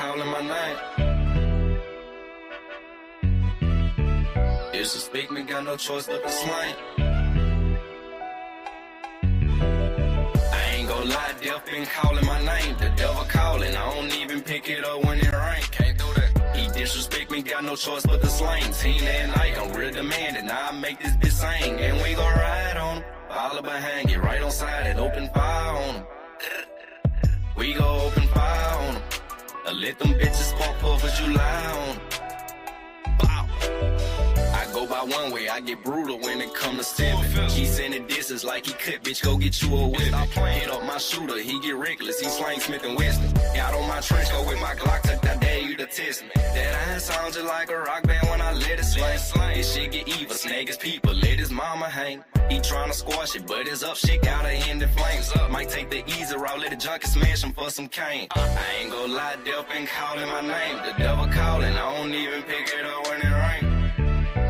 calling my name. Disrespect me, got no choice but to slang. I ain't gon' lie, death been calling my name. The devil calling, I don't even pick it up when it rain. Can't do that. He disrespect me, got no choice but to slang. Teen at night, I'm real demanding. Now I make this bitch sing, and we gon' ride on him. All behind it, right on side it, open fire on him. We gon' open fire on him. Let them bitches spark puff as you lie on 'em. Bow. I go by one way, I get brutal when it come to stepping. He sending disses like he could, bitch, go get you a whip. Hit up my shooter, he get reckless, he slang Smith and Wesson. Got on my trench coat with my Glock, took that dare you to test me. That iron sound just like a rock band when I let it slang. This shit get evil, snag his people, let his mama hang. He tryna squash it, but his up shit gotta end in flames. Might take the easy route, let the junkie smash him for some cane. I ain't gon' lie, death been calling my name. The devil calling, I don't even pick it up when it rain.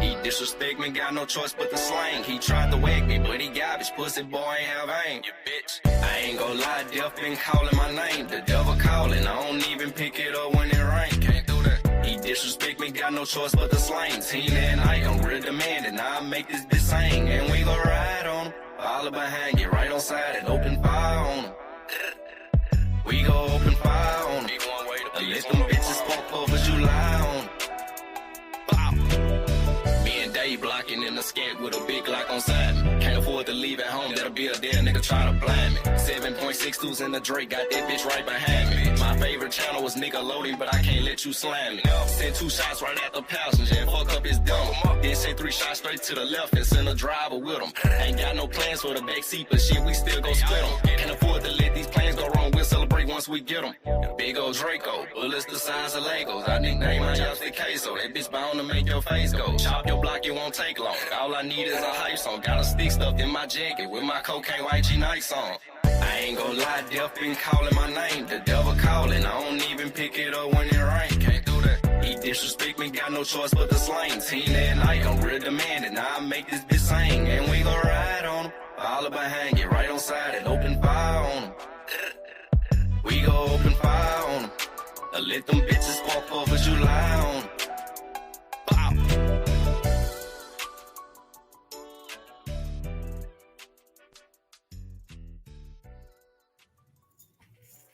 He disrespect me, got no choice but to slang. He tried to whack me, but he garbage, pussy boy ain't have aim. You bitch. I ain't gon' lie, death been calling my name. The devil calling, I don't even pick it up when it rain. Can't do that. He disrespect me, got no choice but to slang. Teen at night, I'm real demanding. Now I make this bitch sing, and we gon' ride on him. All behind it, right on side it, open fire on him. We gon' open fire on him. Let them bitches spark puff as you lie on him. Me and Dave blocking in the skank with a big Glock on side me. Can't afford to leave at home, that'll be a dead nigga try to blind me. 7.62s in the Drake, got that bitch right behind me. My favorite channel was Nickelodeon, but I can't let you slam me. Send 2 shots right at the passenger and fuck up his dumb. Then send 3 shots straight to the left and send a driver with him. Ain't got no plans for the back seat, but shit, we still gon' split them. Can't afford to let these plans go wrong, we'll celebrate once we get them. Big old Draco, bullets the size of Legos. I nickname my youngster queso, that bitch bound to make your face go. Chop your block, it won't take long. All I need is a hype song. Got a stick stuffed in my jacket with my cocaine white G Nights on. I ain't gon' lie, death been calling my name. The devil calling, I don't even pick it up when it rain. Can't do that. He disrespect me, got no choice but to slang. Teen at night, I'm real demanding. Now I make this bitch sing, and we gon' ride on him. All behind it, right on side it, open fire on him. We gon' open fire on him. Let them bitches spark puff as you lie on him.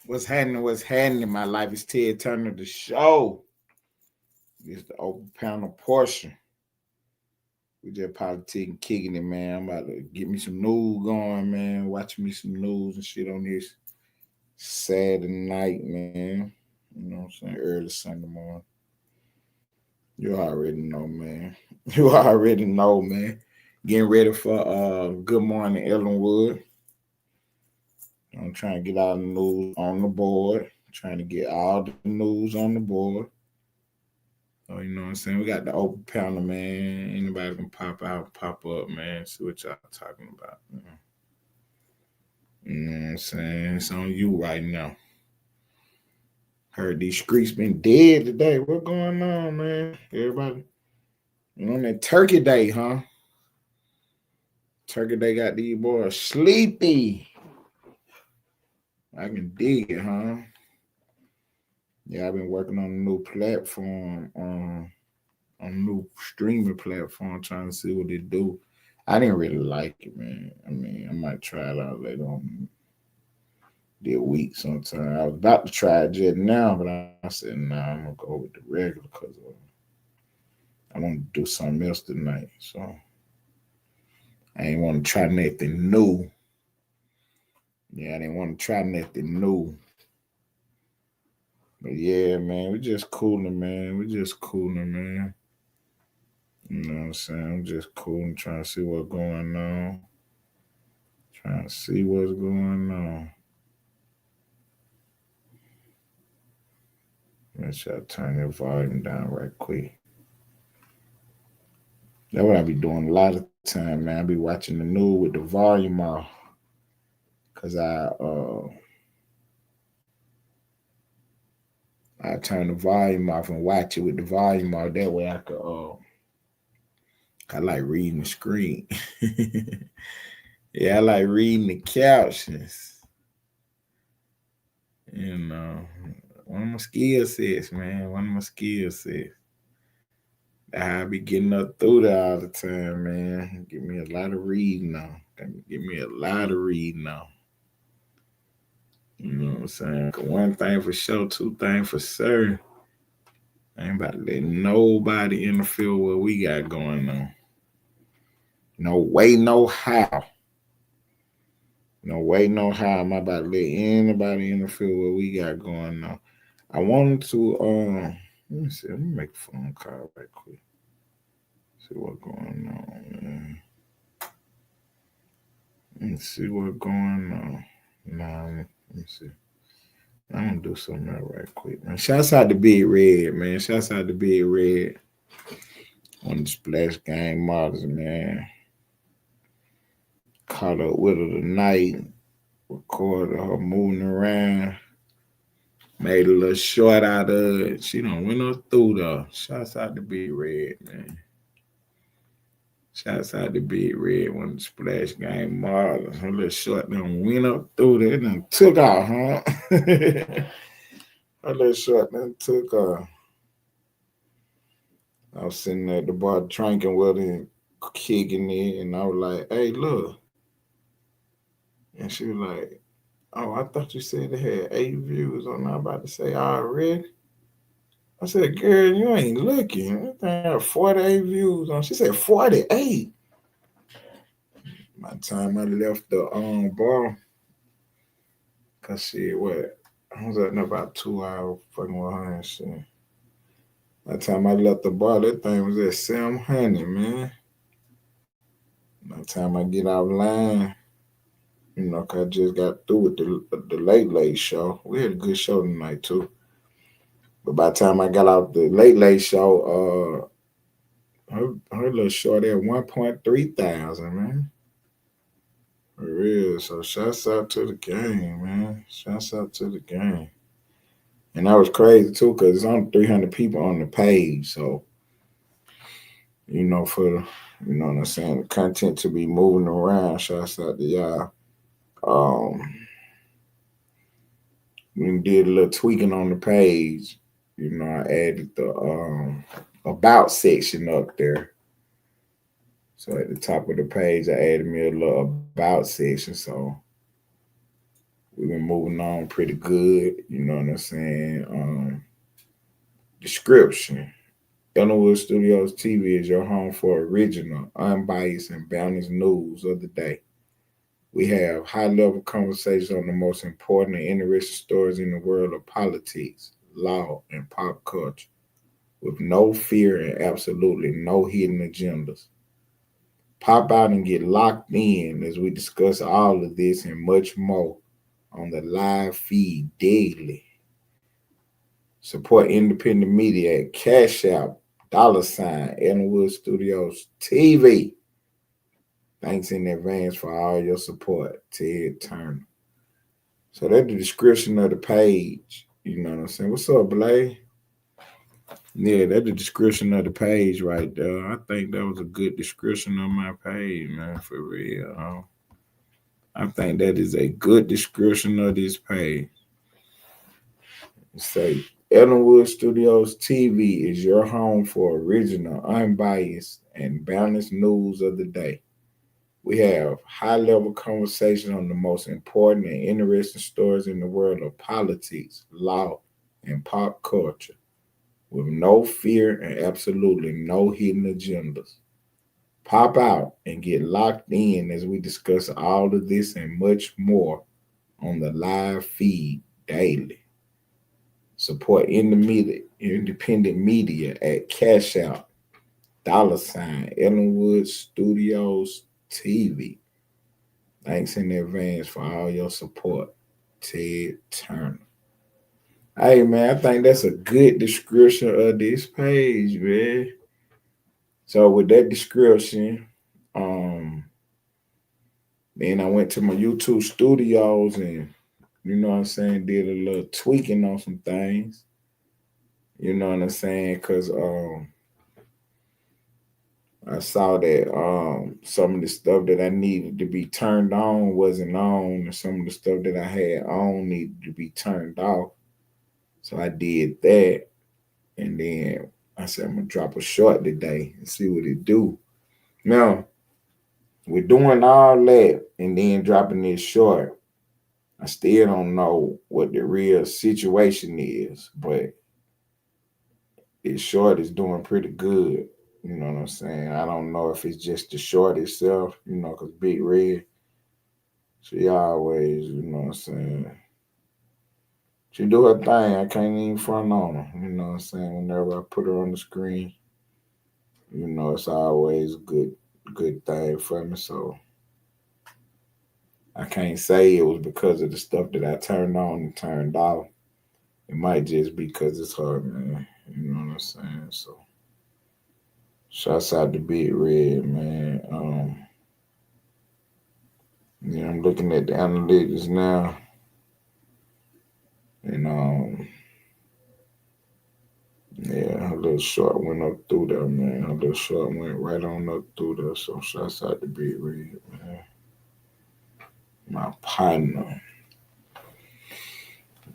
What's happening? What's happening? My life is Ted Turner, the show. It's the open panel portion. We just politicking, kicking it, man. I'm about to get me some news going, man. Watching me some news and shit on this Saturday night, man. You know what I'm saying? Early Sunday morning. You already know, man. You already know, man. Getting ready for Good Morning Ellenwood. I'm trying to get all the news on the board. Trying to get all the news on the board. So, you know what I'm saying? We got the open panel, man. Anybody can pop out, pop up, man. See what y'all talking about. You know what I'm saying? It's on you right now. Heard these streets been dead today. What going on, man? Everybody on that Turkey Day, huh? Turkey Day got these boys sleepy. I can dig it, huh? Yeah, I've been working on a new platform, on a new streaming platform, trying to see what it do. I didn't really like it, man. I mean, I might try it out later on the week sometime. I was about to try it just now, but I said, nah, I'm going to go with the regular because I want to do something else tonight. So I ain't want to try nothing new. Yeah, I didn't want to try nothing new. But yeah, man, we just cooling, man. We just cooling, man. You know what I'm saying? I'm just cooling, trying to see what's going on. Trying to see what's going on. Make sure I turn the volume down right quick. That's what I be doing a lot of time, man. I be watching the news with the volume off. Cause I turn the volume off and watch it with the volume off. That way I could I like reading the screen. Yeah, I like reading the captions. You know, One of my skill sets, man. One of my skill sets. I be getting up through there all the time, man. Give me a lot of reading now. Give me a lot of reading now. You know what I'm saying? One thing for sure, two things for certain. I ain't about to let nobody interfere with what we got going on. No way, no how. No way, no how. I'm about to let anybody interfere with what we got going on. I wanted to let me see, let me make a phone call right quick. See what's going on, man. Let's see what's going on. Nah, let me see. I'm gonna do something else right quick, man. Shouts out to Big Red, man. Shouts out to Big Red on the Splash Gang models, man. Caught up with her tonight, recorded her moving around, made a little short out of it. She done went up through though. Shouts out to Big Red, man. Shouts out to Big Red, one of the Splash Gang models. Her little short done went up through there and then took off, huh? Her little short done took off. I was sitting at the bar drinking with her and kicking it, and I was like, hey, look. And she was like, oh, I thought you said they had 8 views. I'm not about to say already. I said, girl, you ain't looking. That thing had 48 views on. She said 48. By the time I left the bar, cause shit, what? I was at about 2 hours fucking with her and shit. By the time I left the bar, that thing was at 700, man. By the time I get out of line, you know, cause I just got through with the late show. We had a good show tonight too. But by the time I got out the late show, her little short at 1.3 thousand, man. For real. So shouts out to the game, man. Shouts out to the game. And that was crazy too, cause it's only 300 people on the page. So, you know, you know what I'm saying, the content to be moving around. Shouts out to y'all. We did a little tweaking on the page. You know, I added the about section up there. So at the top of the page, I added me a little about section. So we've been moving on pretty good. You know what I'm saying? Description. Ellenwood Studios TV is your home for original, unbiased, and balanced news of the day. We have high-level conversations on the most important and interesting stories in the world of politics, law, and pop culture, with no fear and absolutely no hidden agendas. Pop out and get locked in as we discuss all of this and much more on the live feed daily. Support independent media at Cash App, $ Ellenwood Studios TV. Thanks in advance for all your support, Ted Turner. So that's the description of the page. You know what I'm saying? What's up, Blay? Yeah, that's the description of the page right there. I think that was a good description of my page, man, for real. I think that is a good description of this page. Say, Ellenwood Studios TV is your home for original, unbiased, and balanced news of the day. We have high-level conversation on the most important and interesting stories in the world of politics, law, and pop culture, with no fear and absolutely no hidden agendas. Pop out and get locked in as we discuss all of this and much more on the live feed daily. Support independent media at Cash Out, $ Ellenwood Studios TV. Thanks in advance for all your support, Ted Turner. Hey man, I think that's a good description of this page, man. So with that description, then I went to my YouTube studios and you know what I'm saying, did a little tweaking on some things. You know what I'm saying? Cause I saw that some of the stuff that I needed to be turned on wasn't on, and some of the stuff that I had on needed to be turned off. So I did that, and then I said I'm gonna drop a short today and see what it do. Now we're doing all that and then dropping this short. I still don't know what the real situation is, but this short is doing pretty good. You know what I'm saying? I don't know if it's just the short itself, because Big Red, she always, what I'm saying, she do her thing. I can't even front on her. You know what I'm saying? Whenever I put her on the screen, it's always a good thing for me. So I can't say it was because of the stuff that I turned on and turned off. It might just be because it's her, man. You know what I'm saying? So shouts out to Big Red, man. Yeah, I'm looking at the analytics now, and yeah, her little short went up through there, man. Her little short went right on up through there. So shouts out to Big Red, man. My partner.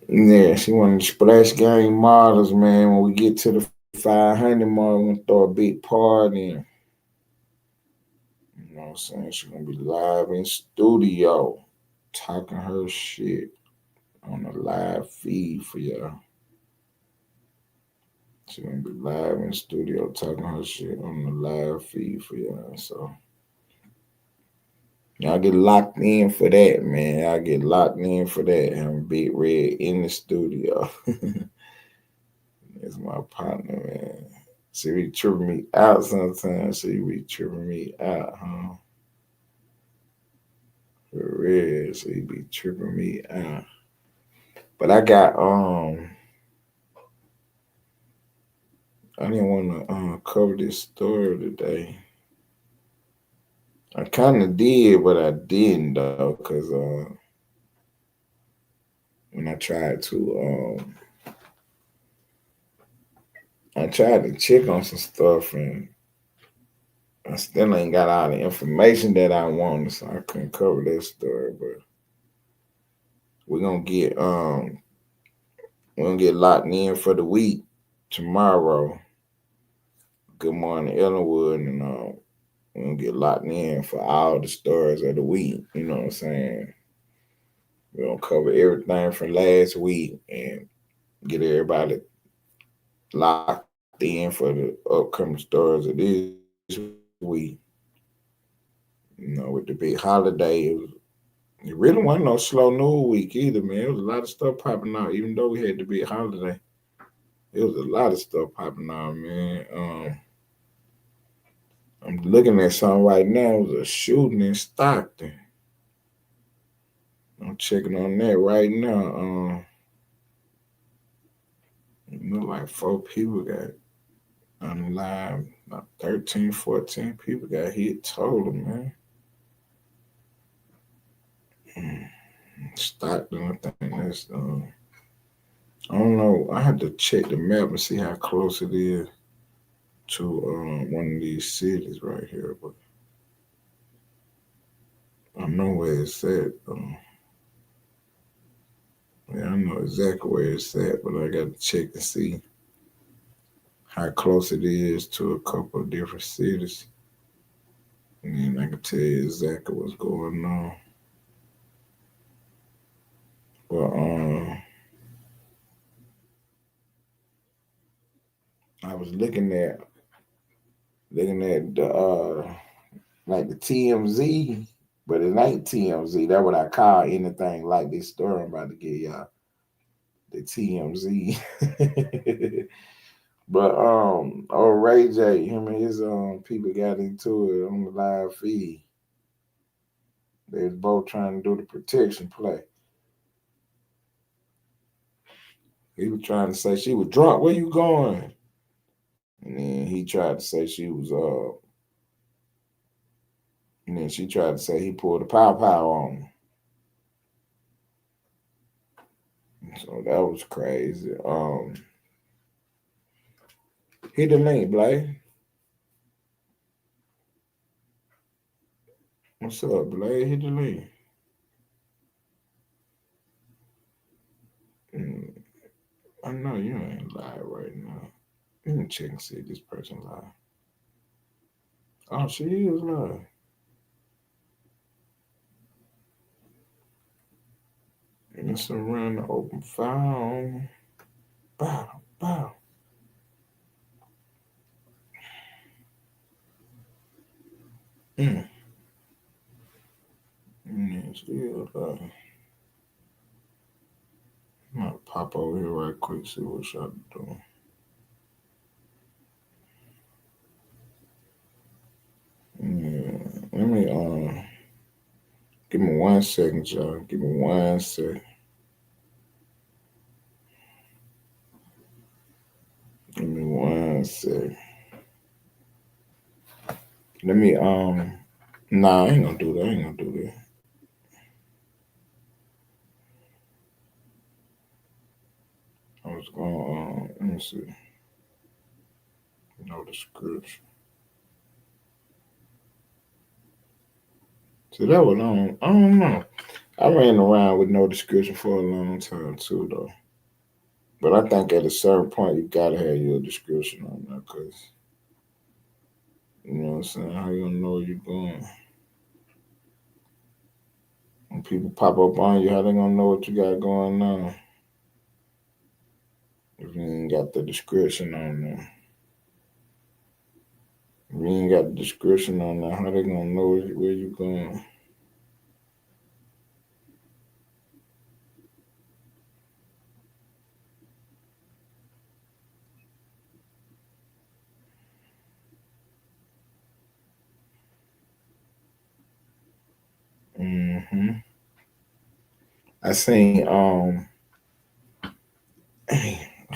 Yeah, she one of the splash game models, man. When we get to the 500 mark, we're gonna throw a big party. You know what I'm saying? She's gonna be live in studio, talking her shit on the live feed for y'all. She's gonna be live in studio talking her shit on the live feed for y'all. So y'all get locked in for that, man. Y'all get locked in for that. Having Big Red in the studio. That's my partner, man. She be tripping me out sometimes. She be tripping me out, huh? For real, she be tripping me out. But I got I didn't want to cover this story today. I kind of did, but I didn't though, cause when I tried to check on some stuff, and I still ain't got all the information that I wanted, so I couldn't cover that story. But we're gonna get locked in for the week tomorrow. Good morning, Ellenwood, and we're gonna get locked in for all the stories of the week. You know what I'm saying? We're gonna cover everything from last week and get everybody locked in for the upcoming stories of this week. With the big holiday, it really wasn't no slow news week either, man. It was a lot of stuff popping out, even though we had the big holiday. It was a lot of stuff popping out, man. I'm looking at something right now. It was a shooting in Stockton. I'm checking on that right now. It look like 4 people got unalive. About 13, 14 people got hit total, man. Mm, Stockton, I think that's. I don't know. I had to check the map and see how close it is to one of these cities right here, but I know where it's at. Yeah, I know exactly where it's at, but I got to check to see how close it is to a couple of different cities, and then I can tell you exactly what's going on. But I was looking at the like the TMZ, but it ain't TMZ. That's what I call anything like this story I'm about to get y'all. The TMZ. But old Ray J, him and his people got into it on the live feed. They was both trying to do the protection play. He was trying to say she was drunk. Where you going? And then he tried to say she was and then she tried to say he pulled a pow on her. So that was crazy. Hit the link, Blake. What's up, Blake? Hit the link. Mm, I know you ain't live right now. Let me check and see if this person live. Oh, she is live. And it's around the open file. Bow, bow. Mm. Still live. I'm gonna pop over here right quick, see what y'all doing. Yeah. Let me give me 1 second, y'all. Give me 1 second. Give me 1 second. Let me nah, I ain't gonna do that. I ain't gonna do that. I was gonna let me see. No description. See that was I don't know. I ran around with no description for a long time too though. But I think at a certain point you gotta have your description on there because you know what I'm saying, how you gonna know where you're going? When people pop up on you, how they gonna know what you got going on? If you ain't got the description on there. If you ain't got the description on there, how they gonna know where you going? Hmm. I seen I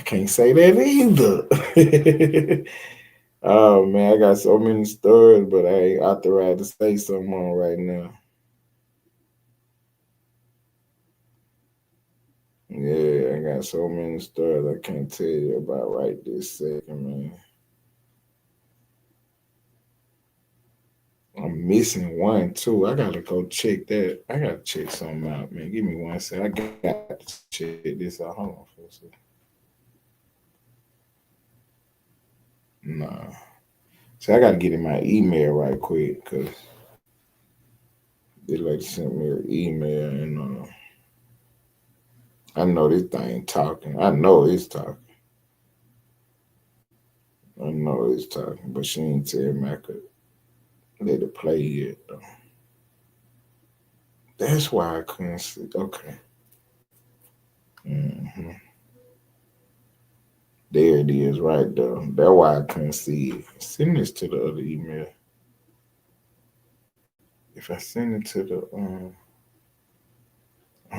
can't say that either. Oh man, I got so many stories, but I ain't authorized to say something on right now. Yeah, I got so many stories I can't tell you about right this second, man. I'm missing one too. I gotta go check that. I gotta check something out, man. Give me 1 second. I got to check this out. Hold on for a second. Nah. See, I gotta get in my email right quick because they like sent me an email and I know this thing talking. I know it's talking. I know it's talking, but she ain't tell me I could let it play yet though. That's why I couldn't see. Okay. Hmm. There it is right there. That's why I couldn't see it. Send this to the other email. If I send it to the oh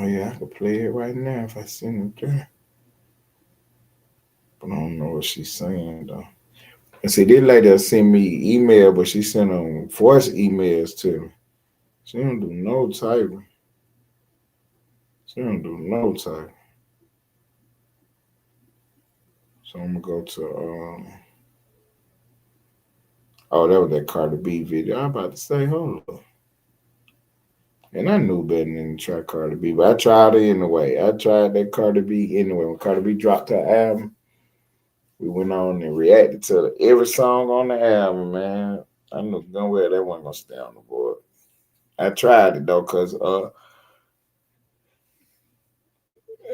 yeah, I could play it right now if I send it there. But I don't know what she's saying though. And see, this lady send me email, but she sent them voice emails to me. She don't do no typing. She don't do no typing. So I'm gonna go to oh, that was that Cardi B video. I'm about to say, hold up. And I knew better than to try Cardi B, but I tried it anyway. I tried that Cardi B anyway. When Cardi B dropped her album, we went on and reacted to every song on the album, man. I knew damn well that wasn't gonna stay on the board. I tried it though, cause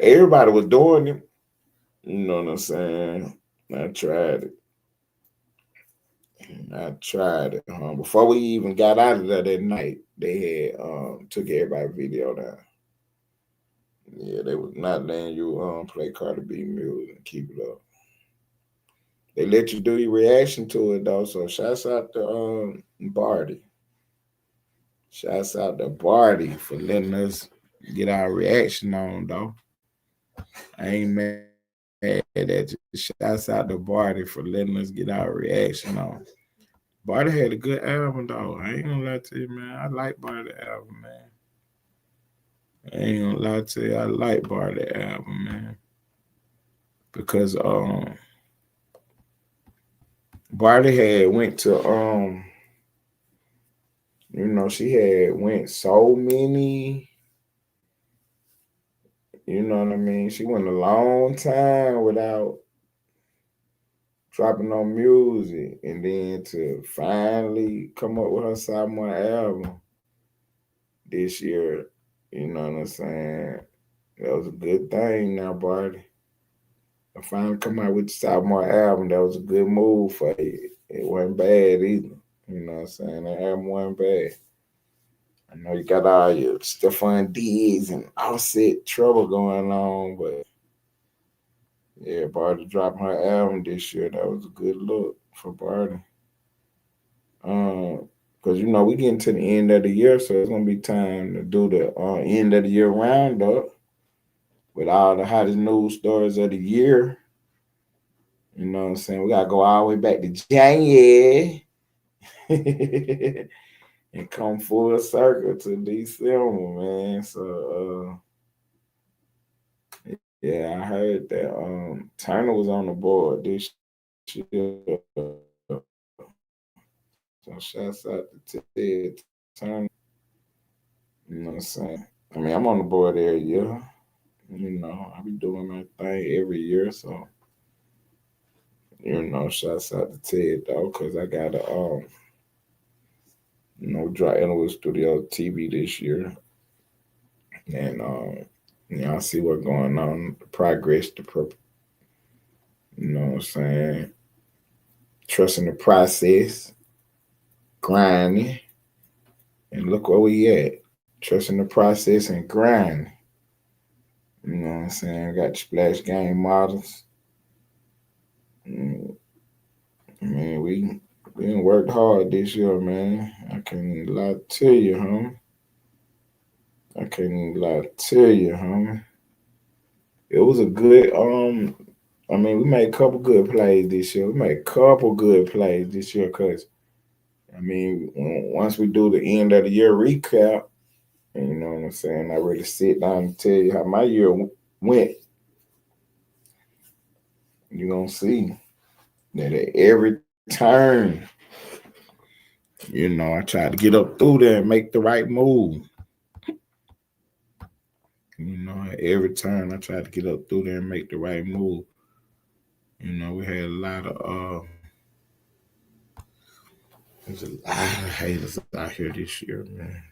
everybody was doing it. You know what I'm saying? I tried it. I tried it. Before we even got out of there that night, they had took everybody's video down. Yeah, they was not letting you play Cardi B music and keep it up. They let you do your reaction to it though. So shouts out to Barty. Shouts out to Barty for letting us get our reaction on though. I ain't mad at you. Shouts out to Barty for letting us get our reaction on. Barty had a good album though. I ain't gonna lie to you, man. I like Barty album, man. I ain't gonna lie to you. I like Barty album, man. Because Barty had went to she had went so many You know what I mean? She went a long time without dropping no music, and then to finally come up with her sophomore album this year, you know what I'm saying? That was a good thing now, Barty. I finally come out with the sophomore album. That was a good move for you. It wasn't bad either. You know what I'm saying? The album wasn't bad. I know you got all your Stephon Diggs and Offset trouble going on, but yeah, Barty dropped her album this year. That was a good look for Barty. Because we getting to the end of the year, so it's gonna be time to do the end of the year roundup with all the hottest news stories of the year. You know what I'm saying? We gotta go all the way back to January and come full circle to December, man. So yeah, I heard that Turner was on the board this year. So shouts out to Ted Turner. You know what I'm saying? I mean, I'm on the board every year. I be doing my thing every year. So, shouts out to Ted though, cause I got a Dry Animal Studio TV this year. And I see what's going on, the progress, you know what I'm saying? Trusting the process, grinding, and look where we at. Trusting the process and grinding. You know what I'm saying? I got the splash game models. Mm, Man, we done worked hard this year, man. I can't even lie to you, homie. I can't even lie to you, homie. It was a good I mean, we made a couple good plays this year. We made a couple good plays this year because I mean, once we do the end of the year recap, you know what I'm saying, I really sit down and tell you how my year went. You're gonna see that at every turn, I try to get up through there and make the right move. At every turn I try to get up through there and make the right move. We had a lot of there's a lot of haters out here this year, man.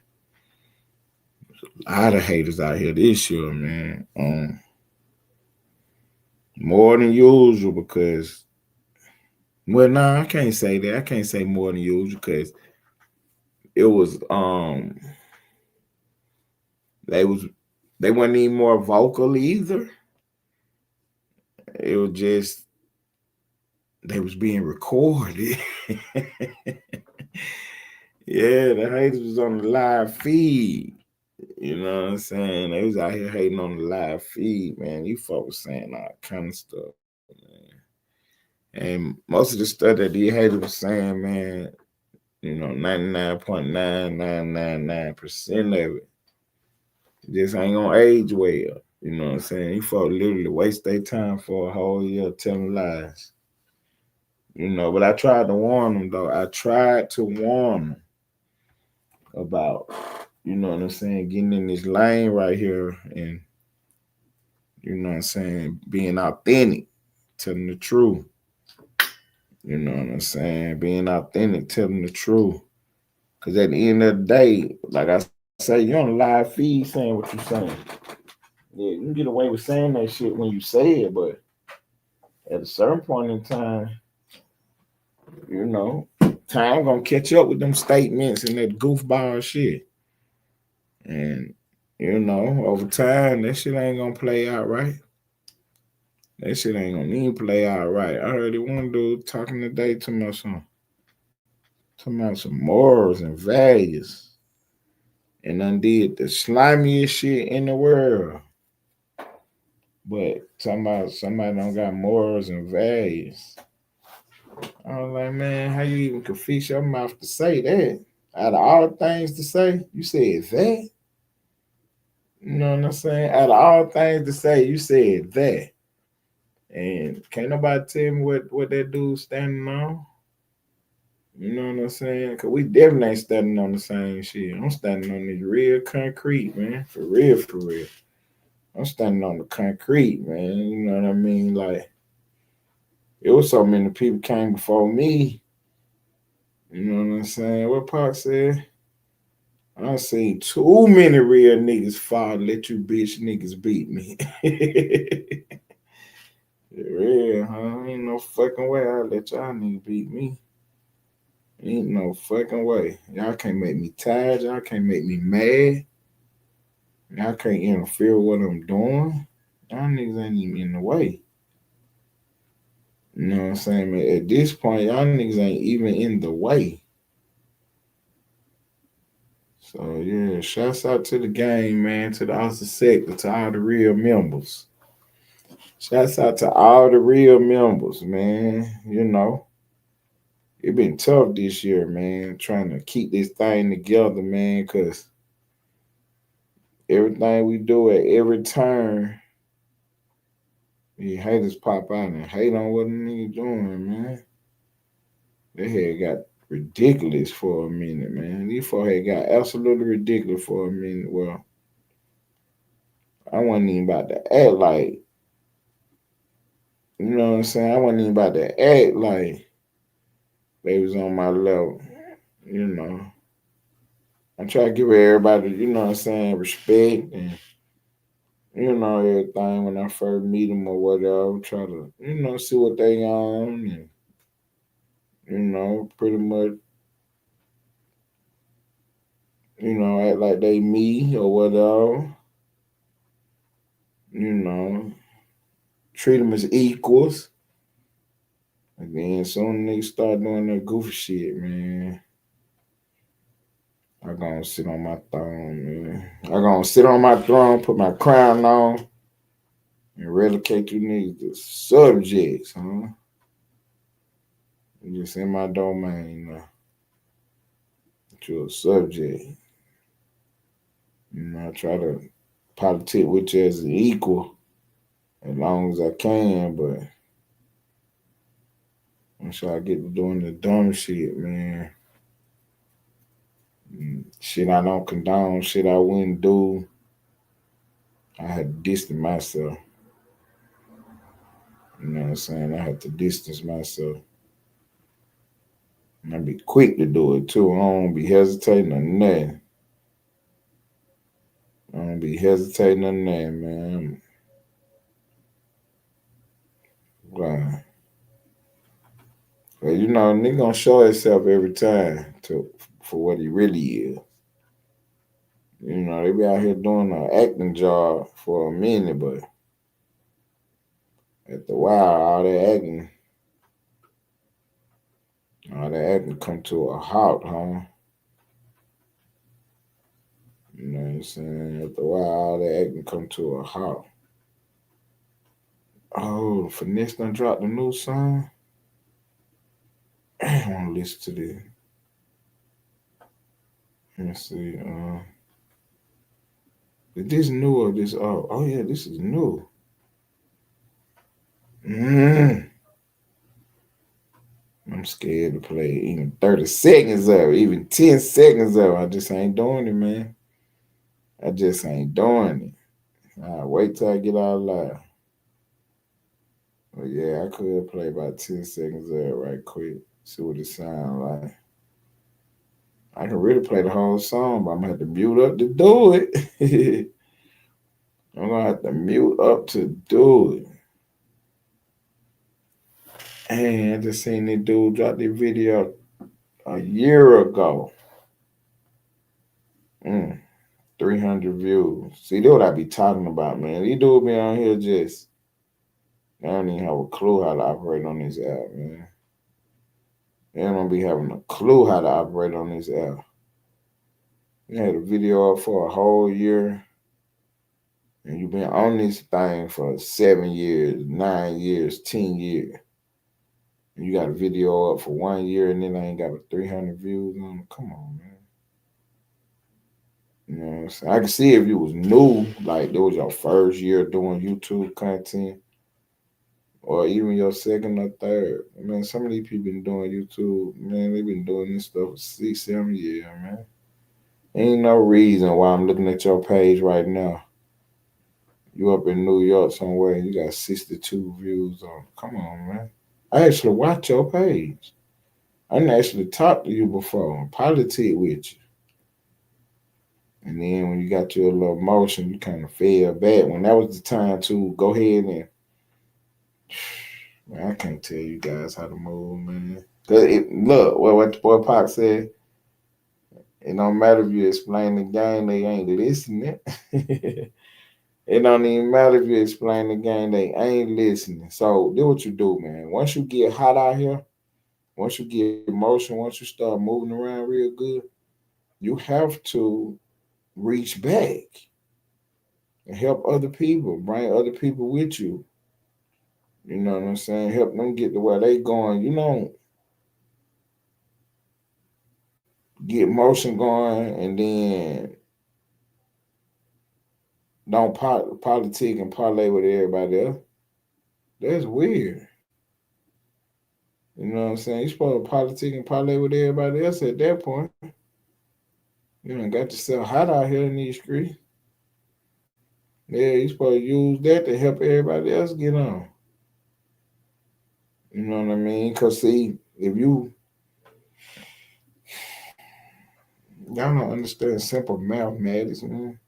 A lot of haters out here this year, man. More than usual because well, no, I can't say that. I can't say more than usual because it was they was they weren't even more vocal either. It was just they was being recorded. Yeah, the haters was on the live feed. You know what I'm saying? They was out here hating on the live feed, man. You folks saying all kind of stuff, man. And most of the stuff that these haters was saying, man, 99.9999% of it just ain't gonna age well. You know what I'm saying? You folks literally waste their time for a whole year telling lies. But I tried to warn them though. I tried to warn them about, you know what I'm saying, getting in this lane right here and, you know what I'm saying, being authentic, telling the truth. You know what I'm saying? Being authentic, telling the truth. Because at the end of the day, like I say, you're on a live feed saying what you're saying. Yeah, you can get away with saying that shit when you say it, but at a certain point in time, you know, time gonna catch up with them statements and that goofball shit. And, over time, that shit ain't gonna play out right. That shit ain't gonna even play out right. I heard it one dude talking today talking about some morals and values. And undid the slimiest shit in the world. But talking about somebody don't got morals and values. I was like, man, how you even could fix your mouth to say that? Out of all the things to say, you said that. You know what I'm saying? Out of all things to say, you said that. And can't nobody tell me what that dude's standing on. You know what I'm saying? Cause we definitely ain't standing on the same shit. I'm standing on this real concrete, man. For real, for real. I'm standing on the concrete, man. You know what I mean? Like it was so many people came before me. You know what I'm saying? What Pac said? I seen too many real niggas fall. Let you bitch niggas beat me. Real, huh? Ain't no fucking way I let y'all niggas beat me. Ain't no fucking way. Y'all can't make me tired. Y'all can't make me mad. Y'all can't interfere with what I'm doing. Y'all niggas ain't even in the way. You know what I'm saying? Man, at this point, y'all niggas ain't even in the way. So yeah, shouts out to the game, man, to the Austin sector, to all the real members. Shouts out to all the real members, man. You know, it been tough this year, man, trying to keep this thing together, man, because everything we do at every turn, the haters pop out and hate on what a nigga doing, man. They had got ridiculous for a minute, man. These folks had got absolutely ridiculous for a minute. Well, I wasn't even about to act like, you know what I'm saying? I wasn't even about to act like they was on my level, you know. I try to give everybody, you know what I'm saying, respect and, you know, everything when I first meet them or whatever. Try to, you know, see what they on and, you know, pretty much, you know, act like they me or whatever. You know, treat them as equals. And then soon niggas start doing that goofy shit, man. I gonna sit on my throne, man. I gonna sit on my throne, put my crown on, and relegate you niggas to subjects, huh? You just in my domain now. But you're a subject. You know, I try to politic with you as an equal as long as I can, but once I get to doing the dumb shit, man, shit I don't condone, shit I wouldn't do, I had to distance myself. You know what I'm saying? I had to distance myself. And I be quick to do it too. I don't be hesitating or nothing. I don't be hesitating or nothing, man. Wow. But you know, nigga gonna show himself every time to for what he really is. You know, they be out here doing an acting job for a minute, but after a while, all that acting come to a halt, huh? You know what I'm saying? After a while, all that acting come to a halt. Oh, Finesse done dropped a new song. I want to listen to this. Let me see. Is this new or this old? Oh yeah, this is new. Mm. I'm scared to play even 30 seconds of it, even 10 seconds of it. I just ain't doing it, man. I just ain't doing it. Wait till I get out loud. But yeah, I could play about 10 seconds of it right quick. See what it sound like. I can really play the whole song, but I'm gonna have to mute up to do it. I'm gonna have to mute up to do it. And I just seen this dude drop the video a year ago. 300 views. See, that's what I be talking about, man. These dudes be on here just, they don't even have a clue how to operate on this app, man. They don't be having a clue how to operate on this app. You had a video up for a whole year, and you've been on this thing for 7 years, 9 years, 10 years. And you got a video up for 1 year, and then I ain't got 300 views on it. Come on, man. You know what I'm saying? I can see if you was new, like it was your first year doing YouTube content, or even your second or third. Man, some of these people been doing YouTube, man, they've been doing this stuff for 6, 7 years, man. Ain't no reason why I'm looking at your page right now You up in New York somewhere and you got 62 views on. Come on, man. I actually watch your page. I didn't actually talk to you before, politic with you. And then when you got your little motion, you kind of fell back. When that was the time to go ahead and, man, I can't tell you guys how to move, man. Cause look, what the boy Pac said, it don't matter if you explain the game, they ain't listening. It don't even matter if you explain the game, they ain't listening. So do what you do, man. Once you get hot out here, once you get motion, once you start moving around real good, you have to reach back and help other people, bring other people with you. You know what I'm saying? Help them get to where they going. You know, get motion going and then don't politic and parlay with everybody else. That's weird. You know what I'm saying? You supposed to politic and parlay with everybody else at that point. You done got yourself hot out here in these streets. Yeah, you supposed to use that to help everybody else get on. You know what I mean? Cause see, if y'all don't understand simple mathematics, man.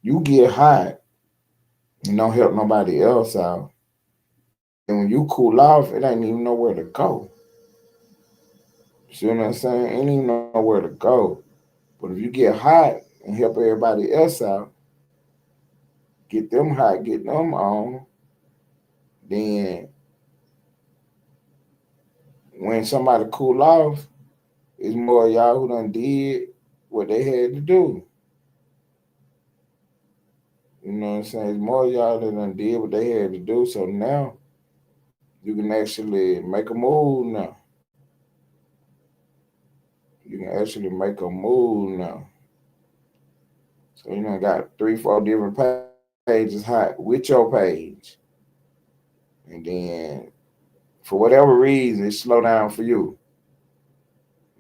You get hot and don't help nobody else out. And when you cool off, it ain't even nowhere to go. See what I'm saying? Ain't even nowhere to go. But if you get hot and help everybody else out, get them hot, get them on, then when somebody cool off, it's more of y'all who done did what they had to do. You know what I'm saying? It's more of y'all that done did what they had to do. So now you can actually make a move now. You can actually make a move now. So you know got 3, 4 different pages hot with your page. And then for whatever reason it slow down for you.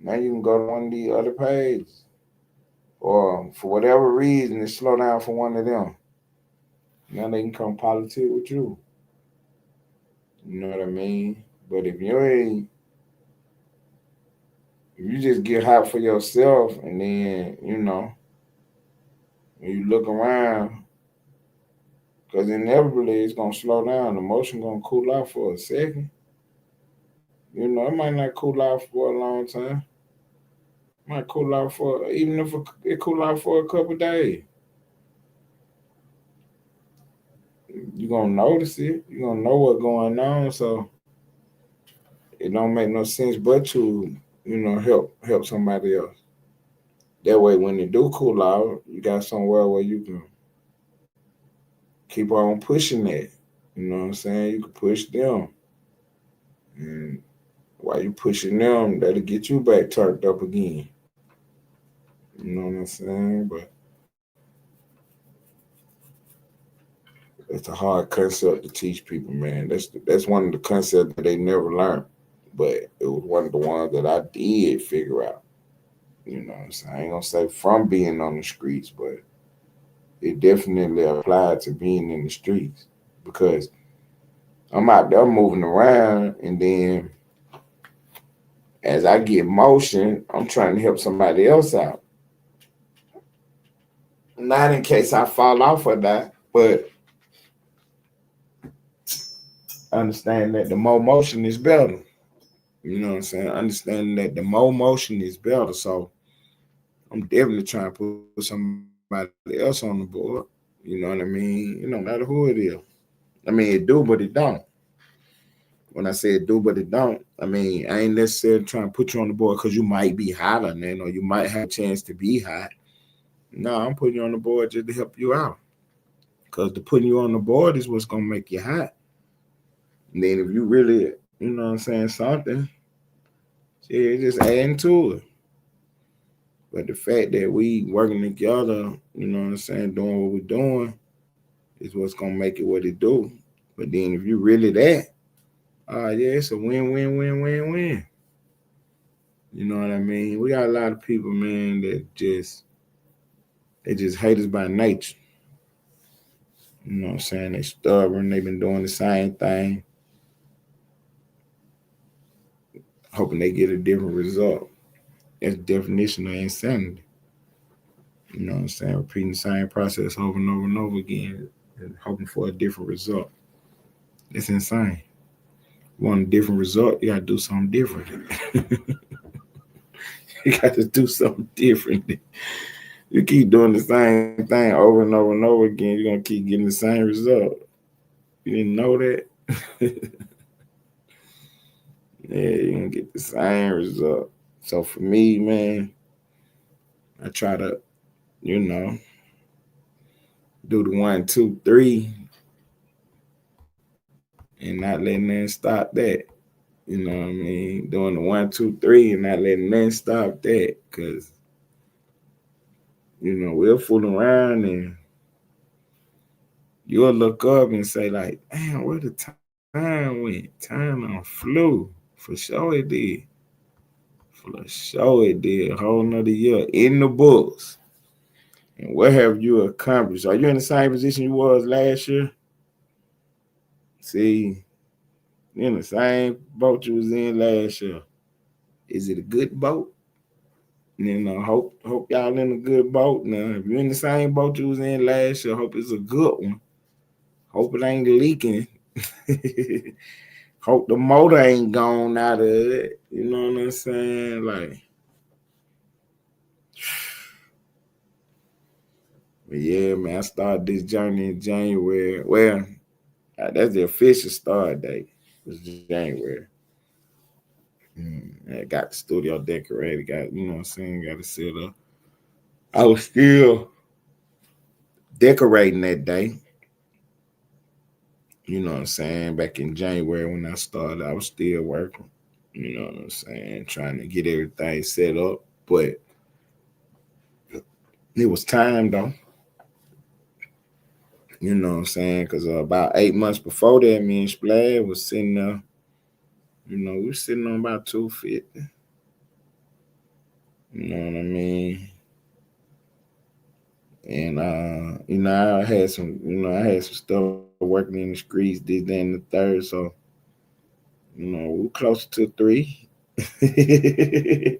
Now you can go to one of the other pages. Or for whatever reason it slow down for one of them. Now they can come politic with you. You know what I mean? But if you just get hot for yourself and then, you know, when you look around, because inevitably it's gonna slow down, the motion gonna cool off for a second. You know, it might not cool off for a long time. It might cool off for even if it cool off for a couple days. You're gonna notice it. You're gonna know what's going on. So it don't make no sense but to, you know, help somebody else. That way when it do cool out, you got somewhere where you can keep on pushing that. You know what I'm saying? You can push them. And while you pushing them, that'll get you back turned up again. You know what I'm saying? But it's a hard concept to teach people, man. That's one of the concepts that they never learned. But it was one of the ones that I did figure out. You know what I'm saying? I ain't gonna say from being on the streets, but it definitely applied to being in the streets because I'm out there moving around, and then as I get motion, I'm trying to help somebody else out. Not in case I fall off or that, but understand that the more motion is better. You know what I'm saying? Understanding that the more motion is better. So I'm definitely trying to put somebody else on the board. You know what I mean? It don't matter who it is. I mean, it do, but it don't. When I say it do, but it don't, I mean, I ain't necessarily trying to put you on the board because you might be hotter than, or you might have a chance to be hot. No, I'm putting you on the board just to help you out. Because the putting you on the board is what's gonna make you hot. And then if you really, you know what I'm saying, something, yeah, just adding to it. But the fact that we working together, you know what I'm saying, doing what we're doing, is what's gonna make it what it do. But then if you really that, yeah, it's a win, win, win, win, win. You know what I mean? We got a lot of people, man, that just they just hate us by nature. You know what I'm saying? They stubborn. They've been doing the same thing, hoping they get a different result. That's the definition of insanity. You know what I'm saying? Repeating the same process over and over and over again and hoping for a different result. It's insane. You want a different result, you gotta do something different. You gotta do something different. You keep doing the same thing over and over and over again, you're gonna keep getting the same result. You didn't know that? Yeah, you're gonna get the same result. So for me, man, I try to, you know, do the 1, 2, 3 and not letting nothing stop that. You know what I mean? Doing the 1, 2, 3 and not letting nothing stop that. Cause, we'll fool around and you'll look up and say, like, damn, where the time went? Time on flew. For sure it did. For sure it did. A whole nother year in the books. And what have you accomplished? Are you in the same position you was last year? See, you're in the same boat you was in last year. Is it a good boat? Hope y'all in a good boat now. If you're in the same boat you was in last year, hope it's a good one. Hope it ain't leaking. Hope the motor ain't gone out of it. You know what I'm saying? Like, but yeah, man, I started this journey in January. Well, that's the official start date. It was January. I got the studio decorated. Got, you know what I'm saying? Got it set up. I was still decorating that day. You know what I'm saying? Back in January when I started, I was still working. You know what I'm saying? Trying to get everything set up. But it was time though. You know what I'm saying? Because about 8 months before that, me and Splash was sitting there. We were sitting on about 250. You know what I mean? And I had some stuff working in the streets, this, that, and the third. So, we were closer to 3. We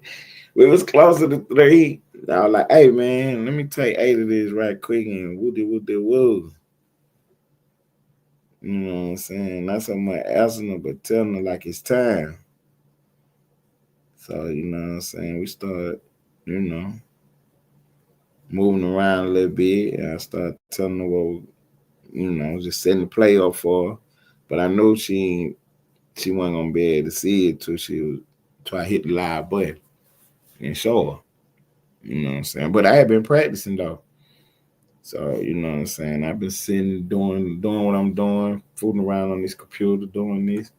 was closer to 3. I was like, hey man, let me take 8 of this right quick and woo. You know what I'm saying? Not so much asking her, but telling her like it's time. So, you know what I'm saying? We started, you know, moving around a little bit. And I started telling her what, just setting the play up for her. But I knew she wasn't gonna be able to see it till I hit the live button and show her. You know what I'm saying? But I had been practicing though. So, you know what I'm saying? I've been sitting doing what I'm doing, fooling around on this computer, doing this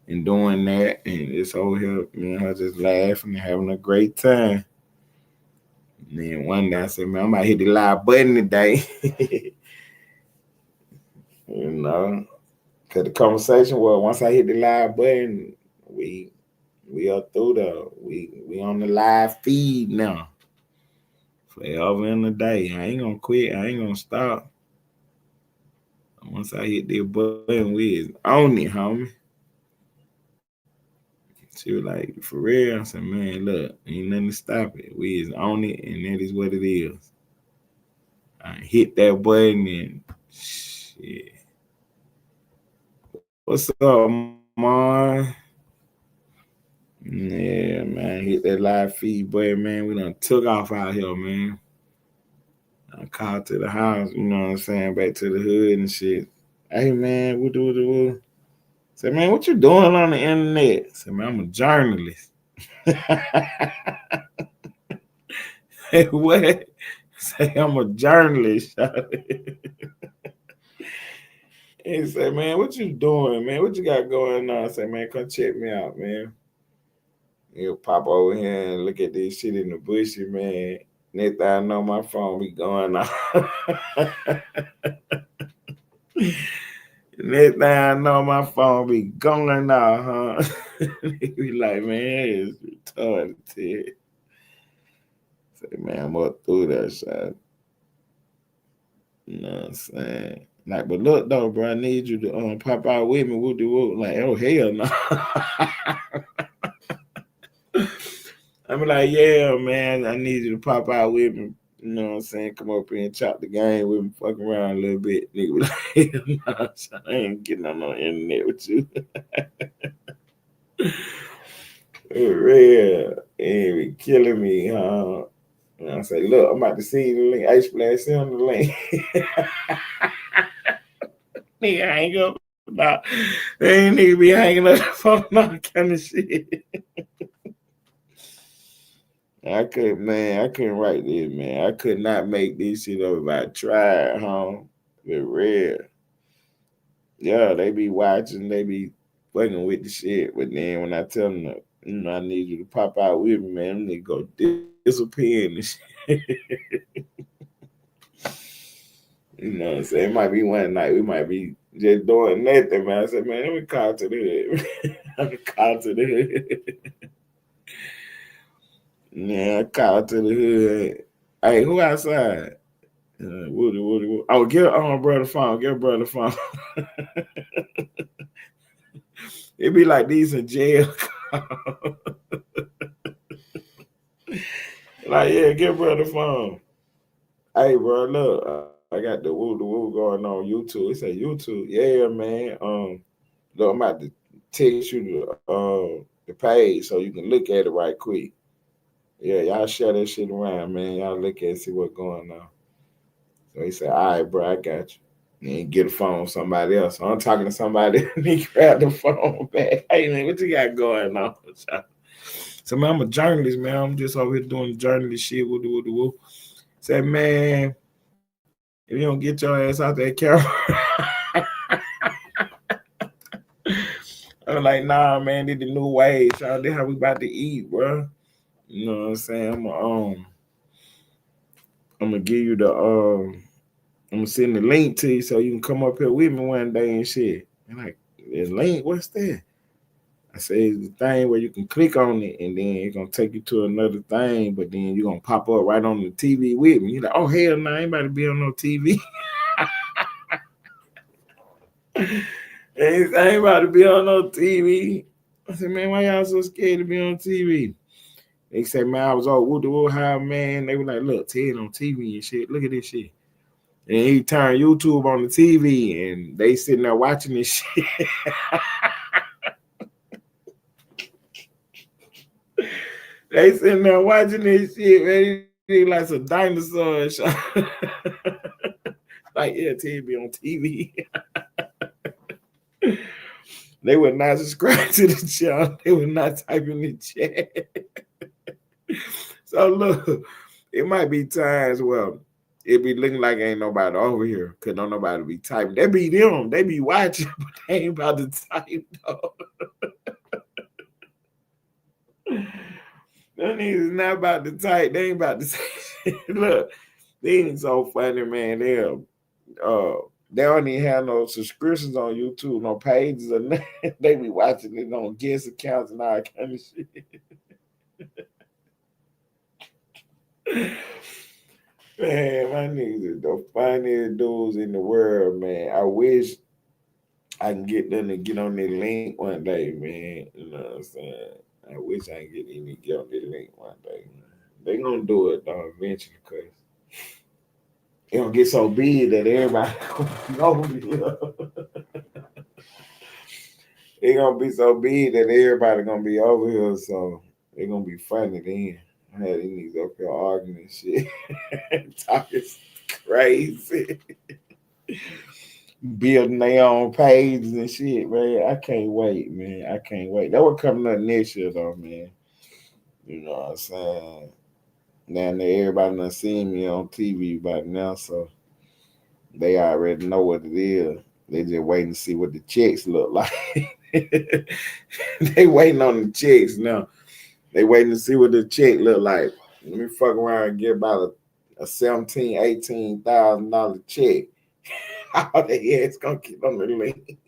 and doing that, and it's over here, I just laughing and having a great time. And then one day I said, man, I might hit the live button today. you know. Cause the conversation was once I hit the live button, we are through there. We on the live feed now. Forever in the day. I ain't gonna quit. I ain't gonna stop. Once I hit that button, we is on it, homie. She was like, for real? I said, man, look, ain't nothing to stop it. We is on it, and that is what it is. I hit that button and shit. What's up, man? Yeah, man, hit that live feed button, man. We done took off out here, man. I called to the house, you know what I'm saying, back to the hood and shit. Hey, man, what do? Say, man, what you doing on the internet? Say, man, I'm a journalist. What? Say, I'm a journalist. He said, man, what you doing, man? What you got going on? I said, man, come check me out, man. He'll pop over here and look at this shit in the bushes, man. Next thing I know, my phone be going off. Next thing I know, my phone be going off, huh? He be like, man, it's retarded, Ted. Say, man, I'm up through that shit. You know what I'm saying? Like, but look though, bro, I need you to pop out with me. Woo de woo. Like, oh hell no. I'm like, yeah, man, I need you to pop out with me. You know what I'm saying? Come up here and chop the game with me, fuck around a little bit. Nigga be like, hell no, I ain't getting on no internet with you. For real. It be killing me, huh? And I say, look, I'm about to see the link. I splash on the link. Nigga hang up. Nah, they ain't nigga be hanging up the phone, all kind of shit. I couldn't write this, man. I could not make this shit up if I tried, huh? For real. Yeah, they be watching, they be fucking with the shit. But then when I tell them, I need you to pop out with me, man, they go disappear and shit. You know what I'm saying? It might be one night, we might be just doing nothing, man. I said, man, let me call to the hood. Let me call to the hood. Yeah, I call to the hood. Hey, who outside? Woody. Oh, get brother phone. Get brother phone. It be like these in jail. Like, yeah, get brother phone. Hey, bro, look, I got the woo going on YouTube. It say YouTube. Yeah, man. Look, I'm about to text you the page so you can look at it right quick. Yeah, y'all share that shit around, man. Y'all look at it, see what's going on. So he said, all right, bro, I got you. And get a phone with somebody else. So I'm talking to somebody and he grabbed the phone back. Hey, man, what you got going on? So, man, I'm a journalist, man. I'm just over here doing journalist shit. Woo. Say, man, if you don't get your ass out that camera. I'm like, nah, man, this the new wave. Y'all, this how we about to eat, bro. You know what I'm saying? I'm gonna give you I'm gonna send the link to you so you can come up here with me one day and shit. And like, the link, what's that? I say it's the thing where you can click on it and then it's gonna take you to another thing, but then you're gonna pop up right on the TV with me. You're like, oh hell no, I ain't about to be on no TV. I ain't about to be on no TV. I said, man, why y'all so scared to be on TV? They said, man, I was all woo how man. They were like, look, Ted on TV and shit. Look at this shit. And he turned YouTube on the TV and they sitting there watching this shit. They sitting there watching this shit, man. He like some dinosaurs. Like, yeah, Ted be on TV. They would not subscribe to the channel. They would not type in the chat. So look, it might be times where it be looking like ain't nobody over here because don't nobody be typing. They be them. They be watching, but they ain't about to type though. Them niggas is not about to type. They ain't about to say look, they ain't so funny, man. They don't even have no subscriptions on YouTube, no pages or nothing. They be watching it on guest accounts and all that kind of shit. Man, my niggas is the funniest dudes in the world, man. I wish I can get them to get on their link one day, man. You know what I'm saying? I wish I can get them to get on their link one day, man. They gonna do it though eventually, cause it gonna get so big that everybody gonna be over here. It gonna be so big that everybody gonna be over here, so it gonna be funny then. I had these niggas up here arguing and shit, talking crazy, building their own pages and shit, man. I can't wait, man. I can't wait. That will coming up next year, though, man. You know what I'm saying? Now that everybody done seen me on TV by now, so they already know what it is. They just waiting to see what the checks look like. They waiting on the checks now. They waiting to see what the check look like. Let me fuck around and get about a $17,000, $18,000 check. How the hell it's gonna keep on the link?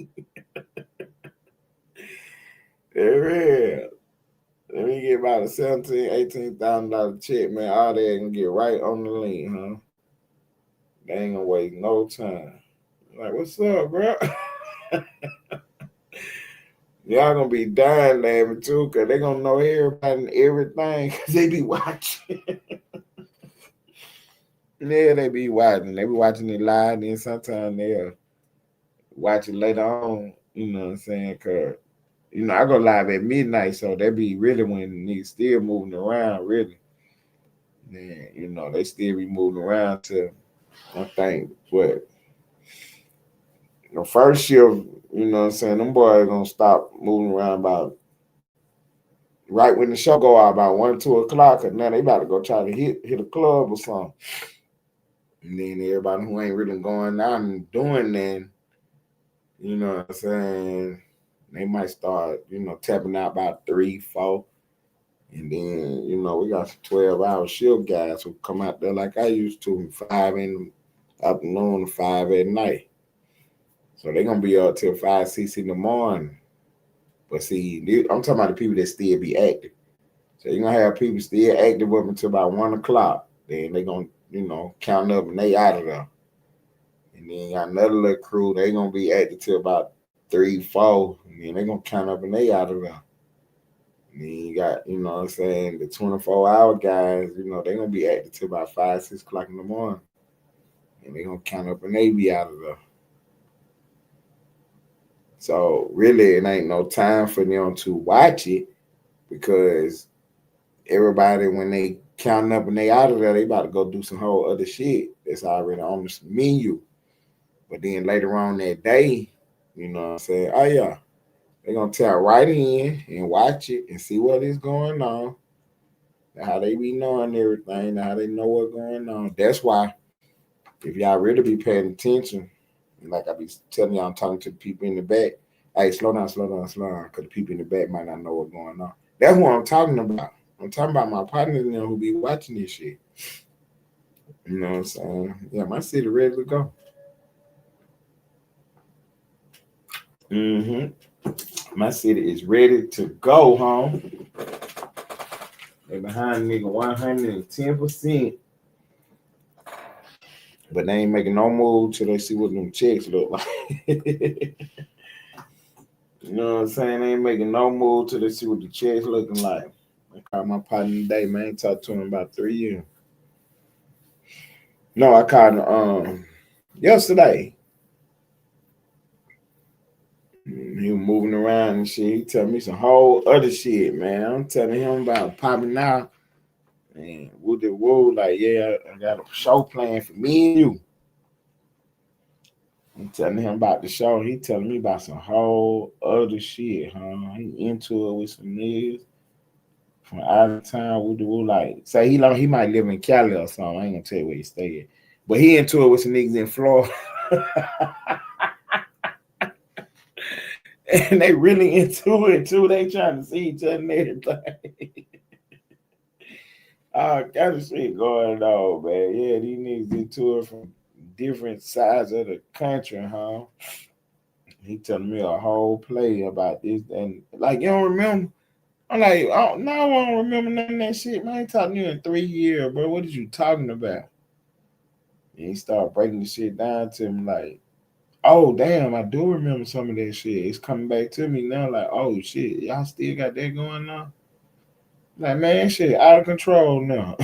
Yeah. Let me get about a $17,000, $18,000 check, man. All that gonna get right on the link, huh? They ain't gonna waste no time. Like, what's up, bro? Y'all gonna be dying laughing too, cause they gonna know everybody and everything, cause they be watching. Yeah, they be watching. They be watching it live, and then sometimes they'll watch it later on. You know what I'm saying? Cause I go live at midnight, so they be really when niggas still moving around, really. Then they still be moving around to I think what the first shift. You know what I'm saying? Them boys gonna stop moving around about right when the show go out about 1, 2 o'clock, and now they about to go try to hit a club or something. And then everybody who ain't really going out and doing that, you know what I'm saying, they might start, tapping out about 3, 4. And then, we got some 12-hour shift guys who come out there like I used to, 5 in the afternoon to 5 at night. So they're going to be up till 5, 6 in the morning. But see, I'm talking about the people that still be active. So you're going to have people still active up until about 1 o'clock. Then they're going to, count up and they out of there. And then you got another little crew, they going to be active till about 3, 4. And then they're going to count up and they out of there. And then you got, what I'm saying, the 24-hour guys, they're going to be active till about 5, 6 o'clock in the morning. And they're going to count up and they be out of there. So really, it ain't no time for them to watch it because everybody, when they counting up and they out of there, they about to go do some whole other shit that's already on the menu. But then later on that day, you know what I'm saying, oh yeah, they're going to tap right in and watch it and see what is going on, how they be knowing everything, how they know what's going on. That's why if y'all really be paying attention, like I be telling y'all, I'm talking to the people in the back, hey, slow down, because the people in the back might not know what's going on. That's what I'm talking about. I'm talking about my partners and them who be watching this shit. You know what I'm saying? Yeah, my city ready to go. Mm-hmm. My city is ready to go, home. They behind nigga 110%. But they ain't making no move till they see what them checks look like. You know what I'm saying? They ain't making no move till they see what the checks looking like. I called my partner today, man. I ain't talked to him about 3 years. No, I called him yesterday. He was moving around and shit. He telling me some whole other shit, man. I'm telling him about popping out and woo, like, yeah, I got a show planned for me and you. I'm telling him about the show. He telling me about some whole other shit, huh? He into it with some niggas from out of town. Woo, like, say he might live in Cali or something. I ain't gonna tell you where he stay at. But he into it with some niggas in Florida. And they really into it too. They trying to see each other and everything. All kind of shit going on, man. Yeah, these niggas into it from different sides of the country, huh? He telling me a whole play about this and like you don't remember. I'm like, oh no, I don't remember none of that shit. Man, I ain't talking to you in 3 years, bro. What is you talking about? And he started breaking the shit down to him like, oh damn, I do remember some of that shit. It's coming back to me now, like, oh shit, y'all still got that going on? Like, man, shit out of control now.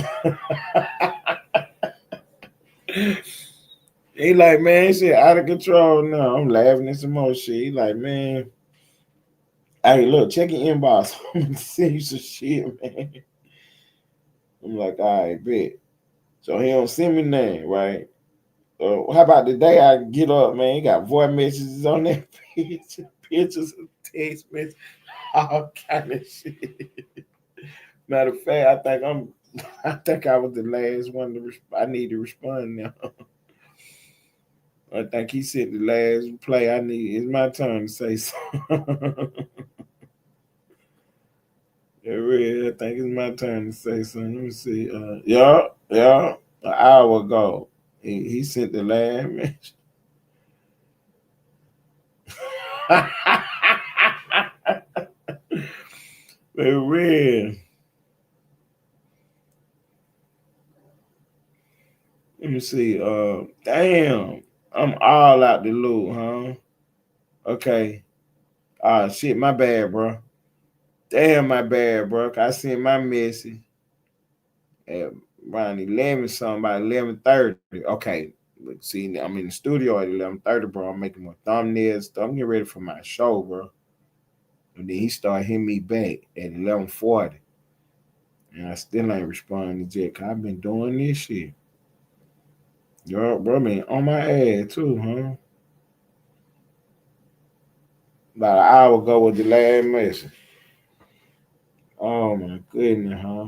He like, man, shit out of control now. I'm laughing at some more shit. He like, man, hey, look, check your inbox. I'm gonna send you some shit, man. I'm like, all right, bet. So he don't send me nothing, right? How about the day I get up, man? He got voice messages on that pictures, text messages, all kind of shit. Matter of fact, I think I was the last one to I need to respond now. I think he said the last play I need. It's my turn to say something. Yeah, really, I think it's my turn to say something. Let me see. Yeah, an hour ago. He sent the last message. Real. Let me see. Damn. I'm all out the loop, huh? Okay. Shit, my bad, bro. Damn, my bad, bro. I seen my message at around 11 something, about 11:30. Okay. Look, see, I'm in the studio at 11:30, bro. I'm making my thumbnails stuff. I'm getting ready for my show, bro. And then he started hitting me back at 11:40. And I still ain't responding yet, cause I've been doing this shit. Yo, bro, man, on my ass too, huh? About an hour ago with the last message. Oh my goodness, huh?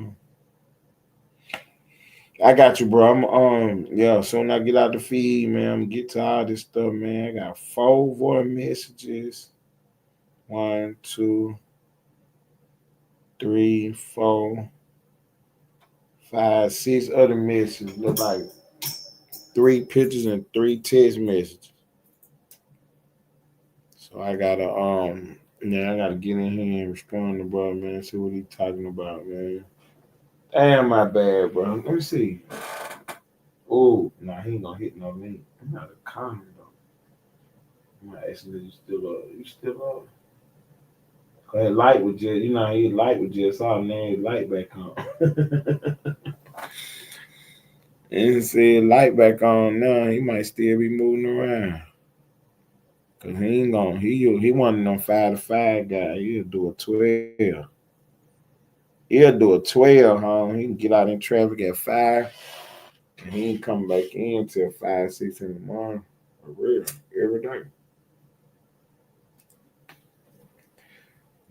I got you, bro. I'm yeah. Soon I get out the feed, man. I'm gonna get to all this stuff, man. I got 4 voice messages. One, two, three, four, five, 6 other messages. Look like 3 pictures and 3 text messages. So I gotta yeah, I gotta get in here and respond to bro, man. See what he talking about, man. Damn, my bad, bro. Let me see. Oh, nah, he ain't gonna hit no link. I'm not a comment though. I'm not asking you still up. You still up? Cause that light was just, his light was just off, now his light back on. And he said light back on now, he might still be moving around. Cause he ain't gonna, he one of them 5 to 5 guy. He'll do a 12. He'll do a 12, huh? He can get out in traffic at 5. And he ain't coming back in till 5, 6 in the morning. For real. Every day.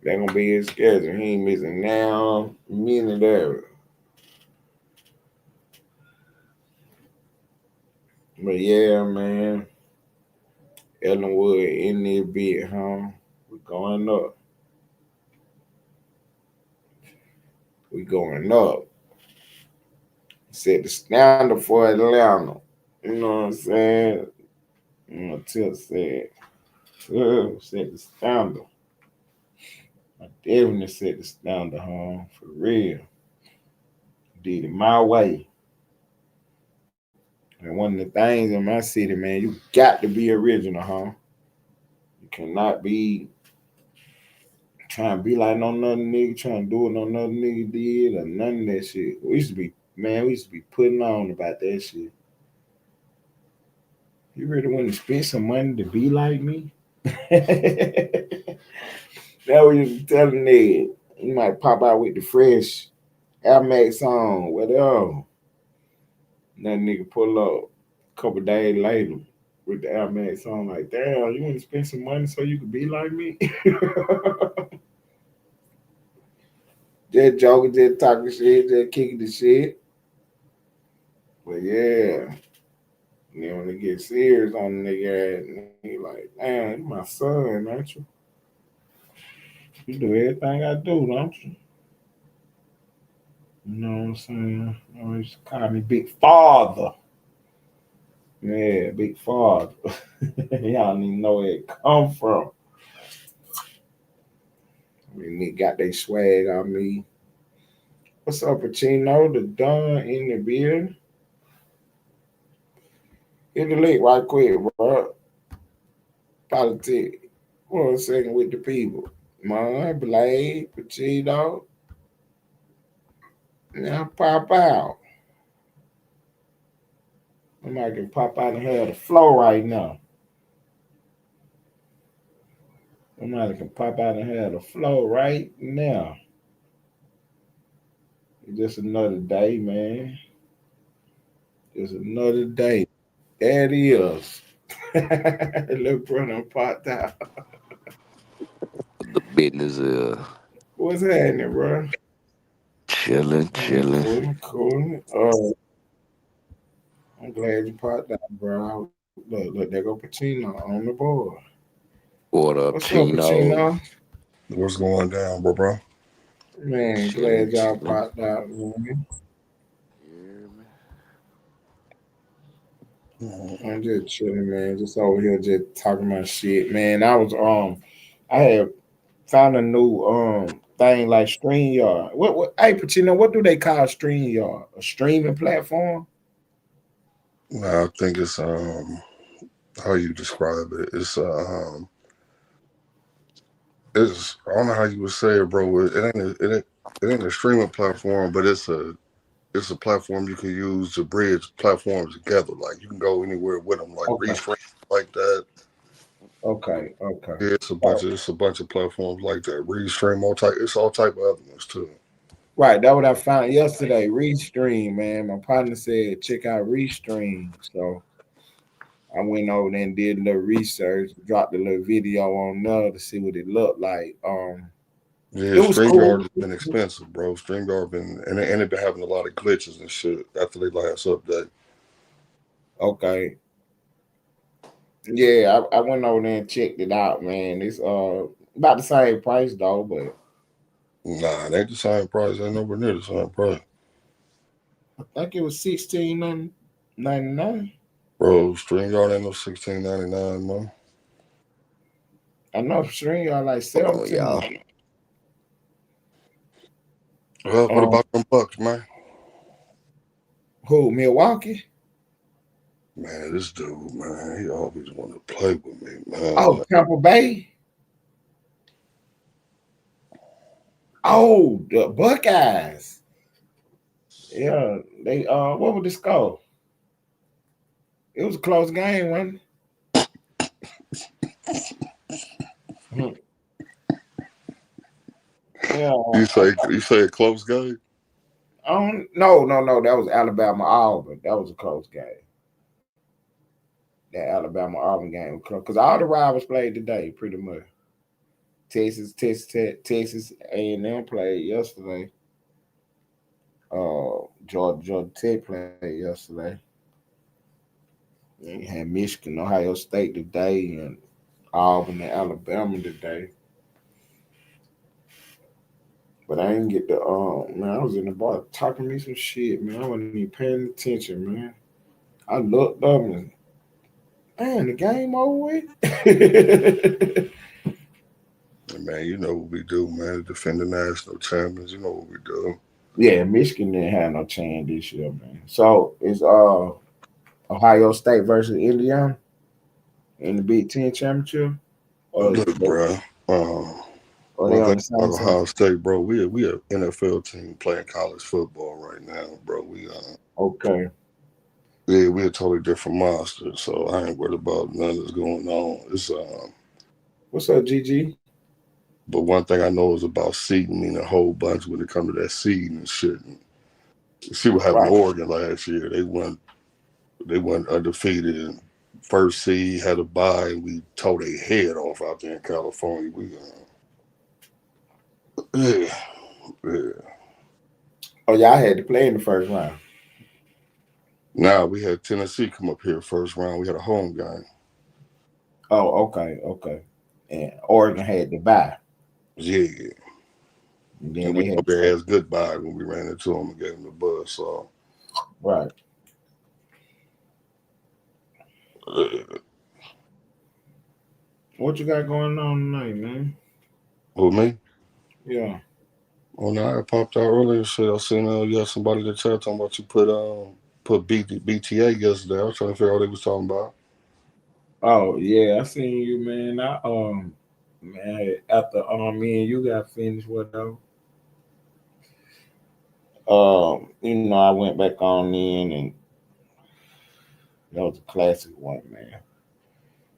That gonna be his schedule. He ain't missing now, minute ever. But yeah, man. Ellenwood in there bit, huh? We going up. We going up. Set the standard for Atlanta. You know what I'm saying? You know, Tip said, set the standard. I definitely set the standard, huh? For real. Did it my way. And one of the things in my city, man, you got to be original, huh? You cannot be trying to be like no another nigga, trying to do what no another nigga did, or none of that shit. We used to be, man, we used to be putting on about that shit. You really want to spend some money to be like me? That what you was telling nigga. You might pop out with the fresh Air Max on, whatever. That nigga pull up a couple days later with the Air Max on, like, damn, you want to spend some money so you could be like me? Just joking, just talking shit, just kicking the shit. But yeah, then when they get serious on the nigga, he like, damn, you my son, aren't you? You do everything I do, don't you? You know what I'm saying? Always call me Big Father. Yeah, Big Father. Y'all don't even know where it come from. I mean, they got they swag on me. What's up, Pacino? The Don in the beer. Hit the link right quick, bro. Politics. 1 second with the people. Man, Blade, Pacino. Now pop out. I might can pop out and have the flow right now. Somebody can pop out and have the flow right now. It's just another day, man. Just another day. That is. Little brother popped out. The business What's happening, bro? chilling, chilling. Cool, cool. Oh, I'm glad you popped out, bro. Look, there go Pacino on the board. Order What's up, Pino. Pacino? What's going down, bro? Man, glad Chilling, y'all chilling. popped out, man. Hear me? Mm. I'm just chilling, man. Just over here, just talking my shit, man. I had found a new thing like StreamYard. What? Hey, Pacino, what do they call StreamYard? A streaming platform? I think it's how you describe it. It's I don't know how you would say it, bro. It ain't a streaming platform, but it's a platform you can use to bridge platforms together. Like you can go anywhere with them, like Okay, Restream like that. okay. Yeah, Right, it's a bunch of platforms like that. Restream it's all type of other ones too. right. That's what I found yesterday. Restream, man. My partner said check out Restream, so I went over there and did a little research, dropped a little video on there to see what it looked like. Yeah, It was StreamYard cool. has been expensive, bro. StreamYard been and it been having a lot of glitches and shit after they last update. Okay. Yeah, I went over there and checked it out, man. It's about the same price though, but Nah, it ain't the same price. Ain't nowhere near the same price. I think it was 16.99. Bro, StreamYard ain't no 16.99, man. I know stream y'all like Hold on, 17. y'all. Well, what Um, about them Bucks, man? who Milwaukee? Man, this dude, man, he always want to play with me, Oh, man. Tampa Bay. Oh, the Buckeyes. Yeah, they what was the score? It was a close game, wasn't it? Mhm. Yeah, You say a close game? no. That was Alabama Auburn. That was a close game. That Alabama Auburn game was close because all the rivals played today, pretty much. Texas A&M played yesterday. Georgia Tech played yesterday. And you had Michigan, Ohio State today, and Auburn and Alabama today. But I didn't get the man. I was in the bar talking me some shit, man. I wasn't even paying attention, man. I looked up and man, the game over with. Man, you know what we do, man. Defend the national champions. You know what we do. Yeah, Michigan didn't have no chance this year, man. So it's Ohio State versus Indiana in the Big Ten championship, or Look, they, bro. or they One on thing the same about team. Ohio State, bro, we a NFL team playing college football right now, bro. Okay, Yeah, we a totally different monster. So I ain't worried about nothing that's going on. what's up, GG? But one thing I know is about seeding, mean a whole bunch when it comes to that seeding and shit. And you see what happened to Right. Oregon last year? They went undefeated and first seed had a bye and we tore their head off out there in California. Yeah, yeah. Oh, y'all had to play in the first round. Now we had Tennessee come up here first round. We had a home game. Oh, okay. And Oregon had to buy. Yeah. And And then we they had told to their play. ass goodbye when we ran into them and gave them the buzz. So, Right. uh, What you got going on tonight, man? who me? Yeah. Oh no, I popped out earlier. Shit, I seen you had somebody in the chat talking about you put BTA yesterday. I was trying to figure out what they was talking about. Oh, yeah. I seen you, man. Man, after me and you got finished, whatever. I went back on in, and that was a classic one, man.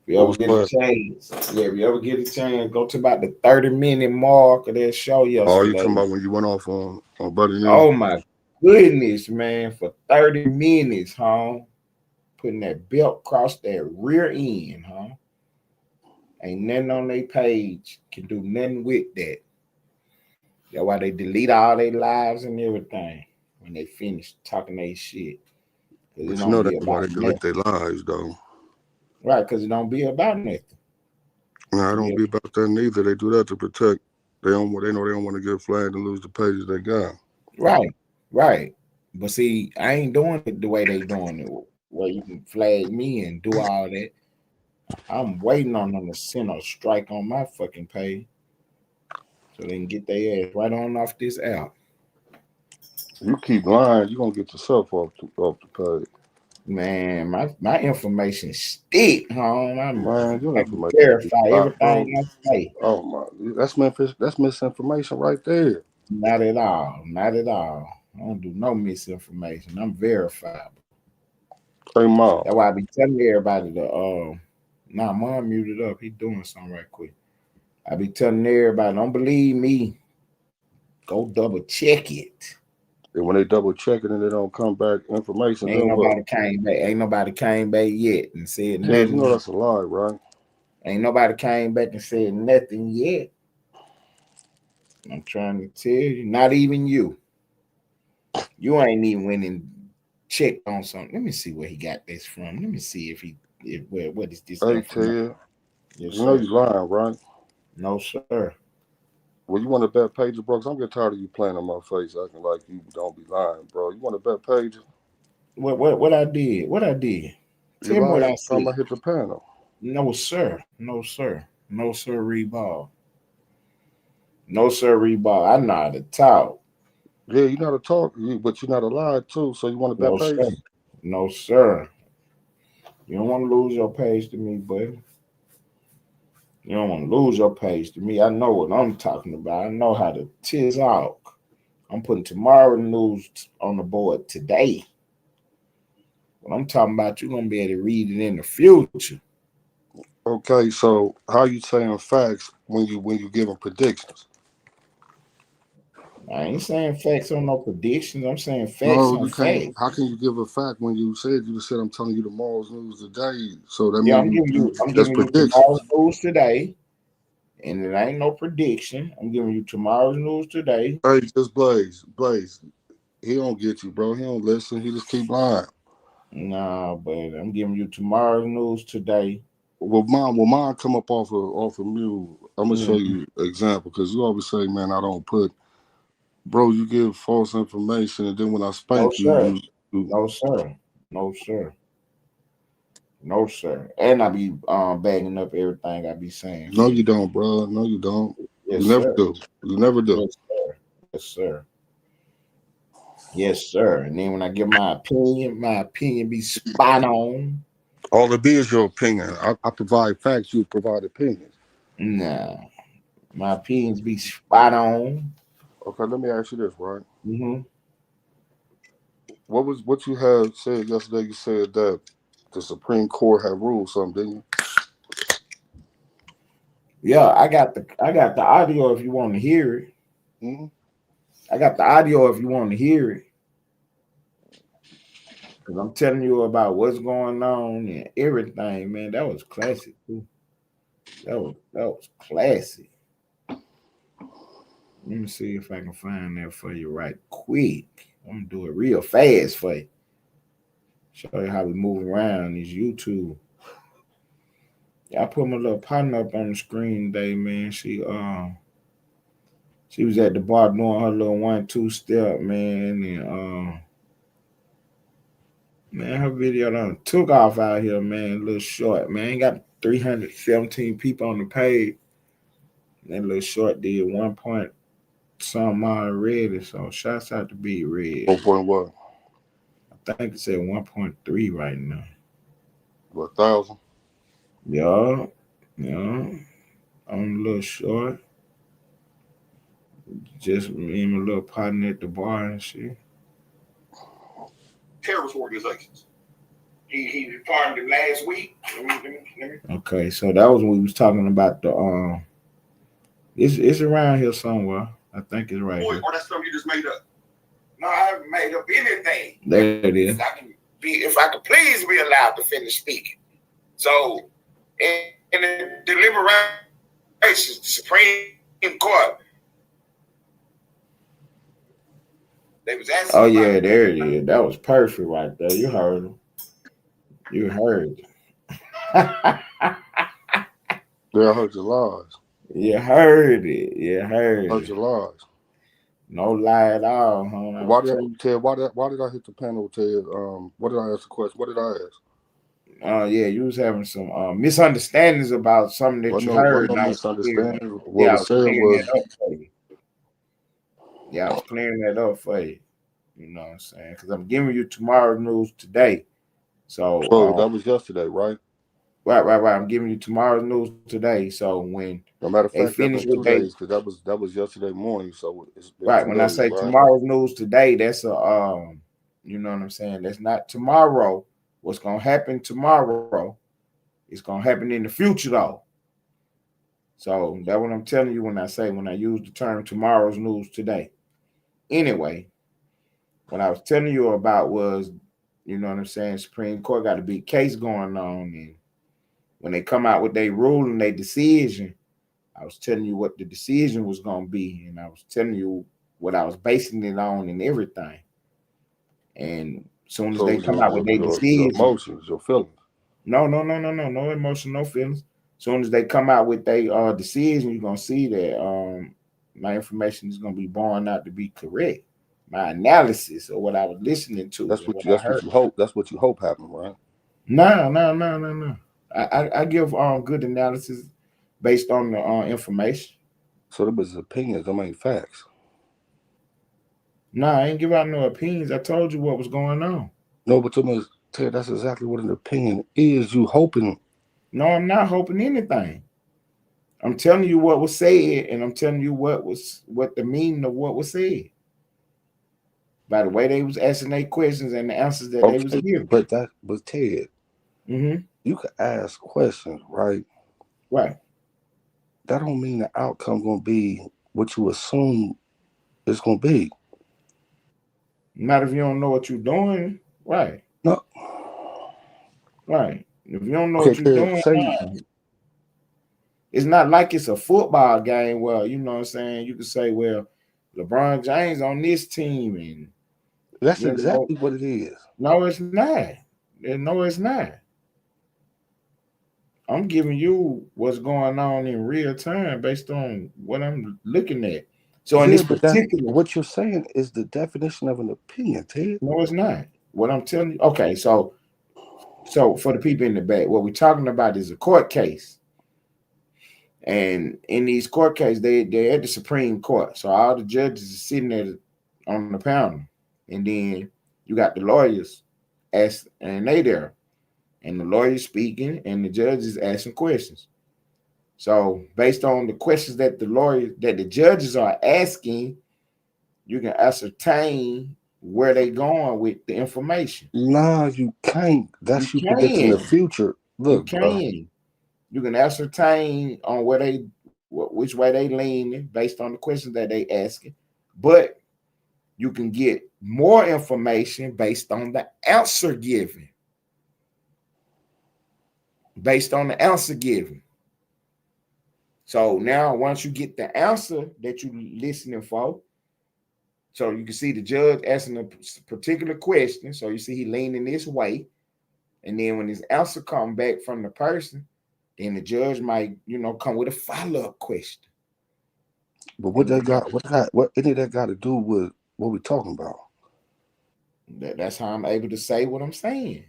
If you What ever was get a class? chance, yeah, if you ever get a chance, go to about the 30-minute mark of that show Oh, you talking yesterday. about when you went off on Buddy New? Oh my goodness, man, for 30 minutes, huh? Putting that belt across that rear end, huh? Ain't nothing on their page can do nothing with that. That's why they delete all their lives and everything when they finish talking their shit. Cause it But you don't know be that's why about they delete nothing. their lives though. Right, because it don't be about nothing. No, I don't Yeah. be about that neither. They do that to protect. They know they don't want to get flagged and lose the pages they got. Right, right. But see, I ain't doing it the way they doing it, where you can flag me and do all that. I'm waiting on them to send a strike on my fucking page so they can get their ass right on off this app. You keep lying, you gonna get yourself off the page. Man, my information stick, home. Man, your I can information is verify not, bro. everything I say. Oh my, that's Memphis. That's misinformation right there. Not at all. Not at all. I don't do no misinformation. I'm verifiable. Hey, mom. That's why I be telling everybody to nah, mom muted up. He doing something right quick. I be telling everybody, don't believe me. Go double check it. And when they double check it and they don't come back information, Ain't then what? nobody came back. Ain't nobody came back yet and said Tiz, you know nothing. that's a lie, right? Ain't nobody came back and said nothing yet. I'm trying to tell you, not even you. You ain't even went and checked on something. Let me see where he got this from. Let me see if he what is this Hey, information? Ted, Yes, you know sir. you lying, right? No, sir. Well, you want to bet pages, bro? 'Cause I'm getting tired of you playing in my face, acting like you don't be lying, bro. You want to bet pages? What I did? What I did? You Tell me what lied I every time I said. hit the panel. No, sir. No, sir. No, sir. Reball. No, sir. Reball. I know how to talk. Yeah, you're not a talk, but you're not a lie too. So you want to bet No, sir. pages? No, sir. You don't want to lose your page to me, buddy. You don't want to lose your page to me. I know what I'm talking about. I know how to tiz out. I'm putting tomorrow news on the board today. What I'm talking about, you're gonna be able to read it in the future. Okay, so how you saying facts when you giving predictions? I ain't saying facts on no predictions. I'm saying facts No, on you can't. facts. How can you give a fact when you said I'm telling you tomorrow's news today? So that Yeah, means I'm giving you you. I'm that's giving you predictions. tomorrow's news today, and it ain't no prediction. I'm giving you tomorrow's news today. Hey, just Blaze. He don't get you, bro. He don't listen. He just keep lying. Nah, but I'm giving you tomorrow's news today. Well, mine come up off of mute. I'm gonna show Mm, you an example because you always say, man, I don't put, bro. You give false information, and then when I no, spank you, sir. you No, sir. No, sir. No, sir. And I be bagging up everything I be saying no, for you you. don't, bro. No, you don't. You Yes, never sir. do. You never do. Yes, sir. Yes, sir. Yes, sir. And then when I give my opinion be spot on. All it be is your opinion. I provide facts. You provide opinions. Nah, my opinions be spot on. Okay, let me ask you this, right? Hmm. What you had said yesterday? You said that the Supreme Court had ruled something, didn't you? Yeah, I got the audio if you want to hear it. Hmm. I got the audio if you want to hear it. Cause I'm telling you about what's going on and everything, man. That was classic too. That was classic. Let me see if I can find that for you right quick. I'm gonna do it real fast for you. Show you how we move around these YouTube. Yeah, I put my little partner up on the screen today, man. She was at the bar doing her little 1-2 step, man, and man, her video done took off out here, man. A little short, man. Got 317 people on the page. That little short did 1 point something already. So shouts out to Big Red. 1.1, I think it said 1.3 right now. what, 1,000? Yeah, yeah. On a little short. Just me and my little partner at the bar and shit. Terrorist organizations. He departed last week. Okay, so that was when we was talking about the it's around here somewhere. I think it's right here. Or that's something you just made up. No, I haven't made up anything. There it is. If I could please be allowed to finish speaking. So in the deliberations, the Supreme Court, they was asking. Oh yeah, there it is. That was perfect right there. You heard him. You heard. Yeah, I heard your lies. You heard it. You heard I heard it. your lies. No lie at all, huh? Why did you tell? Why did I hit the panel, Ted? What did I ask the question? What did I ask? Yeah, you was having some misunderstandings about something that you Wasn't heard, no and I was clearing. misunderstanding. What Yeah, I was was said clearing was, that up for you. Yeah, I was clearing that up for you. You know what I'm saying? Because I'm giving you tomorrow's news today. So So that was yesterday, right? right. I'm giving you tomorrow's news today. So when No matter of they fact, that finish been with 2 days because that was yesterday morning. So it's been right, two when I days, say right? tomorrow's news today, that's a you know what I'm saying? That's not tomorrow. What's gonna happen tomorrow? It's gonna happen in the future though. So that's what I'm telling you when I use the term tomorrow's news today. Anyway, what I was telling you about was, you know what I'm saying, Supreme Court got a big case going on, and when they come out with their ruling, their decision, I was telling you what the decision was gonna be, and I was telling you what I was basing it on and everything. And as soon as So it they was come out with their your decision, emotions, your feelings. no emotion, no feelings. As soon as they come out with their decision, you're gonna see that my information is gonna be borne out to be correct. My analysis or what I was listening to and what I That's what heard. you hope. That's what you hope happened, right? No. I give good analysis based on the information. So there was opinions. I mean facts. No, I ain't give out no opinions. I told you what was going on. No, but Ted, that's exactly what an opinion is. You hoping. No, I'm not hoping anything. I'm telling you what was said, and I'm telling you what the meaning of what was said by the way they was asking their questions and the answers that they was Okay, giving. but Ted, Mm-hmm. you could ask questions, right? Right. That don't mean the outcome gonna be what you assume it's gonna be. Not if you don't know what you're doing. Right. No. Right. If you don't know Okay, what you're Ted, doing, say it's not like it's a football game. Well, you know what I'm saying. You could say, well, LeBron James on this team, and that's you know, exactly what it is. no, it's not. No, it's not. I'm giving you what's going on in real time based on what I'm looking at. So in Yeah, this but that particular, what you're saying is the definition of an opinion, Ted. no, it's not. What I'm telling you. Okay, so for the people in the back, what we're talking about is a court case. And in these court cases, they're at the Supreme Court. So all the judges are sitting there on the panel. And then you got the lawyers and they there. And the lawyers speaking and the judges asking questions. So based on the questions that the judges are asking, you can ascertain where they going with the information. Nah, you can't. You That's you predicting the can. future. You Look, bro. can. You can ascertain on which way they leaning based on the questions that they asking, but you can get more information based on the answer given. Based on the answer given. So now, once you get the answer that you're listening for, so you can see the judge asking a particular question. So you see he leaning this way, and then when his answer come back from the person, then the judge might, come with a follow-up question. But what And that what any of that got to do with what we talking about? that's how I'm able to say what I'm saying.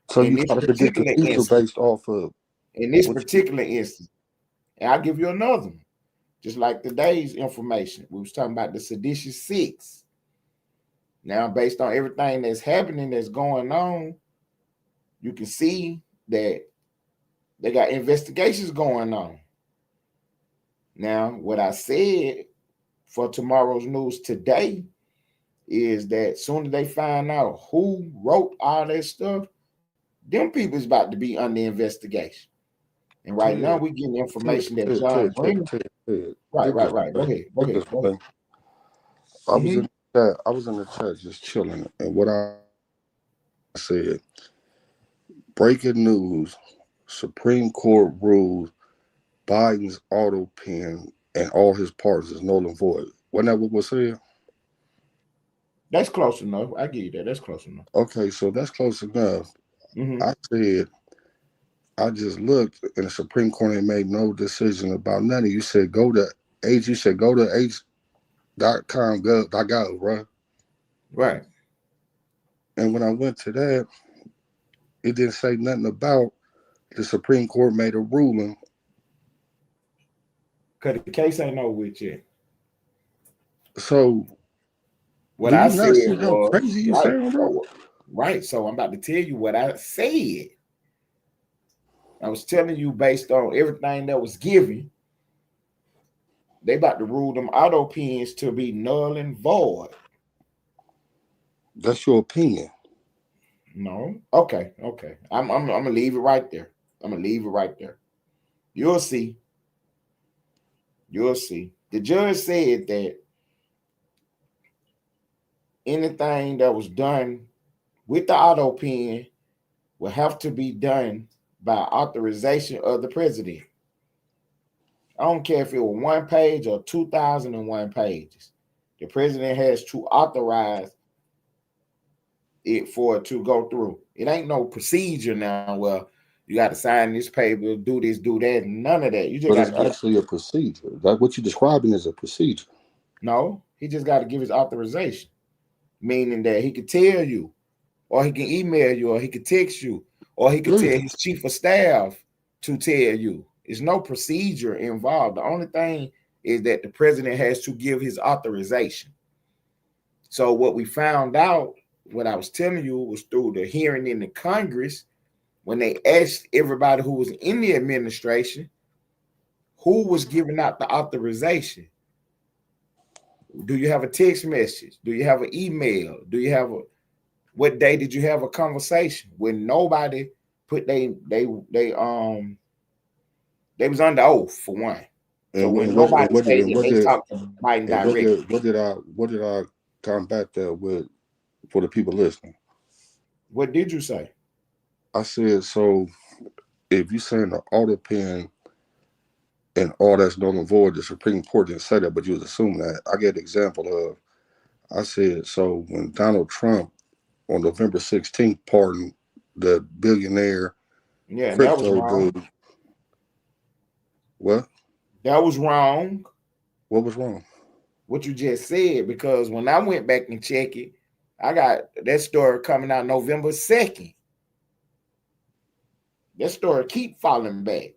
So In you this try to predict the particular future instance, based off of in this what you particular instance, and I'll give you another one. Just like today's information, we was talking about the seditious six. Now, based on everything that's happening, that's going on, you can see that they got investigations going on. Now, what I said for tomorrow's news today is that soon as they find out who wrote all that stuff, them people is about to be under investigation. And right now, Ted, we getting Ted, information that Ted, John Ted, Ted, Brennan. Ted, Ted. Right. Get this, Go man. ahead. Get this, man. I was Mm-hmm. in the chat. I was in the chat just chilling, and what I said: breaking news: Supreme Court rules Biden's auto pen and all his parts is null and void. Wasn't that what was said? That's close enough. I give you that. That's close enough. Okay, so that's close enough. Mm-hmm. I said I just looked, and the Supreme Court ain't made no decision about nothing. You said go to H. You said go to H.com gov, right? Right. And when I went to that, it didn't say nothing about the Supreme Court made a ruling. Because the case ain't over with yet. So, What do I you said not see how was, crazy you right. sound, bro? Right. So I'm about to tell you what I said. I was telling you based on everything that was given, they about to rule them auto pens to be null and void. That's your opinion. No. Okay. Okay. I'm gonna leave it right there. I'm gonna leave it right there. You'll see. You'll see. The judge said that anything that was done with the auto pen will have to be done by authorization of the president. I don't care if it was 1 page or 2,001 pages. The president has to authorize it for it to go through. It ain't no procedure now. Well, you got to sign this paper, do this, do that. None of that. You just But got it's to get. actually a procedure. That what you're describing is a procedure. No, he just got to give his authorization, meaning that he could tell you, or he can email you, or he could text you, or he could Yeah. tell his chief of staff to tell you. There's no procedure involved. The only thing is that the president has to give his authorization. So what we found out, what I was telling you, was through the hearing in the Congress when they asked everybody who was in the administration who was giving out the authorization. Do you have a text message? Do you have an email? Do you have a what day did you have a conversation when nobody put they was under oath for one. So when nobody said that they talked to Biden directly. What did I combat that with for the people listening? What did you say? I said, so if you saying the auto pen and all that's null and void, the Supreme Court didn't say that, but you was assuming that. I get an example of, I said, so when Donald Trump on November 16th pardoned the billionaire That was crypto wrong. dude, what? That was wrong. What was wrong? What you just said, because when I went back and checked it, I got that story coming out November 2nd. That story keep falling back.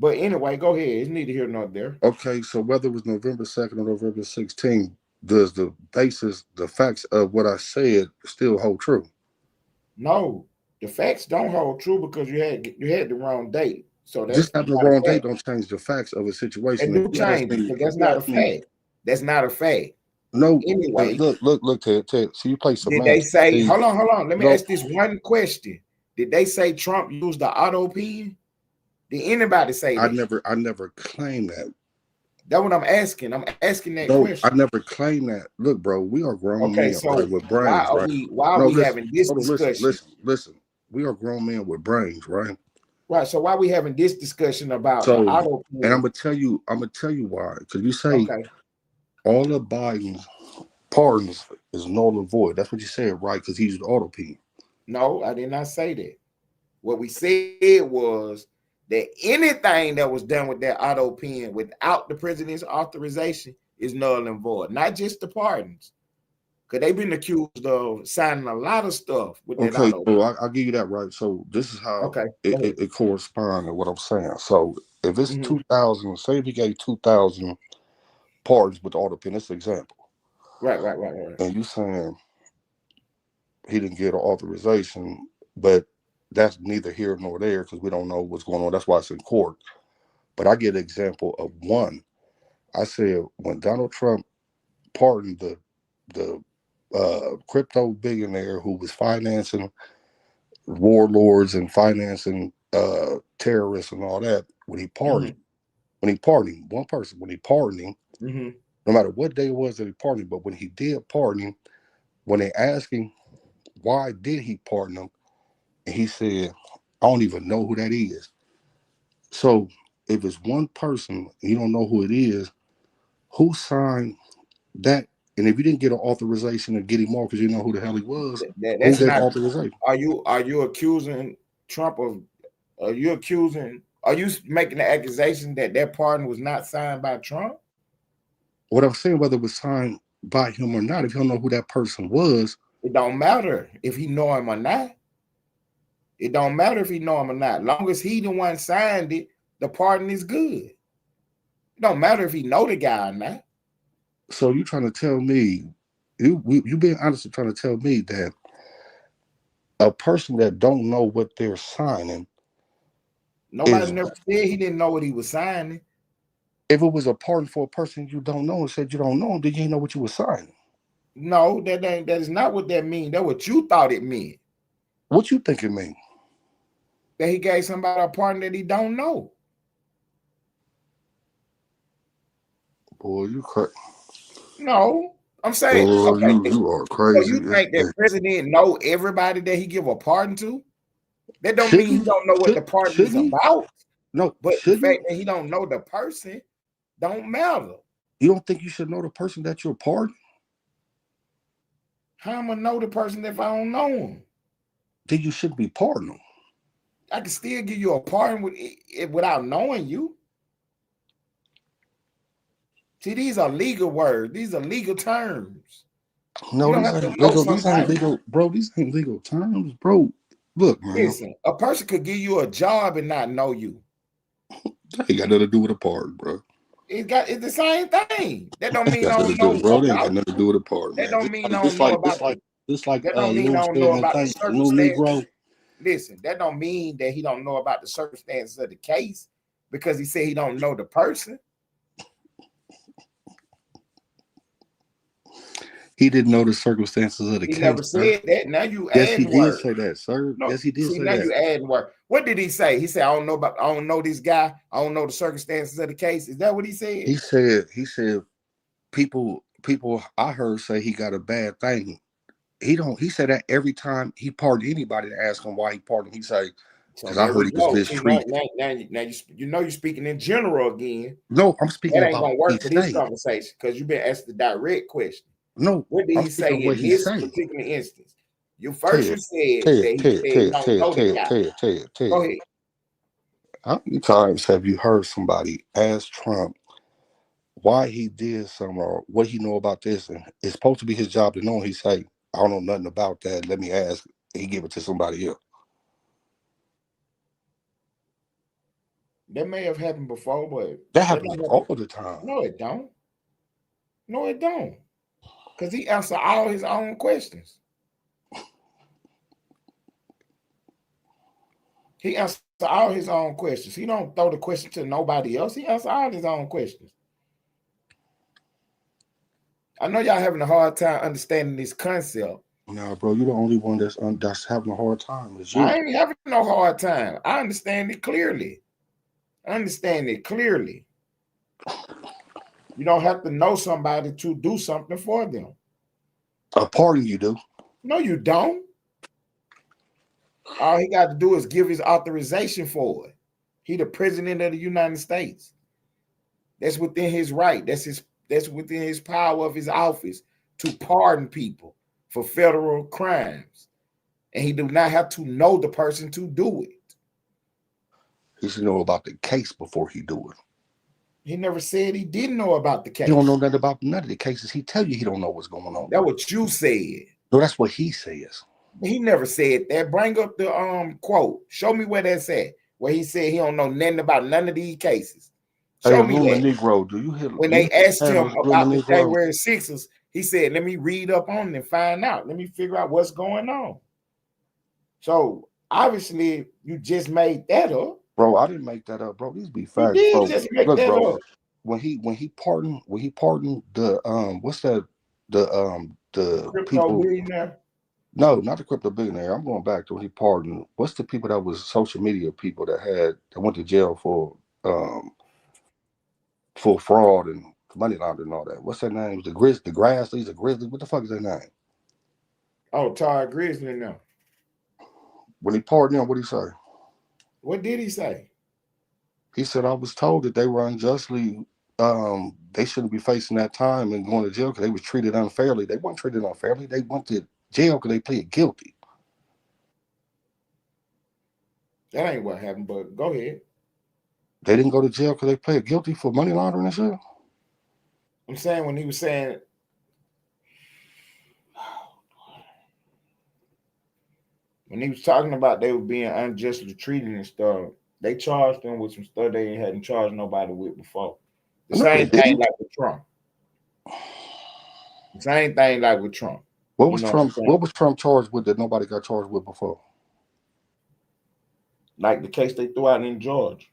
But anyway, go ahead. It's neither here nor there. Okay, so whether it was November 2nd or November 16th, does the basis, the facts of what I said still hold true? No, the facts don't hold true because you had the wrong date. So that's just having the wrong date don't change the facts of a situation. It do change because that's not a fact. That's not a fact. No. Anyway, look, Ted. So you play did they semantics. say? Hold on. Let me ask this one question. Did they say Trump used the auto pen? Did anybody say that? I never claimed that. That's what I'm asking. I'm asking that question. I never claimed that. Look, bro, we are grown men, so right, with brains, why are we having this discussion? Listen. We are grown men with brains, right? Right. So why are we having this discussion about the auto pen? And I'm gonna tell you why. Because you say all of Biden's pardons is null and void. That's what you said, right? Because he used the auto pen. No, I did not say that. What we said was that anything that was done with that auto pen without the president's authorization is null and void. Not just the pardons, because they've been accused of signing a lot of stuff with that auto pen. So I'll give you that, right? So this is how it corresponds to what I'm saying. So if it's 2,000, say if he gave 2,000 pardons with the auto pen, that's an example. Right. And you saying he didn't get an authorization, but that's neither here nor there because we don't know what's going on. That's why it's in court. But I get an example of one. I said when Donald Trump pardoned the crypto billionaire who was financing warlords and financing terrorists and all that, when he pardoned one person, no matter what day it was that he pardoned, but when he did pardon him, when they asked him why did he pardon him, and he said, I don't even know who that is. So if it's one person, and you don't know who it is, who signed that? And if you didn't get an authorization to get him off because you know who the hell he was, that's not authorization. Are you accusing Trump of? Are you making the accusation that pardon was not signed by Trump? What I'm saying, whether it was signed by him or not, if you don't know who that person was, it don't matter if he know him or not. It don't matter if he know him or not. Long as he the one signed it, the pardon is good. It don't matter if he know the guy or not. So you trying to tell me, you being honest and trying to tell me that A person that don't know what they're signing Nobody is, never said he didn't know what he was signing. if it was a pardon for a person you don't know and said you don't know him, then you didn't know what you were signing. No, that is not what that means. That's what you thought it meant. What you think it mean? That he gave somebody a pardon that he don't know. Boy, you crazy. No, I'm saying, Boy, okay, you are so crazy. you think that president know everybody that he give a pardon to? That don't Should mean he don't know what the pardon is he? about. No, But the should he? fact that he don't know the person don't matter. You don't think you should know the person that you're pardoning? How am I gonna know the person if I don't know him? Then you shouldn't be pardoning them. I can still give you a pardon without knowing you. See, these are legal words. These are legal terms. No, You don't these have to ain't know legal. These ain't somebody. legal, bro. These ain't legal terms, bro. Look, man, Listen, a person could give you a job and not know you. that ain't got nothing to do with a pardon, bro. It's the same thing. That don't mean Got I nothing don't to do, know bro. They ain't got about nothing to you. do with a pardon, That man. don't mean I don't know about you. That don't You mean know I what I'm don't know saying? about the That thing, little circumstances. Negro. Listen, that don't mean that he don't know about the circumstances of the case because he said he don't know the person. He didn't know the circumstances of the He case, never sir. said that. Now you Yes, he adding did words. say that, sir. No, Yes, he did see, say now that. you adding word. What did he say? He said, I don't know this guy. I don't know the circumstances of the case. Is that what he said? He said people I heard say he got a bad thing. He said that every time he pardoned anybody to ask him why he pardoned, he say, So because I there heard we he was go. See, mistreated. now you know you're speaking in general again. No, I'm speaking That ain't about gonna what work he for this say. conversation because you've been asked the direct question. No, What did I'm he speaking say of what in he this say. particular instance? You said Ted, that he said he don't know the guy. Go ahead. How many times have you heard somebody ask Trump why he did something or what he know about this? And it's supposed to be his job to know. He say, I don't know nothing about that. Let me ask. He give it to somebody else. That may have happened before, but That that happens don't happen. all the time. No, it don't. No, it don't. Because he answered all his own questions. He answered all his own questions. He don't throw the question to nobody else. He answered all his own questions. I know y'all having a hard time understanding this concept. No, bro, you're the only one that's having a hard time. It's you. I ain't having no hard time. I understand it clearly. You don't have to know somebody to do something for them. A pardon you do. No, you don't. All he got to do is give his authorization for it. He the president of the United States. That's within his right. That's within his power of his office to pardon people for federal crimes. And he do not have to know the person to do it. He should know about the case before he do it. He never said he didn't know about the case. He don't know nothing about none of the cases. He tell you he don't know what's going on. That's what you said. No, that's what he says. He never said that. Bring up the quote. Show me where that's at. Where he said he don't know nothing about none of these cases. Show me that. Negro, do you hear When they asked him about the Negro? January 6th, he said, let me read up on it and find out. Let me figure out what's going on. So obviously you just made that up. Bro, I didn't make that up, bro. These be facts. You did bro. just make Look, that bro, up. when he pardoned the what's that the Crypto people billionaire. No, not the crypto billionaire. I'm going back to when he pardoned. What's the people that was social media people that went to jail for fraud and money laundering and all that? What's their names? The Grasleys, the Grizzlies. What the fuck is their name? Oh, Todd Grizzly now. When he pardoned them, what did he say? What did he say? He said, I was told that they were unjustly, they shouldn't be facing that time and going to jail because they was treated unfairly. They weren't treated unfairly. They went to jail because they pleaded guilty. That ain't what happened, but go ahead. They didn't go to jail because they pleaded guilty for money laundering and shit? I'm saying when he was saying, when he was talking about they were being unjustly treated and stuff, they charged them with some stuff they hadn't charged nobody with before. The same thing like with Trump. The same thing like with Trump. What You was know what I'm Trump? saying? What was Trump charged with that nobody got charged with before? Like the case they threw out in Georgia.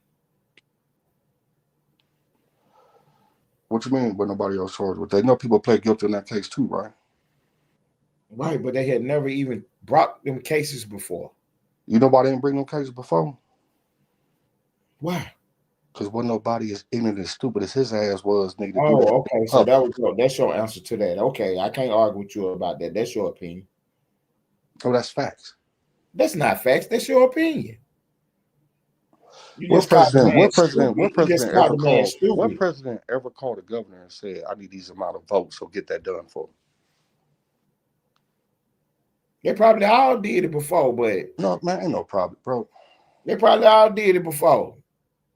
What you mean? But nobody else charged with? They know people pled guilty in that case too, right? Right, but they had never even brought them cases before. You know why they didn't bring them cases before? Why? Because wasn't nobody as ignorant and stupid as his ass was, nigga, to do that. Oh, okay. So that's your answer to that. Okay, I can't argue with you about that. That's your opinion. Oh, that's facts. That's not facts. That's your opinion. You What just called the president? man What stupid. president? What You just president called ever the man called? What stupid. president ever called a governor and said, "I need these amount of votes, so get that done for me"? They probably all did it before, but No, man, ain't no problem, bro. they probably all did it before.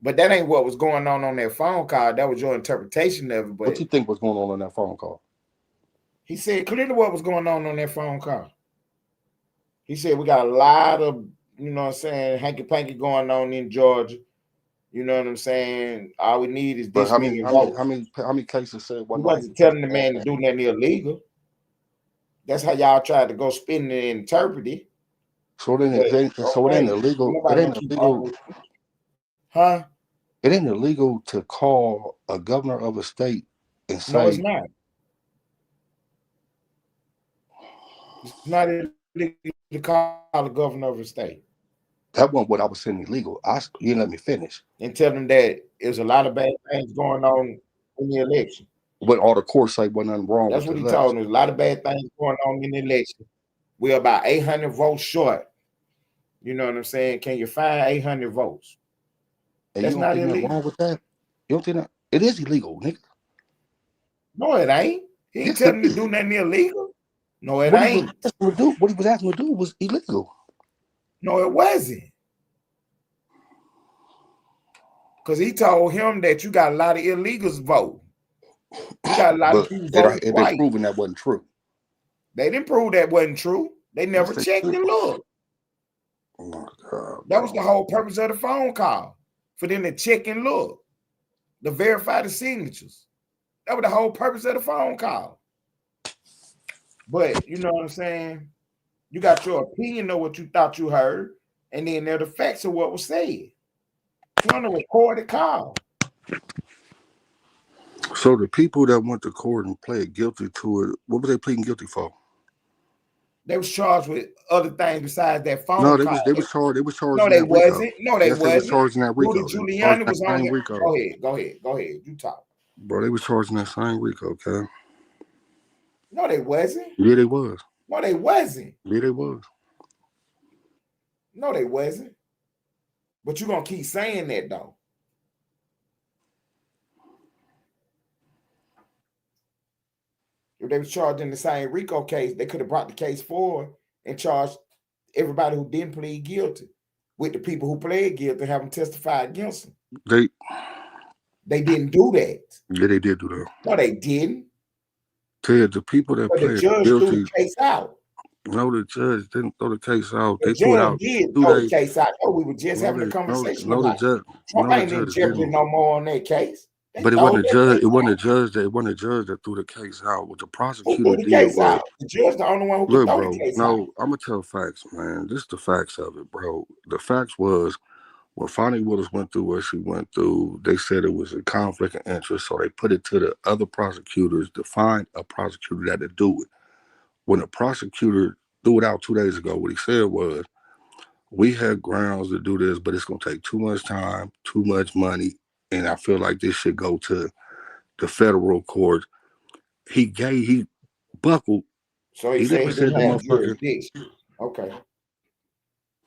But that ain't what was going on that phone call. That was your interpretation of it. But What you think was going on in that phone call? he said clearly what was going on that phone call. He said we got a lot of, you know what I'm saying, hanky-panky going on in Georgia. You know what I'm saying? All we need is But this many votes. how many cases said He wasn't wasn't telling the man to do nothing illegal. That's how y'all tried to go spin it and interpret it. So it ain't illegal. It Nobody ain't gonna keep illegal. arguing. Huh? It ain't illegal to call a governor of a state and No, it's say, not. It's not illegal to call the governor of a state that wasn't what I was saying illegal. You didn't let me finish. and tell them that there's a lot of bad things going on in the election. What all the courts say wasn't nothing wrong That's with what the he told election. them. There's a lot of bad things going on in the election. We're about 800 votes short. You know what I'm saying? Can you find 800 votes? And That's you don't not think nothing illegal. wrong with that? You don't think that? It is illegal, nigga. No, it ain't. He ain't Yes, telling it him to is. do nothing illegal. No, it What he ain't. was asking to do was illegal. No, it wasn't. Because he told him that you got a lot of illegals vote. You got a lot of people voting It twice. proven that wasn't true. They didn't prove that wasn't true. They never Yes, checked and looked. Oh my God, That was the whole purpose of the phone call, for them to check and look, to verify the signatures. That was the whole purpose of the phone call. But you know what I'm saying? You got your opinion of what you thought you heard, and then there are the facts of what was said. You on a recorded call. So the people that went to court and pled guilty to it, what were they pleading guilty for? They was charged with other things besides that phone No, call. They was charged No, in they that RICO. wasn't. No, they Yes, they was wasn't. charged in that RICO. Rudy Giuliani was on there. RICO. Go ahead. You talk. Bro, they was charged in that same RICO, okay? No, they wasn't. Yeah, they was. No, they wasn't. Yeah, they was. No, they wasn't. But you're gonna keep saying that though. If they was charged in the same RICO case, they could have brought the case forward and charged everybody who didn't plead guilty with the people who pled guilty, have them testify against them. They didn't do that. Yeah, they did do that. No, they didn't. Ted, the people that But the pled judge guilty. threw the case out. No, the judge didn't throw the case out. The They threw it judge out. did throw the case out. Oh, we were just having a conversation about it. Trump ain't in jeopardy no more on that case. But it wasn't a judge. It wasn't a judge that threw the case out. What the prosecutor did was the judge the only one who could throw the case out. No, I'm gonna tell facts, man. This is the facts of it, bro. The facts was when Fonnie Willis went through what she went through, they said it was a conflict of interest, so they put it to the other prosecutors to find a prosecutor that to do it. When the prosecutor threw it out 2 days ago, what he said was, we had grounds to do this, but it's gonna take too much time, too much money, and I feel like this should go to the federal court. He buckled. So he said he didn't have jurisdiction. Okay.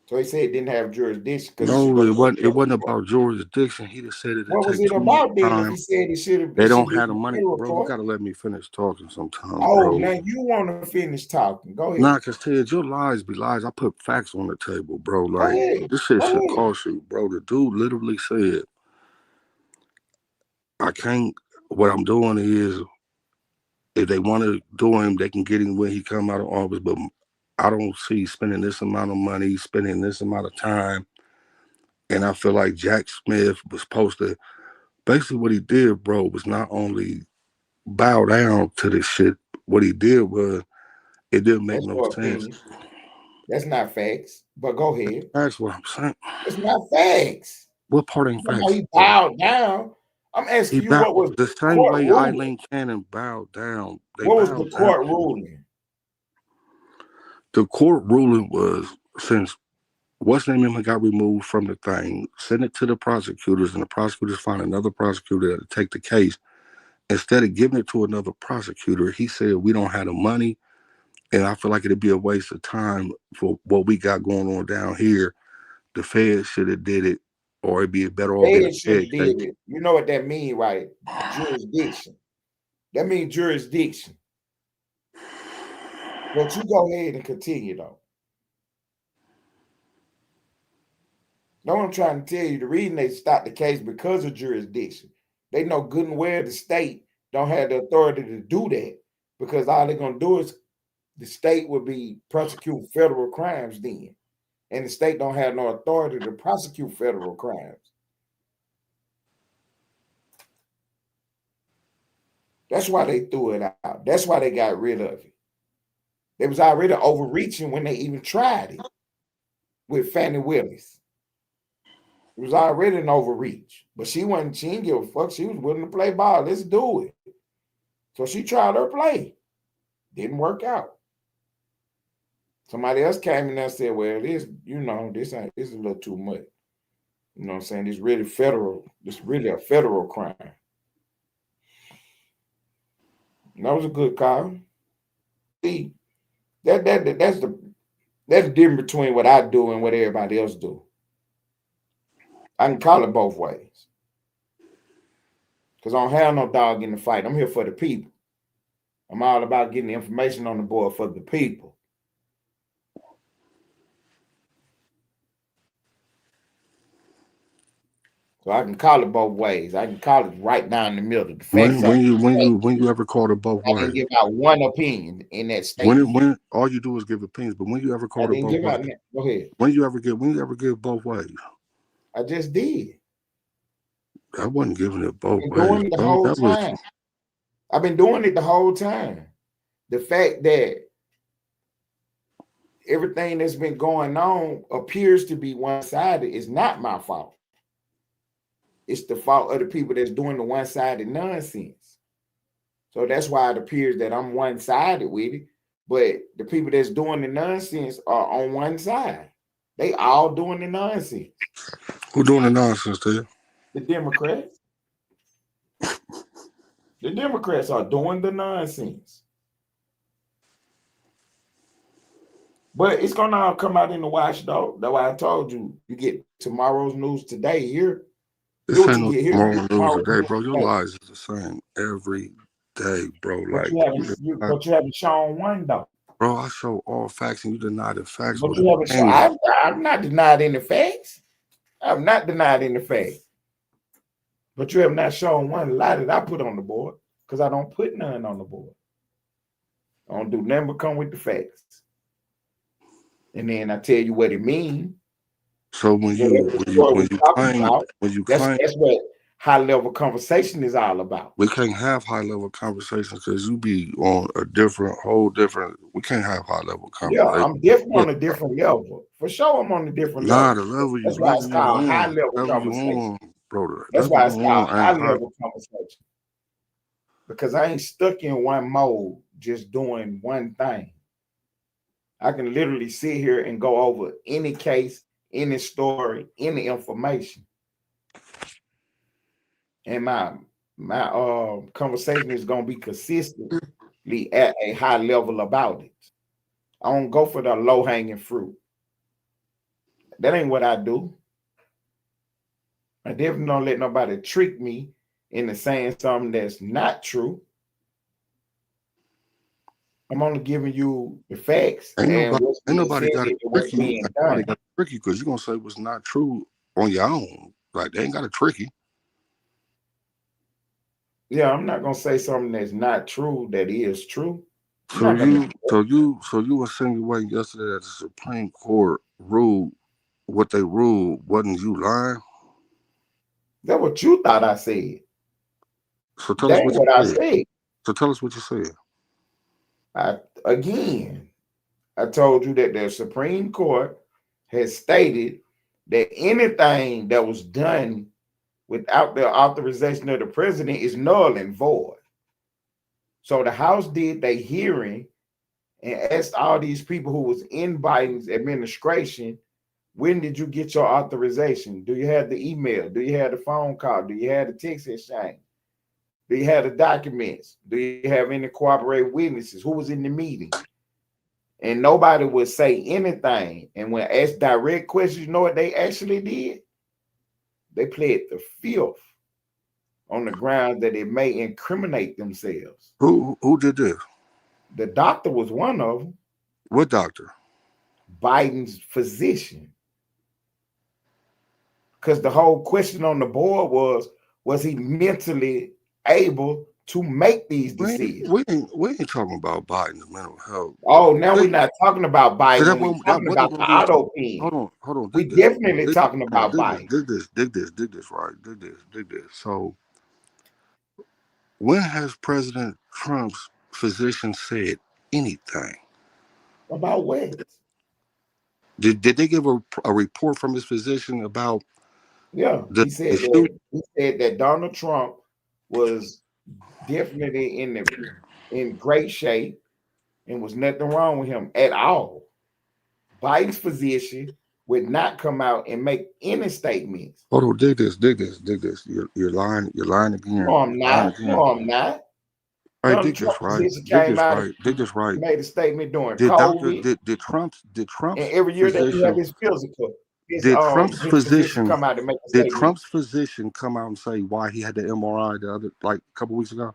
So he said it didn't have jurisdiction. No, it wasn't about jurisdiction. He just said it. What was it about then? If he said it should have, they don't have the money, bro. You gotta let me finish talking sometimes. Oh, now you want to finish talking? Go ahead. Nah, cause Ted, your lies be lies. I put facts on the table, bro. Like this shit should cost you, bro. The dude literally said, "I can't. What I'm doing is, if they want to do him, they can get him when he come out of office, but I don't see spending this amount of money, spending this amount of time." And I feel like Jack Smith was supposed to, basically what he did, bro, was not only bow down to this shit. What he did was, It didn't make That's no your sense. opinion. That's not facts. But go ahead. That's what I'm saying. It's not facts. What part ain't facts? He bowed down. I'm He asking you bowed what was the the same court way ruling? Eileen Cannon bowed down. They What was the bowed down. court ruling? The court ruling was, since what's name him got removed from the thing, send it to the prosecutors, and the prosecutors find another prosecutor to take the case. Instead of giving it to another prosecutor, he said, we don't have the money, and I feel like it'd be a waste of time for what we got going on down here. The Fed should have did it, or it'd be better off in They the should Fed have did case. it. You know what that means, right? Jurisdiction. That means jurisdiction. But you go ahead and continue, though. No, I'm trying to tell you, the reason they stopped the case because of jurisdiction. They know good and well the state don't have the authority to do that, because all they're going to do is the state would be prosecuting federal crimes then. And the state don't have no authority to prosecute federal crimes. That's why they threw it out. That's why they got rid of it. They was already overreaching when they even tried it with Fannie Willis. It was already an overreach. But she didn't give a fuck. She was willing to play ball. Let's do it. So she tried her play. Didn't work out. Somebody else came in there and said, well, this is a little too much. You know what I'm saying? It's really federal. It's really a federal crime. And that was a good call. See, that's the difference between what I do and what everybody else do. I can call it both ways. Because I don't have no dog in the fight. I'm here for the people. I'm all about getting the information on the board for the people. So I can call it both ways. I can call it right down the middle. The facts When you ever called it both I ways? didn't give out one opinion in that statement. When all you do is give opinions, but when you ever called it both ways? Go ahead. When you ever give both ways? I just did. I wasn't giving it both ways. Doing it the whole time. I've been doing it the whole time. The fact that everything that's been going on appears to be one-sided is not my fault. It's the fault of the people that's doing the one-sided nonsense. So that's why it appears that I'm one-sided with it. But the people that's doing the nonsense are on one side. They all doing the nonsense. Who doing the nonsense to you? The Democrats. The Democrats are doing the nonsense. But it's going to all come out in the wash, though. That's why I told you, you get tomorrow's news today here. This ain't no tomorrow's news today, bro. Your lies is the same every day, bro. But Like, you haven't shown one, though. Bro, I show all facts and you deny the facts. But you haven't shown. I've not denied any facts. I've not denied any facts. But you have not shown one lie that I put on the board, because I don't put none on the board. I don't do nothing but come with the facts. And then I tell you what it means. So when you claim that's what high level conversation is all about. We can't have high level conversations because you be on a whole different. We can't have high level conversations. Yeah, I'm different on a different level. For sure, I'm on a different level. The level you That's why it's called high level conversation. That's why it's called high level conversation. Because I ain't stuck in one mode, just doing one thing. I can literally sit here and go over any case, any story, any information. And my conversation is going to be consistently at a high level about it. I don't go for the low-hanging fruit. That ain't what I do. I definitely don't let nobody trick me into saying something that's not true. I'm only giving you the facts. Ain't nobody got to trick you. Nobody got to trick you because you're going to say what's not true on your own. Like, they ain't got to trick you. Yeah, I'm not going to say something that's not true that is true. So you were insinuating yesterday that the Supreme Court ruled what they ruled. Wasn't you lying? That's what you thought I said. So tell us what I said. So tell us what you said. Again, I told you that the Supreme Court has stated that anything that was done without the authorization of the president is null and void. So the House did their hearing and asked all these people who was in Biden's administration, when did you get your authorization? Do you have the email? Do you have the phone call? Do you have the text exchange? Do you have the documents? Do you have any corroborated witnesses? Who was in the meeting? And nobody would say anything. And when asked direct questions, you know what they actually did? They pled the fifth on the ground that it may incriminate themselves. Who did this? The doctor was one of them. What doctor? Biden's physician. Because the whole question on the board was he mentally able to make these decisions? We ain't talking about Biden's mental health. Oh, now we're not talking about Biden. We're talking about the auto pen. Hold on. We definitely talking about Biden. Dig this, right? Dig this. So when has President Trump's physician said anything? About what? Did they give a report from his physician about? Yeah, he said that Donald Trump was definitely in great shape and was nothing wrong with him at all. Biden's physician would not come out and make any statements. Hold on, dig this. You're lying again. No, I'm not. Right, dig this right. Made a statement during COVID. Did Trump's and every year that he had his physical. Did Trump's physician come out and make a did statement. Trump's physician come out and say why he had the MRI a couple weeks ago?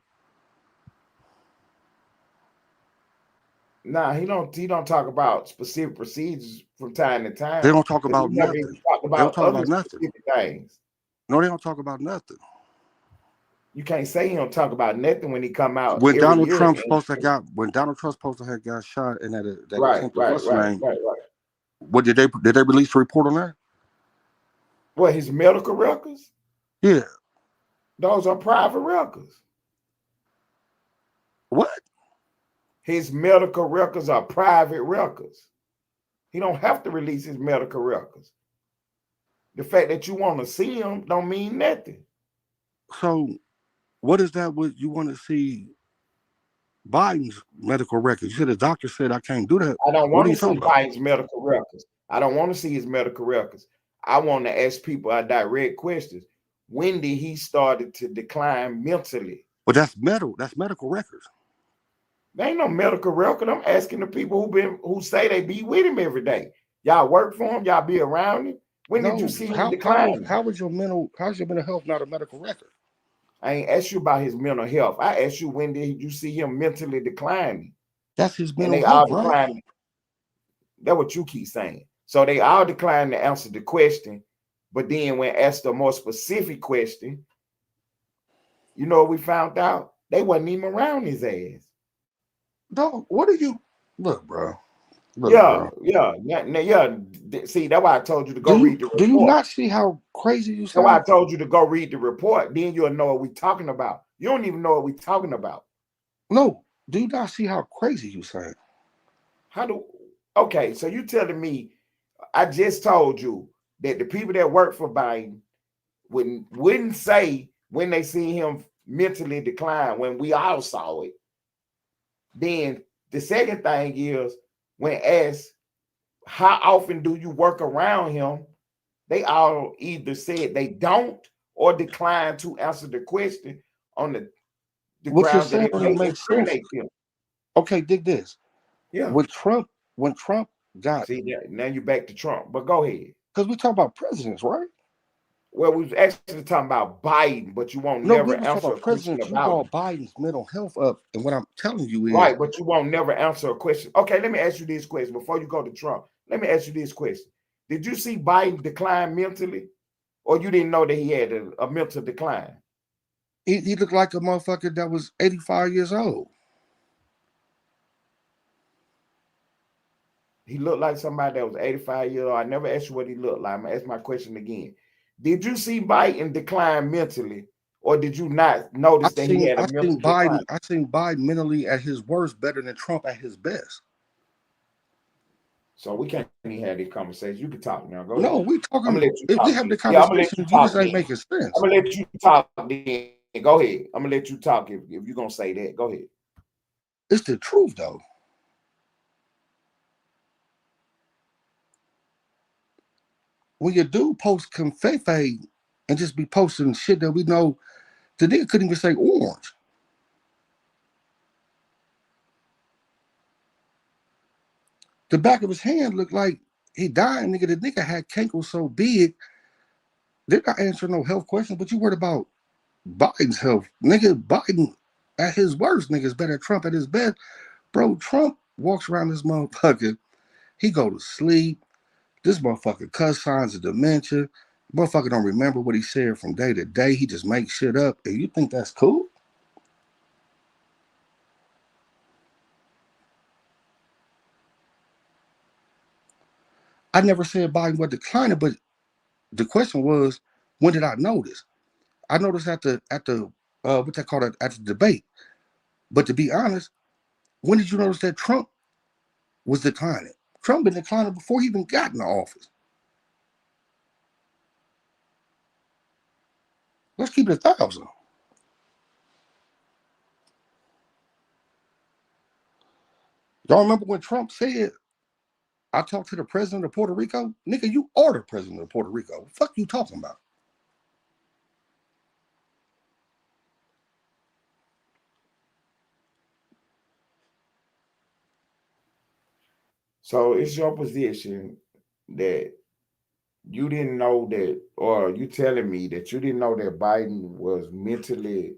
Nah, he don't talk about specific procedures from time to time. They don't talk about nothing. They don't talk about nothing. Things. No, they don't talk about nothing. You can't say he don't talk about nothing when he come out. When Donald Trump supposed to have got shot in that right. What did they release a report on that? What, his medical records? Yeah. Those are private records. What? His medical records are private records. He don't have to release his medical records. The fact that you want to see him don't mean nothing. So what is that? What you want to see Biden's medical records? You said the doctor said I can't do that. I don't want to see Biden's medical records. I don't want to see his medical records. I want to ask people direct questions. When did he started to decline mentally? But that's medical records. There ain't no medical record. I'm asking the people who say they be with him every day. Y'all work for him. Y'all be around him. When did you see him decline? How's your mental health not a medical record? I ain't asked you about his mental health. I asked you when did you see him mentally declining? That's his mental health, right? That's what you keep saying. So they all declined to answer the question, but then when asked a more specific question, you know what we found out? They wasn't even around his ass. No, what are you? Look, bro. Yeah. See, that's why I told you to go read the report. Do you not see how crazy you sound? That's why I told you to go read the report. Then you'll know what we're talking about. You don't even know what we're talking about. No, do you not see how crazy you sound? Okay, so you telling me, I just told you that the people that work for Biden wouldn't say when they see him mentally decline when we all saw it. Then the second thing is, when asked how often do you work around him, they all either said they don't or decline to answer the question on the grounds that it may incriminate them. Okay, dig this. Yeah. When Trump got now you're back to Trump, but go ahead. Because we talk about presidents, right? Well, we was actually talking about Biden, but you won't never answer a question about you brought Biden's mental health up, and what I'm telling you is right, but you won't never answer a question. Okay, let me ask you this question before you go to Trump. Let me ask you this question: did you see Biden decline mentally, or you didn't know that he had a mental decline? He looked like a motherfucker that was 85 years old. He looked like somebody that was 85 years old. I never asked you what he looked like. I'm gonna ask my question again. Did you see Biden decline mentally, or did you not notice that he had a mental decline? I seen Biden mentally at his worst better than Trump at his best. So we can't even have this conversation. You can talk now. Go ahead. No, we I'm talking. gonna let you If we talk. have the Yeah, I'm gonna let conversation, you you talk just ain't then. making sense. I'm gonna let you talk then. Go ahead. I'm gonna let you talk if you're gonna say that. Go ahead. It's the truth though. When you do post confefe and just be posting shit that we know, the nigga couldn't even say orange. The back of his hand looked like he died, nigga. The nigga had cankles so big, they're not answering no health questions, but you worried about Biden's health. Nigga, Biden at his worst, nigga, is better than Trump at his best. Bro, Trump walks around this motherfucker. He go to sleep. This motherfucker cuss signs of dementia. Motherfucker don't remember what he said from day to day. He just makes shit up. And you think that's cool? I never said Biden was declining, but the question was, when did I notice? I noticed at the what they call it at the debate. But to be honest, when did you notice that Trump was declining? Trump been declining before he even got in the office. Let's keep it 1,000. Y'all remember when Trump said, I talked to the president of Puerto Rico? Nigga, you are the president of Puerto Rico. What the fuck you talking about? So it's your position that you didn't know that, or you telling me that you didn't know that Biden was mentally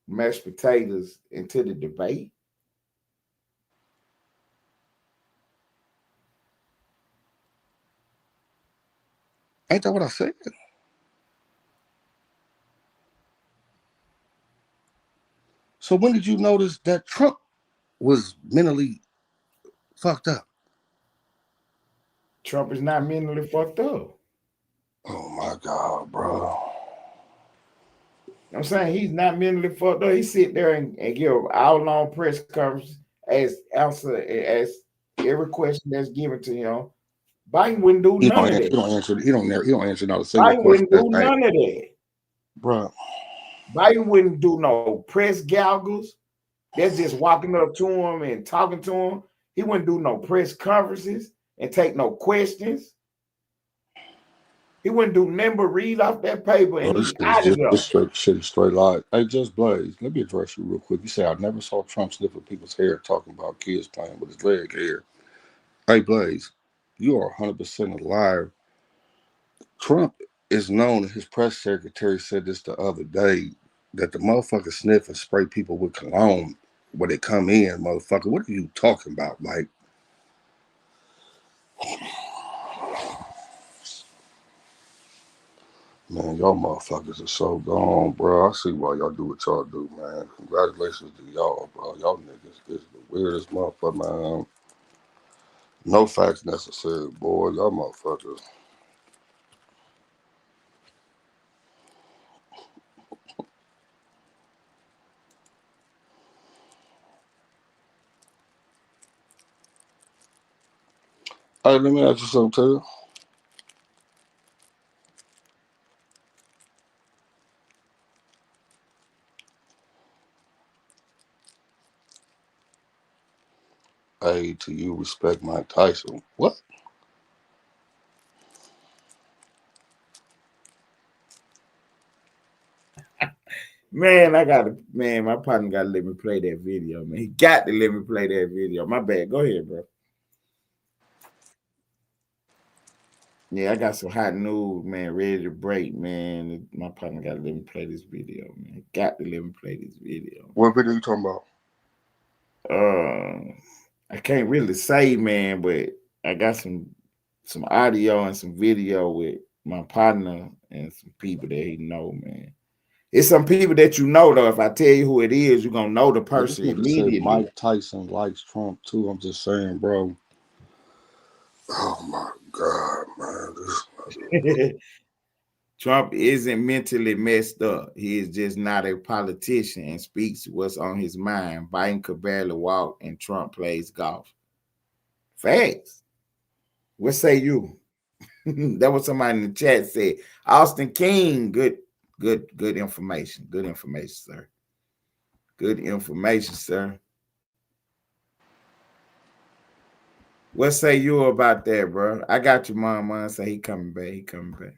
mashed potatoes into the debate? Ain't that what I said? So when did you notice that Trump was mentally fucked up? Trump is not mentally fucked up. Oh my God, bro. I'm saying he's not mentally fucked up. He sit there and give hour-long press conference as answer as every question that's given to him. Biden wouldn't do He none don't of answer. that. He don't answer not a single Biden question. wouldn't do none of that. Bro. Biden wouldn't do no press goggles. That's just walking up to him and talking to him. He wouldn't do no press conferences and take no questions. He wouldn't do nothing but read off that paper Bro, and this he is out of just there. this straight lie. Hey, Just Blaze, let me address you real quick. You say I never saw Trump sniffing people's hair talking about kids playing with his leg hair. Hey, Blaze, you are 100% a liar. Trump is known, and his press secretary said this the other day, that the motherfucker sniff and spray people with cologne when they come in, motherfucker. What are you talking about? Like, man, y'all motherfuckers are so gone, bro. I see why y'all do what y'all do, man. Congratulations to y'all, bro. Y'all niggas is the weirdest motherfucker, man. No facts necessary, boy. Y'all motherfuckers. Hey, let me ask you something, too. Hey, to you, respect Mike Tyson. What? Man, my partner gotta let me play that video, man. He got to let me play that video. My bad. Go ahead, bro. Yeah, I got some hot news, man, ready to break, man. My partner gotta let me play this video, man. Got to let me play this video. What video you talking about? I can't really say, man, but I got some audio and some video with my partner and some people that he know, man. It's some people that you know though. If I tell you who it is, you're gonna know the Man, this person nigga said immediately. Mike Tyson likes Trump, too. I'm just saying, bro. Oh, my God, man. Trump isn't mentally messed up. He is just not a politician and speaks what's on his mind. Biden could barely walk and Trump plays golf. Facts. What say you? That was somebody in the chat said. Austin King, good information. Good information, sir. Good information, sir. What say you about that, bro? I got your mom say he coming back. He coming back.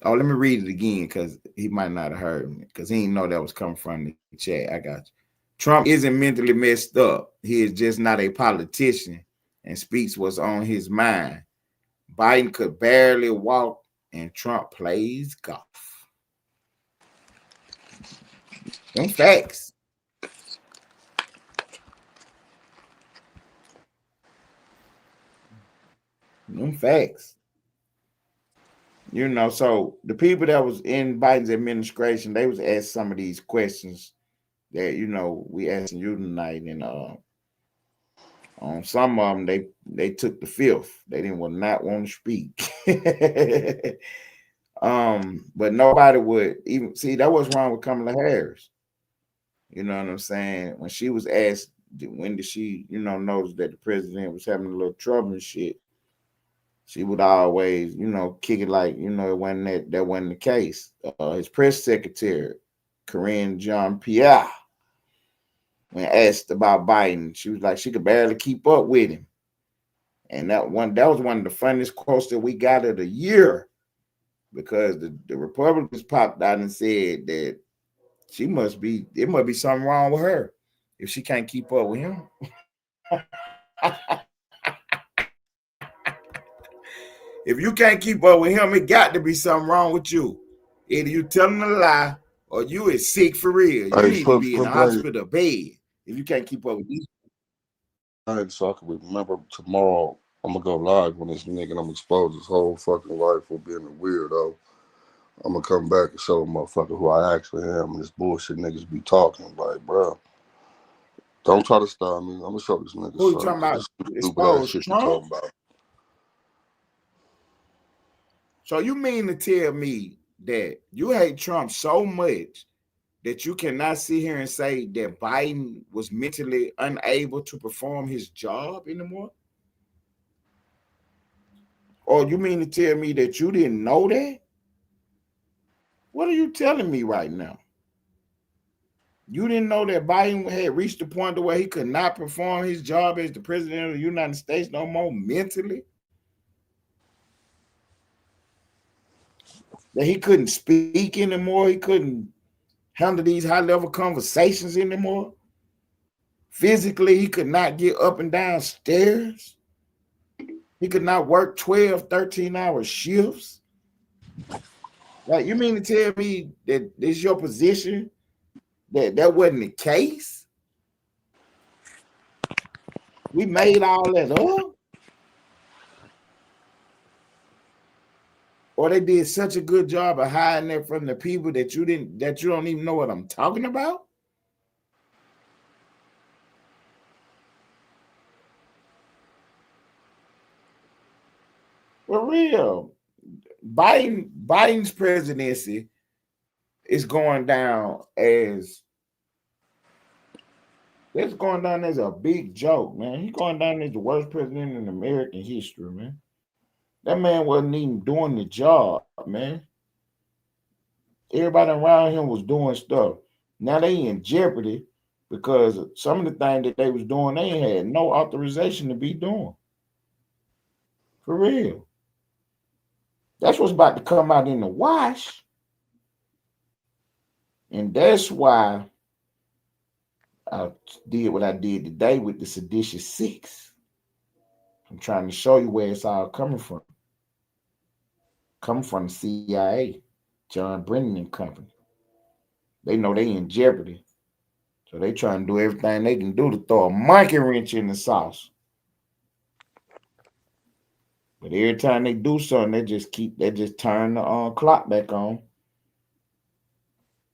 Oh, let me read it again because he might not have heard me because he didn't know that was coming from the chat. I got you. Trump isn't mentally messed up. He is just not a politician and speaks what's on his mind. Biden could barely walk and Trump plays golf. Them facts. Them facts. You know, so the people that was in Biden's administration, they was asked some of these questions that, you know, we asking you tonight. And on some of them, they took the fifth. They didn't not want to speak. But nobody would even see that was wrong with Kamala Harris. You know what I'm saying? When she was asked, when did she, you know, notice that the president was having a little trouble and shit, she would always, you know, kick it like, you know, that wasn't the case. His press secretary, Karine Jean-Pierre, when asked about Biden, she was like, she could barely keep up with him. And that was one of the funniest quotes that we got of the year, because the Republicans popped out and said that it must be something wrong with her if she can't keep up with him. If you can't keep up with him, it got to be something wrong with you. Either you telling a lie or you is sick for real. You need to be in the hospital bed if you can't keep up with these. So I can remember tomorrow I'm gonna go live when this nigga and I'm exposed his whole fucking life for being a weirdo. I'm gonna come back and show a motherfucker who I actually am, and this bullshit niggas be talking like, bro. Don't try to stop me. I'm gonna show this nigga. Who you talking about? Stupid ass shit you talking about. So you mean to tell me that you hate Trump so much that you cannot sit here and say that Biden was mentally unable to perform his job anymore? Or you mean to tell me that you didn't know that? What are you telling me right now? You didn't know that Biden had reached the point where he could not perform his job as the president of the United States no more mentally? That he couldn't speak anymore? He couldn't handle these high-level conversations anymore? Physically, he could not get up and down stairs. He could not work 12, 13-hour shifts. Like, you mean to tell me that this is your position, that wasn't the case? We made all that up? Or they did such a good job of hiding that from the people that you don't even know what I'm talking about? For real. Biden's presidency is going down as a big joke, man. He's going down as the worst president in American history, man. That man wasn't even doing the job, man. Everybody around him was doing stuff. Now they in jeopardy because some of the things that they was doing, they had no authorization to be doing. For real. That's what's about to come out in the wash. And that's why I did what I did today with the Seditious Six. I'm trying to show you where it's all coming from. Coming from the CIA, John Brennan and company. They know they in jeopardy. So they trying to do everything they can do to throw a monkey wrench in the sauce. But every time they do something, they just turn the clock back on.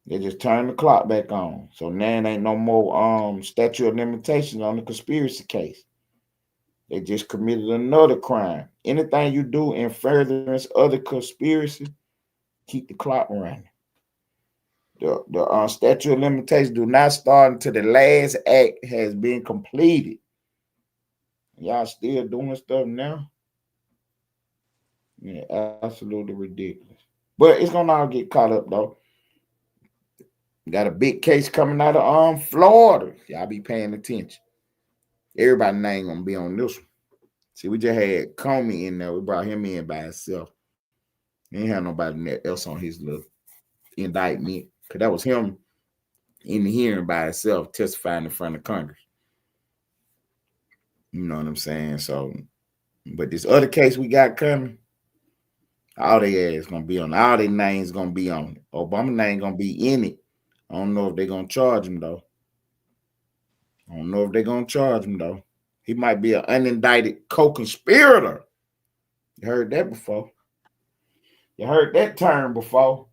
They just turn the clock back on. So now it ain't no more statute of limitations on the conspiracy case. They just committed another crime. Anything you do in furtherance of the conspiracy, keep the clock running. The statute of limitations do not start until the last act has been completed. Y'all still doing stuff now? Yeah, absolutely ridiculous. But it's gonna all get caught up though. Got a big case coming out of Florida. Y'all be paying attention. Everybody name gonna be on this one. See, we just had Comey in there. We brought him in by himself. He ain't had nobody else on his little indictment. Cause that was him in the hearing by himself testifying in front of Congress. You know what I'm saying? So, but this other case we got coming, all they ass gonna be on. All their names gonna be on it. Obama name gonna be in it. I don't know if they're gonna charge him though. He might be an unindicted co-conspirator. You heard that before. You heard that term before.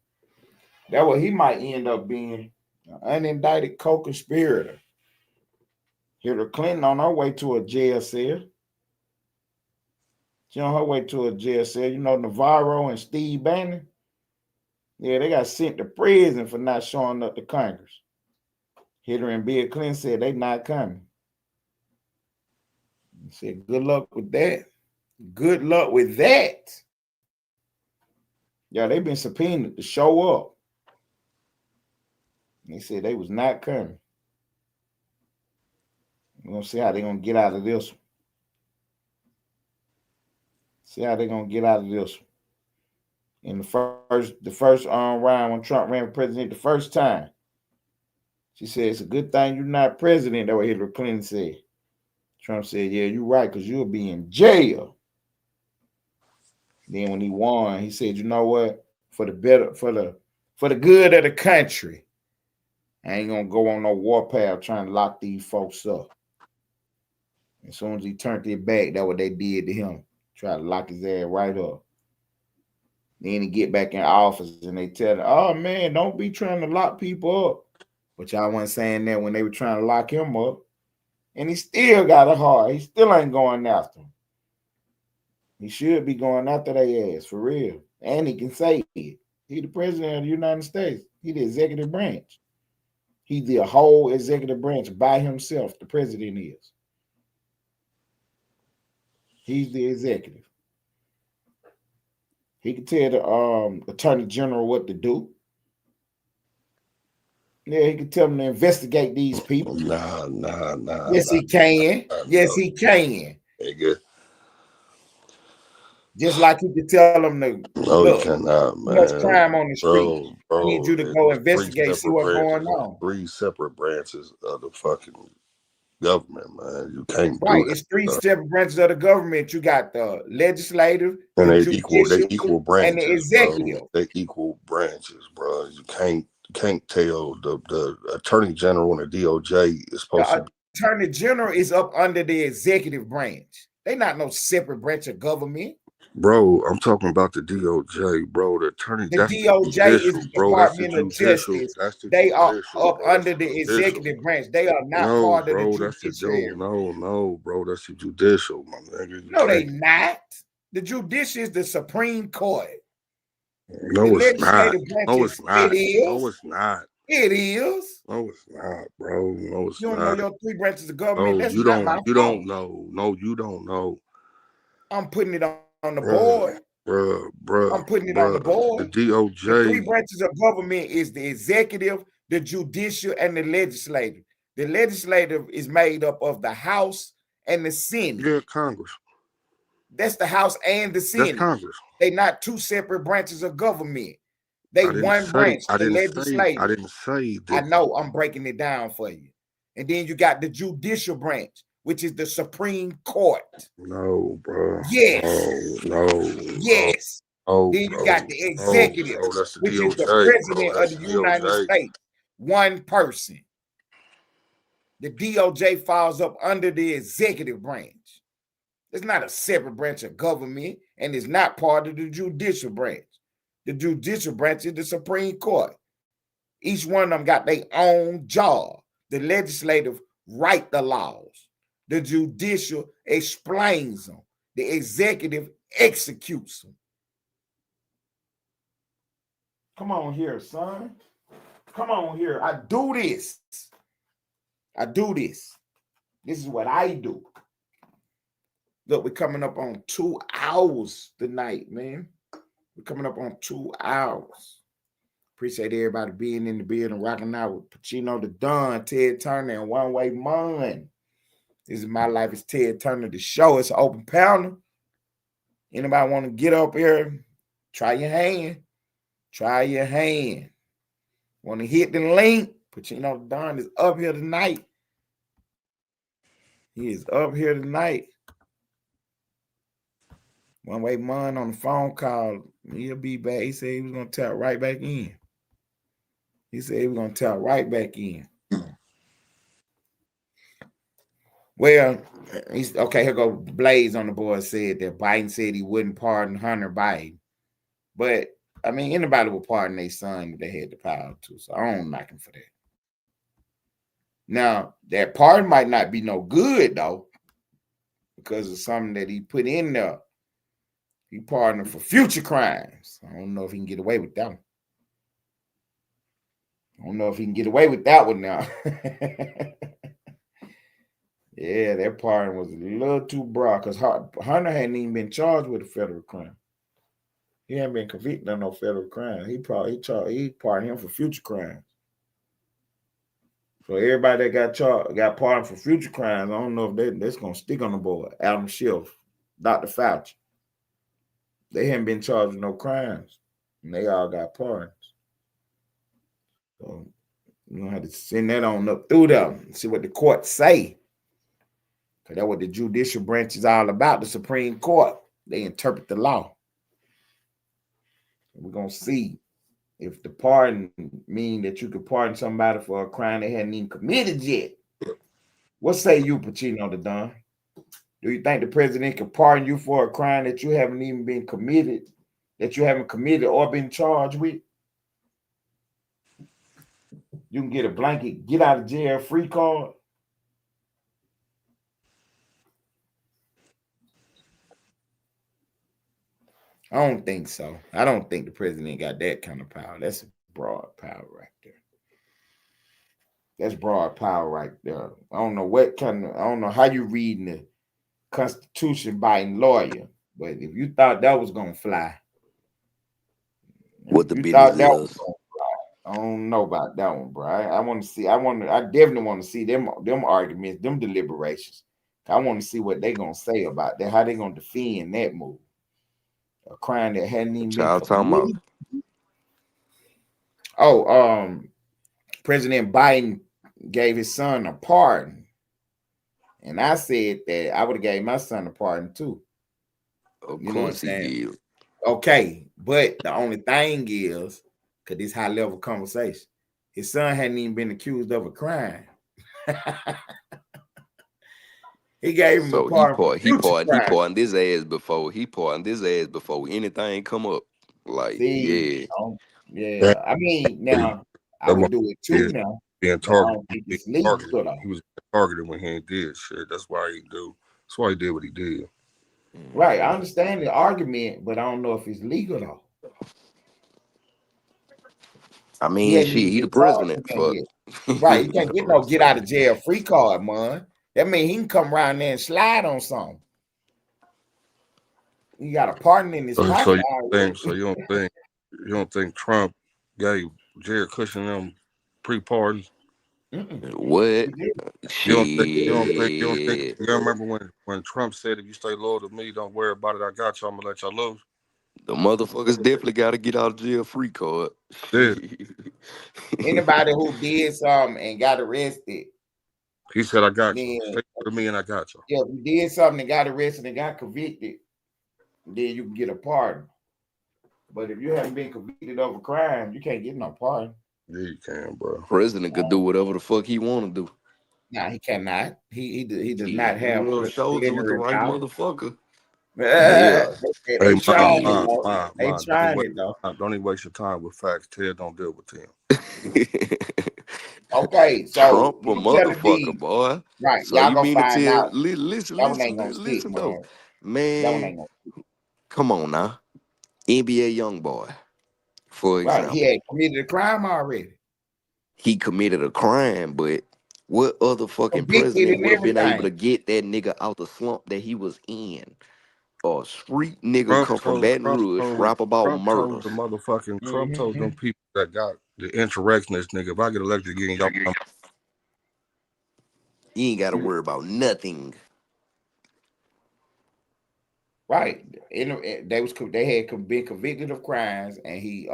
That's what he might end up being. An unindicted co-conspirator. Hillary Clinton on her way to a jail cell. She on her way to a jail cell. You know, Navarro and Steve Bannon. Yeah, they got sent to prison for not showing up to Congress. Hillary and Bill Clinton said they not coming. He said, good luck with that. Good luck with that. Yeah, they've been subpoenaed to show up. They said they was not coming. We're going to see how they're going to get out of this one. In the first round when Trump ran for president the first time, she said, it's a good thing you're not president. That's what Hillary Clinton said. Trump said, yeah, you're right, because you'll be in jail. Then when he won, he said, you know what? For the good of the country, I ain't gonna go on no warpath trying to lock these folks up. As soon as he turned it back, that's what they did to him. Try to lock his ass right up. Then he get back in office and they tell him, oh man, don't be trying to lock people up. But y'all wasn't saying that when they were trying to lock him up. And he still got a heart. He still ain't going after him. He should be going after their ass, for real. And he can say it. He the president of the United States. He the executive branch. He's the whole executive branch by himself. The president is. He's the executive. He can tell the attorney general what to do. Yeah, he can tell them to investigate these people. Nah. Yes, he can. Yes, he can. Nigga. Just like he could tell them to He cannot, man. much crime on the street. Bro, I need you to go investigate, see what's going on. 3 separate branches of the fucking government, man. You can't Right, do it's 3 separate branches of the government. You got the legislative, and the they equal branches, and the executive. Bro. They equal branches, bro. You can't tell the attorney general and the DOJ is supposed to. The attorney general is up under the executive branch. They not no separate branch of government. Bro, I'm talking about the DOJ, bro. The attorney. The DOJ is the Department of Justice. They are up under the executive branch. They are not part of the judiciary. No, bro. That's the judicial, my nigga. No, they not. The judicial is the Supreme Court. No, it's not. No, it's not. It is. No, it's not. It is. No, it's not, bro. No, it's not. You don't know your 3 branches of government. No, That's you not don't. my fault. You don't know. No, you don't know. I'm putting it on the board. Bruh. I'm putting it on the board. The DOJ. The 3 branches of government is the executive, the judicial, and the legislative. The legislative is made up of the House and the Senate. Yeah, Congress. That's the House and the Senate. That's Congress. They're not 2 separate branches of government. They one branch, the legislative. I didn't say that. I know, I'm breaking it down for you. And then you got the judicial branch, which is the Supreme Court. No, bro. Yes. No. Yes. No, then you got the executive, which is the president of the United States. One person. The DOJ falls up under the executive branch. It's not a separate branch of government, and it's not part of the judicial branch. The judicial branch is the Supreme Court. Each one of them got their own job. The legislative write the laws. The judicial explains them. The executive executes them. Come on here, son. Come on here. I do this. This is what I do. Look, we're coming up on 2 hours tonight, man. We're coming up on 2 hours. Appreciate everybody being in the building, rocking out with Pacino the Don, Ted Turner, and One Way Mun. This is My Life is Ted Turner, the show. It's an open panel. Anybody want to get up here? Try your hand. Try your hand. Want to hit the link? Pacino the Don is up here tonight. He is up here tonight. One Way Mun on the phone call. He'll be back. He said he was going to tap right back in. He said he was going to tap right back in. Well, he's okay. Here go Blaze on the board said that Biden said he wouldn't pardon Hunter Biden. But, I mean, anybody would pardon their son if they had the power to. So I don't knock him for that. Now, that pardon might not be no good, though, because of something that he put in there. He pardoned him for future crimes. I don't know if he can get away with that one. I don't know if he can get away with that one now. Yeah, that pardon was a little too broad because Hunter hadn't even been charged with a federal crime. He hadn't been convicted of no federal crime. He pardoned him for future crimes. So everybody that got pardoned for future crimes, I don't know if that's gonna stick on the board. Adam Schiff, Dr. Fauci. They haven't been charged with no crimes, and they all got pardons. So you're gonna have to send that on up through them and see what the courts say. Because that's what the judicial branch is all about, the Supreme Court. They interpret the law. We're gonna see if the pardon mean that you could pardon somebody for a crime they hadn't even committed yet. What say you, Pacino the Don? Do you think the president can pardon you for a crime that you haven't even been committed, that you haven't committed or been charged with? You can get a blanket, get out of jail free card. I don't think so. I don't think the president got that kind of power. That's broad power right there. That's broad power right there. I don't know how you reading the Constitution by a lawyer, but if you thought that was gonna fly, What the business is. I don't know about that one, bro. I want to see. I definitely want to see them arguments, them deliberations. I want to see what they're gonna say about that. How they gonna defend that move? A crime that hadn't even been Y'all talking about? Oh, President Biden gave his son a pardon, and I said that I would have gave my son a pardon too. Of You know what I'm course he saying? did. Okay, but the only thing is, because this high level conversation, his son hadn't even been accused of a crime. He gave him a pardon. He pardoned his ass before anything come up. Like, See, yeah. yeah. I mean, now I would do it too now. Being But I targeted. don't think it's legal. He was targeted when he did shit. That's why he did what he did. Right. I understand the argument, but I don't know if it's legal though. I mean, he the president. Fuck. Right. He can't get no get out of jail free card, man. That means he can come around there and slide on something. You got a pardon in his pocket. So you don't think Trump gave Jared Kushner them pre-pardons? What? You don't think you remember when Trump said, if you stay loyal to me, don't worry about it, I got you, I'm gonna let y'all lose? The motherfuckers definitely got to get out of jail free card. Anybody who did something and got arrested, he said, I got you. Stay loyal to me and I got you. Yeah, if you did something and got arrested and got convicted, then you can get a pardon. But if you haven't been convicted of a crime, you can't get no pardon. Yeah, you can, bro. President could do whatever the fuck he want to do. Nah, he cannot. He does not have shows with the right motherfucker. Yeah. They trying it though. Don't even waste your time with facts. Ted don't deal with him. Okay, so Trump a motherfucker, boy. Right. So y'all you gonna mean to find tell? out. Listen though, man. Come on now, NBA young boy, for example. Right. He had committed a crime already. He committed a crime, but What other fucking convicted president and would have been able to everything. get that nigga out the slump that he was in? A street nigga come from Baton Rouge, rap about Trump told murders. the motherfucking Trump told them Mm-hmm. people that got the insurrectionist nigga, if I get elected again, y'all. You ain't got to worry about nothing. Right. They had been convicted of crimes, and he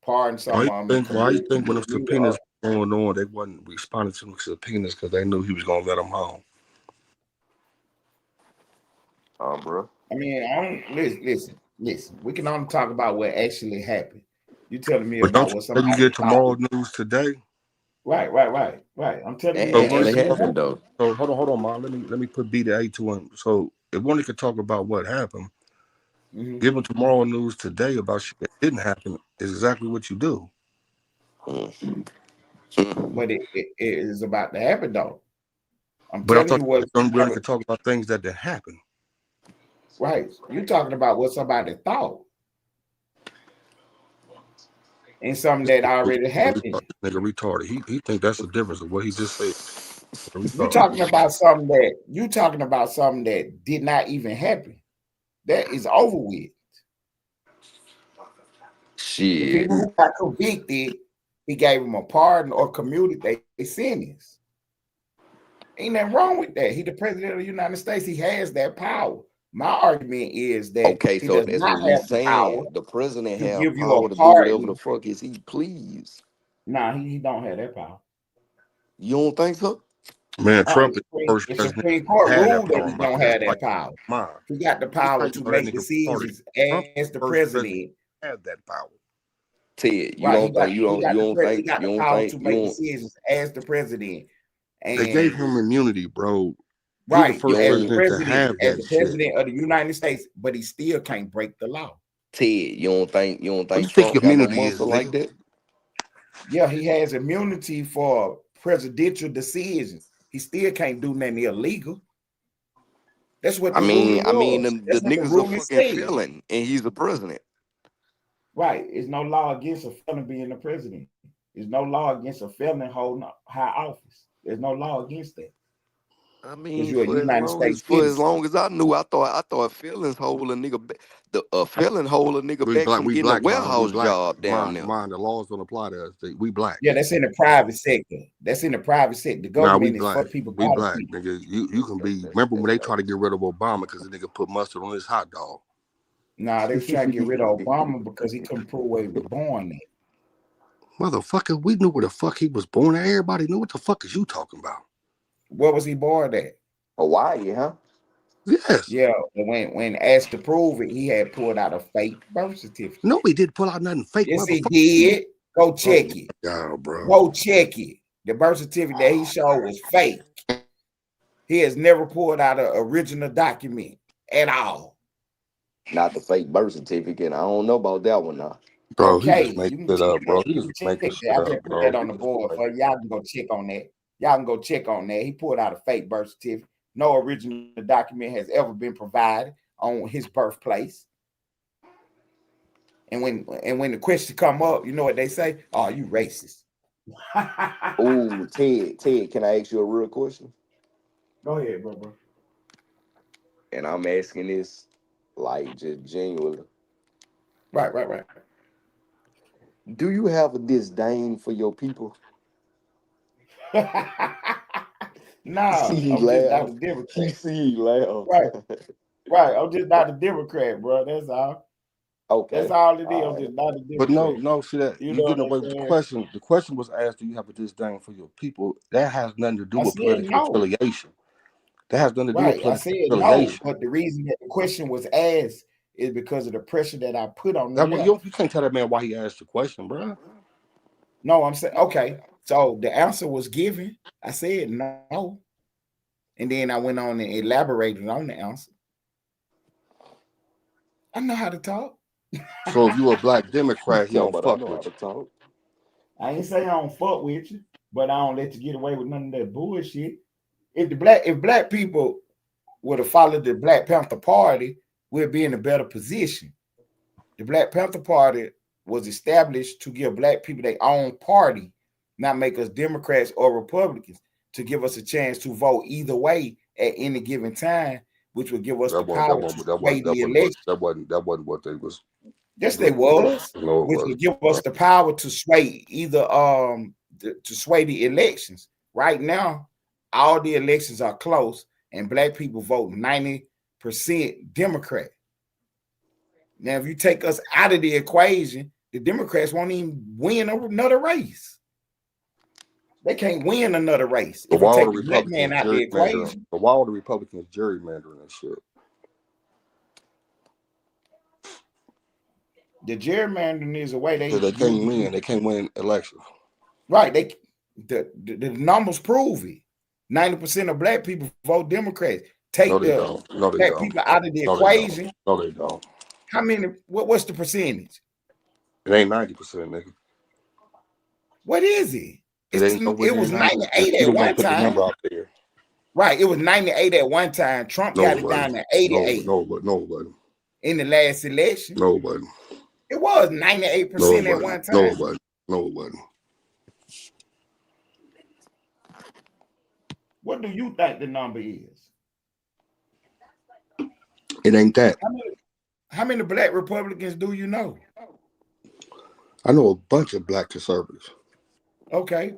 pardoned some of them. Why you think when the subpoenas were going on, they wasn't responding to the subpoenas because they knew he was gonna let them home? Bro. I mean, listen. We can only talk about what actually happened. You telling me But don't about you what think you somebody get thought. tomorrow news today? Right. I'm telling you That what actually actually happened happened. though. So hold on, man. Let me put B to A to him. So if one could talk about what happened, giving tomorrow news today about shit that didn't happen is exactly what you do. But it is about to happen though. I'm But I telling thought you what. we only could talk about things that didn't happen. Right. You talking about what somebody thought. And something that already happened. Nigga retarded. He think that's the difference of what he just said. You talking about something that did not even happen. That is over with. The Shit. people who got convicted, he gave them a pardon or commuted their sentence. Ain't nothing wrong with that. He the president of the United States. He has that power. My argument is that Okay, he so does that's not what we have the power saying. The president to have give you a power to do whatever the pardon. fuck is he please. Nah, he don't have that power. You don't think so? Man, Trump is the first The president Supreme Court that had that ruled that power. he don't have that power. Mine. He got the That's how power you to know that make nigga retarded. decisions Trump as the first president president. had that power. Ted, you Right. don't think you don't He think got you the don't power think to you make don't decisions as the president. They gave And him immunity, bro. He the right, you first as the don't president to president, have that shit. of the United States, but he still can't break the law. Ted, you don't think What do you think Trump got no immunity is, muscle like nigga? that? Yeah, he has immunity for presidential decisions. He still can't do nothing illegal. That's what the ruling was. The That's what the nigga's a ruling fucking said. felon and he's the president. Right. There's no law against a felon being the president. There's no law against a felon holding high office. There's no law against that. I Because mean, you're a United States for as citizen. long as I knew, I thought felons hold a nigga a felon hold a nigga back from We getting a black, man. We warehouse black. job down there. Mine, the laws don't apply to us. We black. Yeah, that's in the private sector. That's in the private sector. The Nah, we government is for black. people We by the black, people. nigga. You can be. Remember when they tried to get rid of Obama because the nigga put mustard on his hot dog? Nah, they was trying to get rid of Obama because he couldn't prove where he was born at. Motherfucker, we knew where the fuck he was born at. Everybody knew what the fuck is you talking about. Where was he born at? Hawaii, huh? Yes. Yeah, when asked to prove it, he had pulled out a fake birth certificate. No, he didn't pull out nothing fake. Yes, he did. Go check it. Yeah, bro. Go check it. The birth certificate that he showed was fake. He has never pulled out an original document at all. Not the fake birth certificate. I don't know about that one now. Bro, Okay, he just makes you can it check up, bro. that. He You just can check making that. shit I up, just put bro. that on the board for y'all can go check on that. Y'all can go check on that. He pulled out a fake birth certificate. No original document has ever been provided on his birthplace. And when the question come up, you know what they say? Oh, you racist. Oh, Ted, can I ask you a real question? Go ahead, bro. And I'm asking this like just genuinely. Right. Do you have a disdain for your people? Nah, See, I'm just not laugh. a Democrat. You see, laugh. Right. I'm just not a Democrat, bro. That's all. Okay. That's all it is. All I'm right. just not a Democrat. But no, see that You you know getting what away I'm with the saying? question. The question was asked, do you have a disdain for your people? That has nothing to do I with said political no. affiliation. That has nothing to do with Right. I political said no. affiliation. But the reason that the question was asked is because of the pressure that I put on the That left. you can't tell that man why he asked the question, bro. No, I'm saying okay. So the answer was given. I said no. And then I went on and elaborated on the answer. I know how to talk. So if you a black Democrat, he Tell don't but I fuck know how with to you. talk. I ain't say I don't fuck with you, but I don't let you get away with none of that bullshit. If black people would have followed the Black Panther Party, we'd be in a better position. The Black Panther Party was established to give black people their own party, not make us Democrats or Republicans. to give us a chance to vote either way at any given time, which would give us the power to sway the election. That wasn't what they was. Yes, they was, no, which would give us the power to sway either to sway the elections. Right now, all the elections are close, and black people vote 90% Democrat. Now, if you take us out of the equation, the Democrats won't even win another race. They can't win another race if you take the black man out the equation. But why are the Republicans gerrymandering and shit? The gerrymandering is a way they can't win. They can't win elections. Right. The numbers prove it. 90% of black people vote Democrats. Take the black people out of the equation. No, they don't. How many? What's the percentage? It ain't 90%, nigga. What is it? It was 98 at one time. Number out there. Right. It was 98 at one time. Trump got it down to 88. Nobody. In the last election. Nobody. It was 98% at one time. Nobody. What do you think the number is? It ain't that. How many black Republicans do you know? I know a bunch of black conservatives. Okay.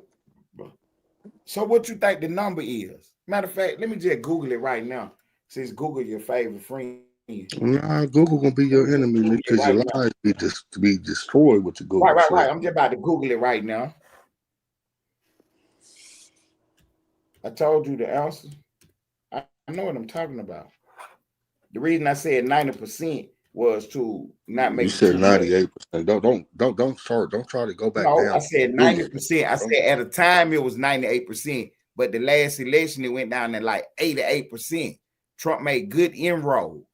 So what you think the number is? Matter of fact, let me just Google it right now. Since Google your favorite friend. Nah, Google gonna be your enemy because your lives be destroyed with the Google. Right. I'm just about to Google it right now. I told you the answer. I know what I'm talking about. The reason I said 90% was to not make. You said 98%. Don't try to go back down. I said 90%. I said at a time it was 98%, but the last election it went down to like 88%. Trump made good inroads.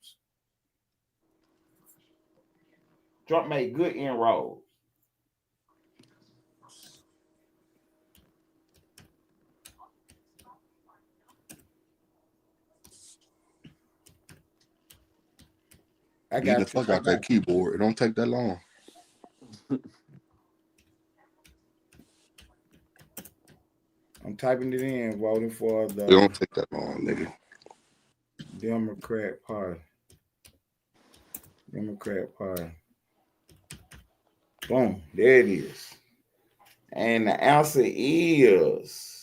I got the fuck out that keyboard. It don't take that long. I'm typing it in, voting for the. It don't take that long, nigga. Democrat Party. Boom, there it is. And the answer is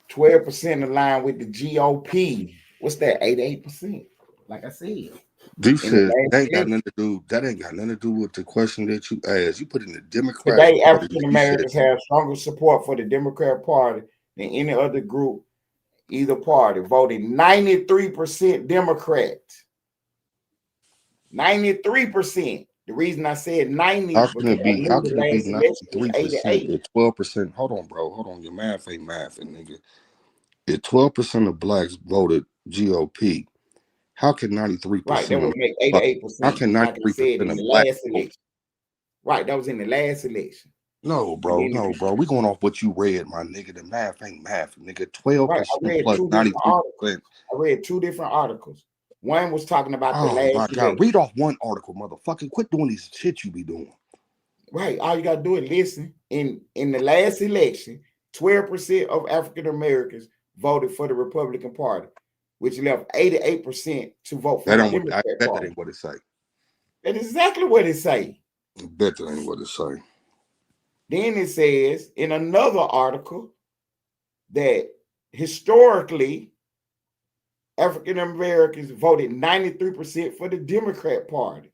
12% aligned with the GOP. What's that? 88%. Like I said. This says that ain't got nothing to do with the question that you asked. You put in the Democrat Today, African Americans have stronger support for the Democrat Party than any other group, either party. Voted 93% Democrat. 93%. The reason I said 90 how can it be 93% at 12%? Hold on, bro. Hold on. Your math ain't mathing, nigga. If 12% of blacks voted GOP, how can 93%? Right, that would make 88%. How can 93% in the last election? Right, that was in the last election. No, bro. We going off what you read, my nigga. The math ain't math, nigga. 12% plus 93%. I read two different articles. One was talking about the last election. God. Read off one article, motherfucker. Quit doing these shit you be doing. Right. All you gotta do is listen. In the last election, 12% of African Americans voted for the Republican Party, which left 88% to vote for the Democrat Party. That ain't what it say. That is exactly what it say. I bet that ain't what it say. Then it says in another article that historically African Americans voted 93% for the Democrat Party.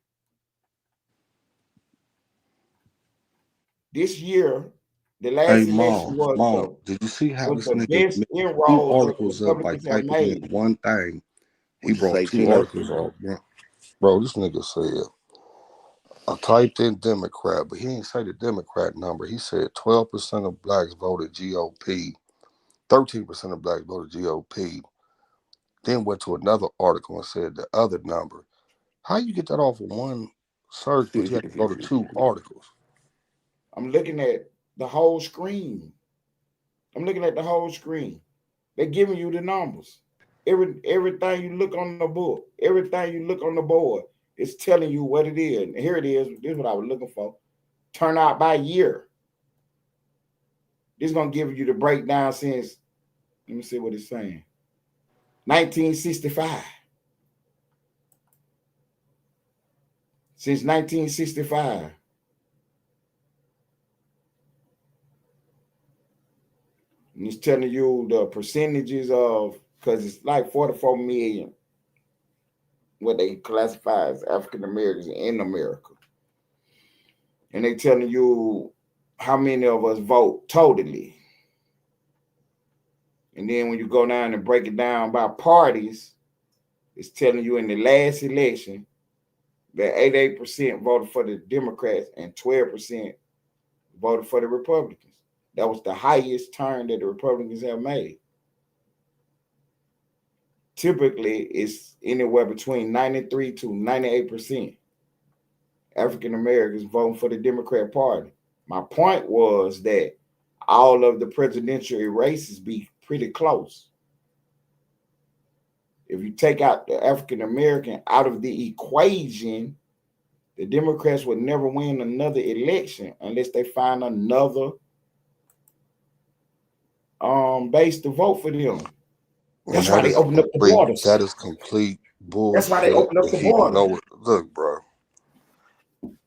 This year, the last election was did you see how this nigga made 2 articles up by typing in one thing? He brought 2 articles off, bro. This nigga said, I typed in Democrat, but he didn't say the Democrat number. He said 12% of blacks voted GOP, 13% of blacks voted GOP. Then went to another article and said the other number. How you get that off of one search, but you have to go to 2 articles? I'm looking at the whole screen. They're giving you the numbers. Everything you look on the book, everything you look on the board, it's telling you what it is. And here it is. This is what I was looking for. turnout by year. This is gonna give you the breakdown since. Let me see what it's saying. 1965. Since 1965. And it's telling you the percentages of, because it's like 44 million, what they classify as African Americans in America. And they telling you how many of us vote totally. And then when you go down and break it down by parties, it's telling you in the last election that 88% voted for the Democrats and 12% voted for the Republicans. That was the highest turn that the Republicans have made. Typically, it's anywhere between 93 to 98% African Americans voting for the Democrat Party. My point was that all of the presidential races be pretty close. If you take out the African American out of the equation, the Democrats would never win another election unless they find another base to vote for them. That's why they opened up the borders. That is complete bullshit. That's why they opened up the borders. Look, bro.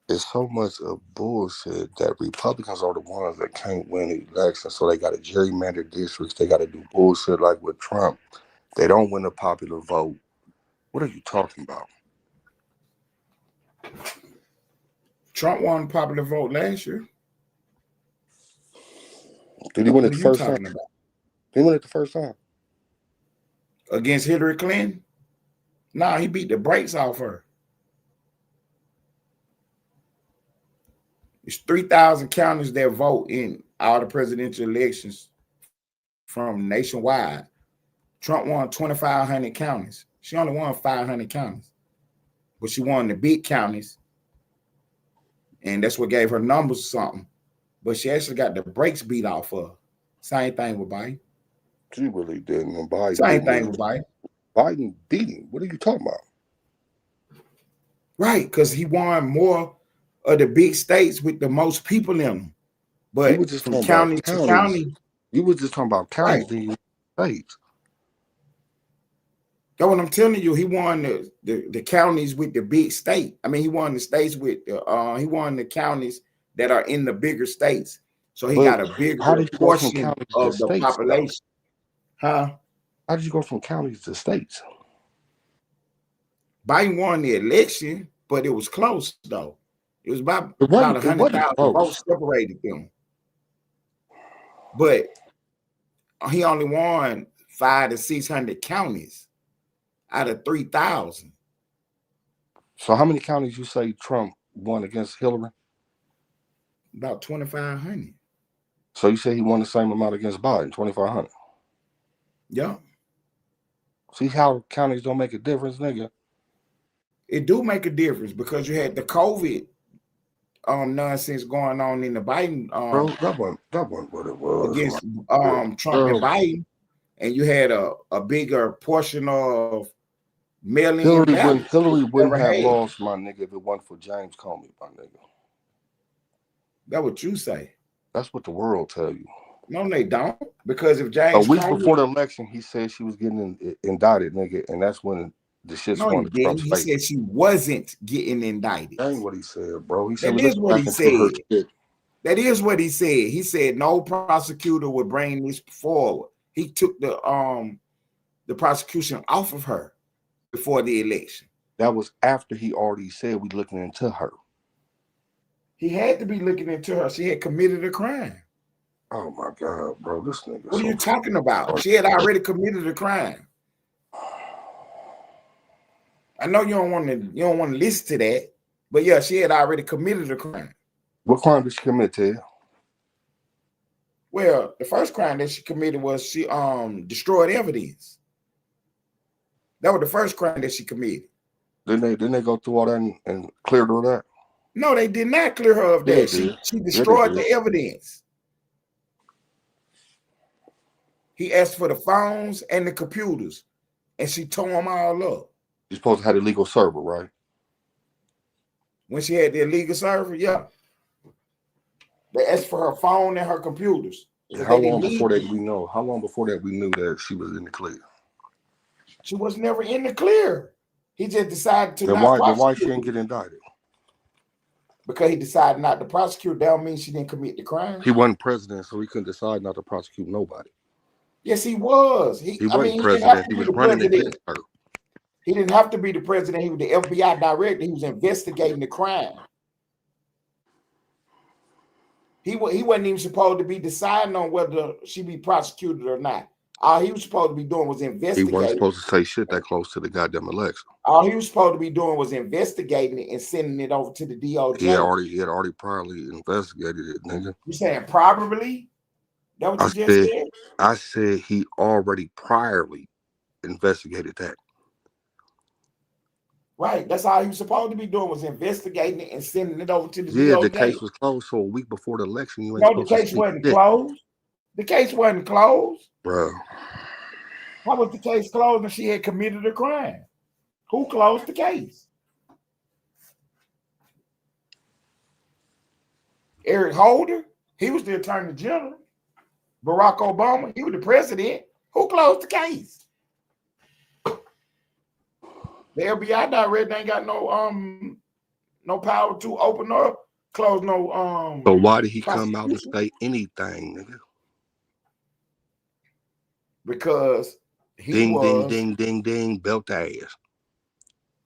It's so much of bullshit that Republicans are the ones that can't win elections, so they got to gerrymander districts. They got to do bullshit like with Trump. They don't win the popular vote. What are you talking about? Trump won the popular vote last year. Did he win it the first time? Did he win it the first time? Against Hillary Clinton? Nah, he beat the brakes off her. It's 3,000 counties that vote in all the presidential elections from nationwide. Trump won 2,500 counties. She only won 500 counties, but she won the big counties, and that's what gave her numbers something. But she actually got the brakes beat off her. Same thing with Biden. She really didn't. And Biden Same thing with Biden. Biden beat him. What are you talking about? Right, because he won more of the big states with the most people in them. But from county to county. You were just talking about counties in the states. That's what I'm telling you. He won the counties with the big state. I mean, he won the states with he won the counties that are in the bigger states. So he got a bigger portion of the population. Huh? How did you go from counties to states? Biden won the election, but it was close though. It was about 100,000 votes separated them. But he only won 500 to 600 counties out of 3,000. So how many counties you say Trump won against Hillary? About 2,500. So you say he won the same amount against Biden, 2,500? Yeah. See how counties don't make a difference, nigga? It do make a difference because you had the COVID nonsense going on in the Biden bro, that wasn't what it was against Trump and Biden, and you had a bigger portion of mail-in ballots. Hillary wouldn't have lost, my nigga, if it wasn't for James Comey, my nigga. That's what you say. That's what the world tell you. No, they don't. Because if James a week before the election, he said she was getting indicted, nigga, and that's when the shit's going to Trump's face. He said she wasn't getting indicted. That ain't what he said, bro. He said that is what he said. That is what he said. He said no prosecutor would bring this forward. He took the prosecution off of her before the election. That was after he already said we looking into her. He had to be looking into her. She had committed a crime. Oh my God, bro. This nigga. What are you talking about? She had already committed a crime. I know you don't want to listen to that, but yeah, she had already committed a crime. What crime did she commit, Ted? Well, the first crime that she committed was she destroyed evidence. That was the first crime that she committed. Didn't they go through all that and cleared all that? No, they did not clear her of that. She destroyed the evidence. He asked for the phones and the computers, and she tore them all up. You're supposed to have a legal server, right? When she had the illegal server, yeah. They asked for her phone and her computers. And Because how they didn't long need before that it. we know? How long before that we knew that she was in the clear? She was never in the clear. He just decided to Then not why she prosecute didn't her. get indicted? Because he decided not to prosecute. That don't mean she didn't commit the crime. He wasn't president, so he couldn't decide not to prosecute nobody. Yes, he was. He I wasn't mean, he didn't have president. to He be was the running president. against her. He didn't have to be the president. He was the FBI director. He was investigating the crime. He wasn't even supposed to be deciding on whether she be prosecuted or not. All he was supposed to be doing was He wasn't investigating. supposed to say shit that close to the goddamn election. All he was supposed to be doing was investigating it and sending it over to the DOJ. He had already priorly investigated it, nigga. You saying probably? That what you just said? I said he already priorly investigated that. Right. That's all he was supposed to be doing was investigating it and sending it over to the Yeah, DOJ. the case was closed, so a week before the election, you ain't No, supposed the to case speak wasn't shit. closed. The case wasn't closed. Bro. How was the case closed if she had committed a crime? Who closed the case? Eric Holder? He was the attorney general. Barack Obama? He was the president. Who closed the case? The FBI director ain't got no power to open up, close no So why did he come out and say anything, nigga? Because he ding, belt ass.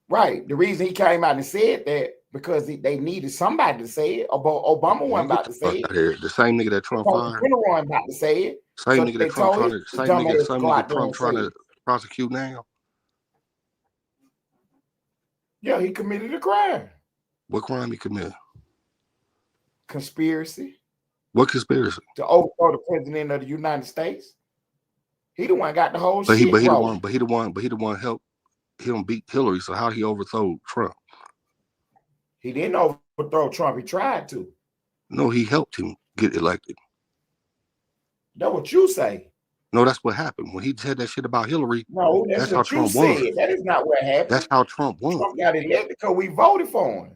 Right. The reason he came out and said that because they needed somebody to say it. Obama wasn't about to say it. Here. The same nigga that Trump fired. Wasn't about to say it. Same nigga that Trump trying to. Same nigga Trump trying to prosecute now. Yeah, he committed a crime. What crime he committed? Conspiracy. What conspiracy? To overthrow the president of the United States. He the one got the whole shit. He the one helped him beat Hillary. So how did he overthrow Trump? He didn't overthrow Trump. He tried to. No, he helped him get elected. That's what you say. No, that's what happened. When he said that shit about Hillary, no, that's what how Trump won. That is not what happened. That's how Trump won. Trump got elected because we voted for him.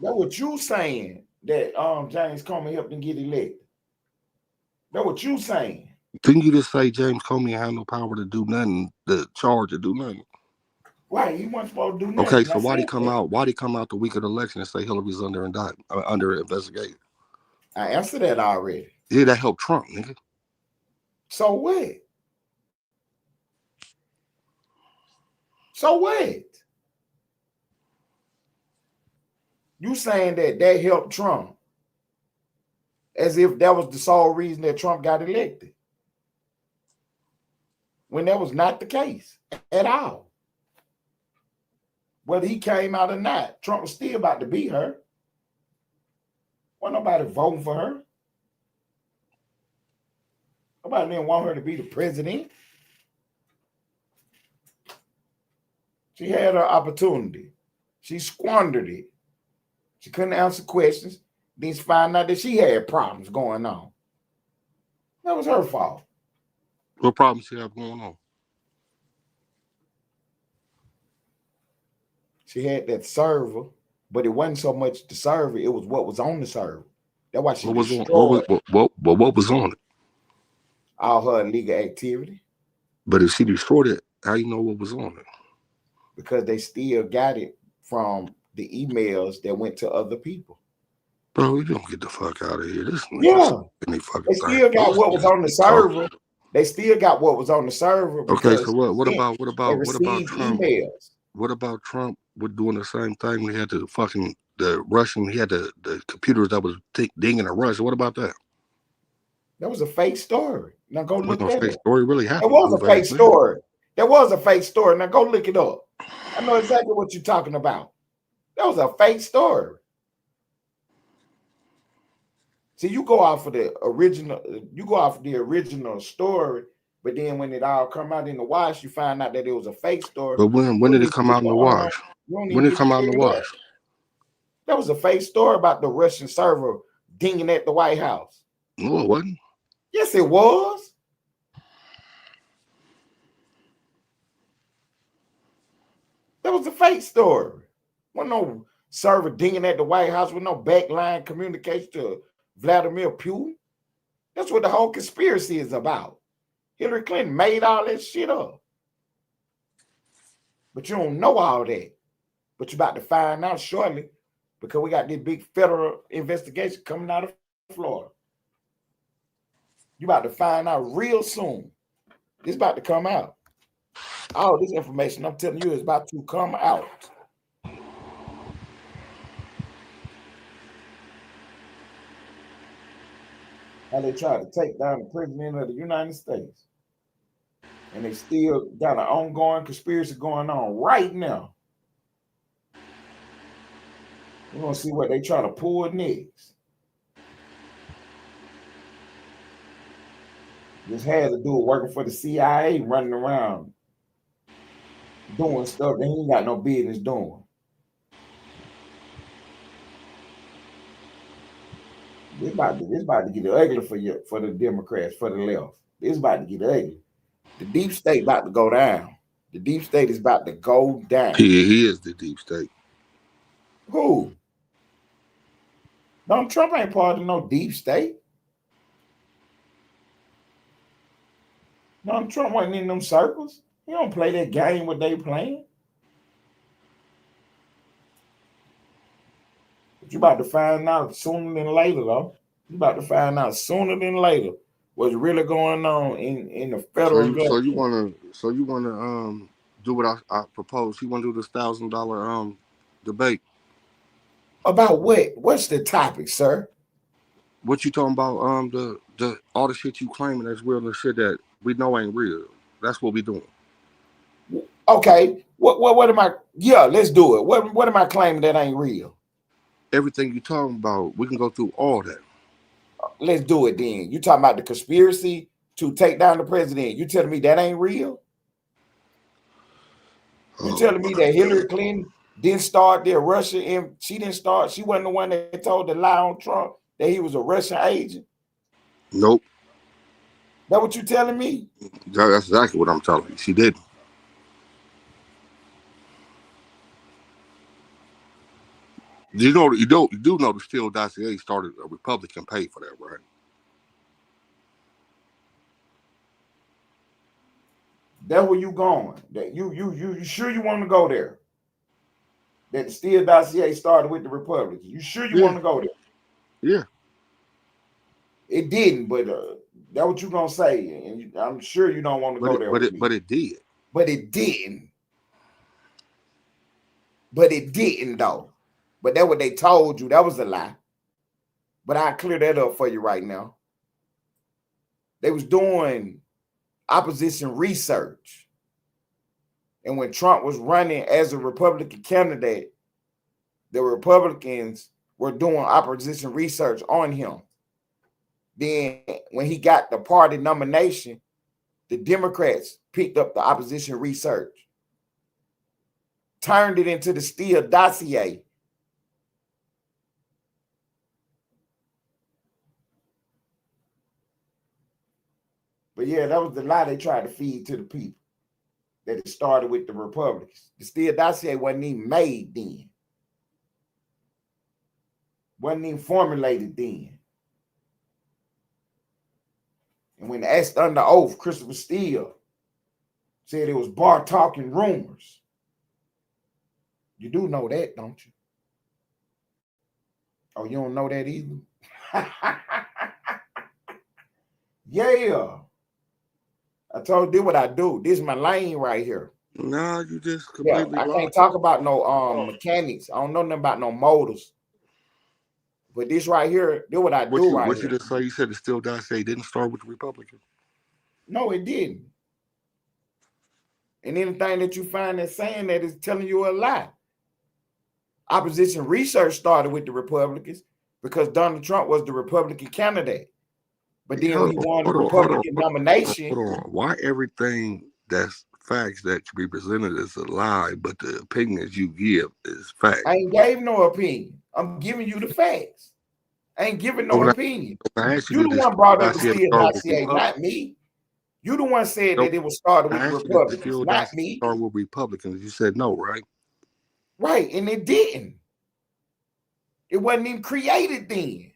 That's what you saying, that James Comey helped him get elected. That's what you saying. Didn't you just say James Comey had no power to do nothing, the charge to do nothing? Right, he wasn't supposed to do nothing. Okay, so why'd he come out? Why'd he come out the week of the election and say Hillary's under indictment, under investigation? I answered that already. Yeah, that helped Trump, nigga. So what? So what? You saying that helped Trump as if that was the sole reason that Trump got elected, when that was not the case at all. Whether he came out or not, Trump was still about to beat her. Wasn't nobody voting for her. Nobody didn't want her to be the president. She had her opportunity. She squandered it. She couldn't answer questions. Then she found out that she had problems going on. That was her fault. What problems she have going on? She had that server, but it wasn't so much the server, it was what was on the server. That's why she destroyed what was on it? All her illegal activity. But if she destroyed it, how you know what was on it? Because they still got it from the emails that went to other people. Bro, you don't get the fuck out of here. This they still got what was on the server. They still got what was on the server. Okay, so what about Trump? Emails. What about Trump with doing the same thing? We had the Russian, he had the computers that was dinging in Russia. What about that? That was a fake story. Now go look that up. Story really happened. It was a fake story. That was a fake story. Now go look it up. I know exactly what you're talking about. That was a fake story. See, you go off of the original story, but then when it all come out in the wash, you find out that it was a fake story. But when did it come out in the wash? When did it come out in the wash? That was a fake story about the Russian server dinging at the White House. No, it wasn't. Yes, it was. That was a fake story. Well, no server dinging at the White House with no backline communication to Vladimir Putin. That's what the whole conspiracy is about. Hillary Clinton made all that shit up. But you don't know all that. But you're about to find out shortly because we got this big federal investigation coming out of Florida. You're about to find out real soon. It's about to come out. All this information I'm telling you is about to come out. How they try to take down the president of the United States. And they still got an ongoing conspiracy going on right now. We're going to see what they try to pull next. This had to do with working for the CIA, running around, doing stuff that he ain't got no business doing. This about to get ugly for the Democrats, for the left. It's about to get ugly. The deep state about to go down. The deep state is about to go down. He is the deep state. Who? Donald Trump ain't part of no deep state. Donald Trump wasn't in them circles. He don't play that game what they playing. But you about to find out sooner than later, though. You about to find out sooner than later what's really going on in the federal government. So you wanna do what I proposed? You wanna do this $1,000 debate? About what? What's the topic, sir? What you talking about? The all the shit you claiming that's real and shit that we know ain't real. That's what we doing. Okay. What am I? Yeah, let's do it. What am I claiming that ain't real? Everything you talking about, we can go through all that. Let's do it then. You talking about the conspiracy to take down the president? You telling me that ain't real? You telling me that Hillary Clinton didn't start there, Russia, and she didn't start? She wasn't the one that told the lie on Trump that he was a Russian agent? Nope. That what you telling me? That's exactly what I'm telling you. She didn't. You do know the Steele dossier started a Republican pay for that, right? That's where you going. That you sure you want to go there? That the Steele dossier started with the Republicans. You sure you want to go there? Yeah. It didn't, but that's what you gonna say, and I'm sure you don't want to go there. But it did. But it didn't. But it didn't though. But that's what they told you. That was a lie. But I'll clear that up for you right now. They was doing opposition research. And when Trump was running as a Republican candidate, the Republicans were doing opposition research on him. Then when he got the party nomination, the Democrats picked up the opposition research, turned it into the Steele dossier. But yeah, that was the lie they tried to feed to the people, that it started with the Republicans. The Steele dossier wasn't even made then. Wasn't even formulated then. And when asked under oath, Christopher Steele said it was bar talking rumors. You do know that, don't you? Oh, you don't know that either? Yeah. I told you what I do. This is my lane right here. Nah, you just completely I can't talk about no mechanics. I don't know nothing about no motors. But this right here, do what I do right here. What you just say? You said the Steele dossier didn't start with the Republicans. No, it didn't. And anything that you find that's saying that is telling you a lie. Opposition research started with the Republicans because Donald Trump was the Republican candidate. But then when he won the Republican nomination. Hold on. Why everything that's facts that can be presented as a lie, but the opinions you give is facts? I ain't gave no opinion. I'm giving you the facts. I ain't giving no opinion. You the one brought up the Steele dossier, not me. You the one said that it was started with the Republicans, not me. Start with Republicans. You said no, right? Right, and it didn't. It wasn't even created then.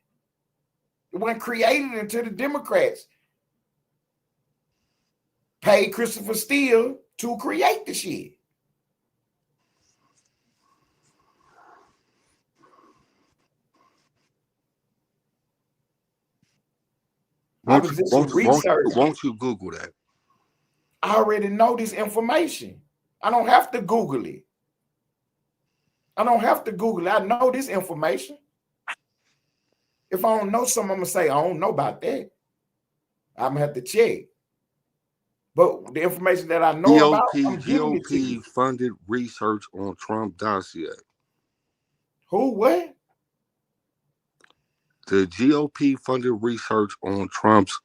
It wasn't created until the Democrats paid Christopher Steele to create the shit. Won't you Google that? I already know this information. I don't have to Google it. I know this information. If I don't know something, I'm going to say, I don't know about that. I'm going to have to check. But the information that I know about, I'm giving it to you. GOP funded research on Trump dossier. Who, what? The GOP funded research on Trump's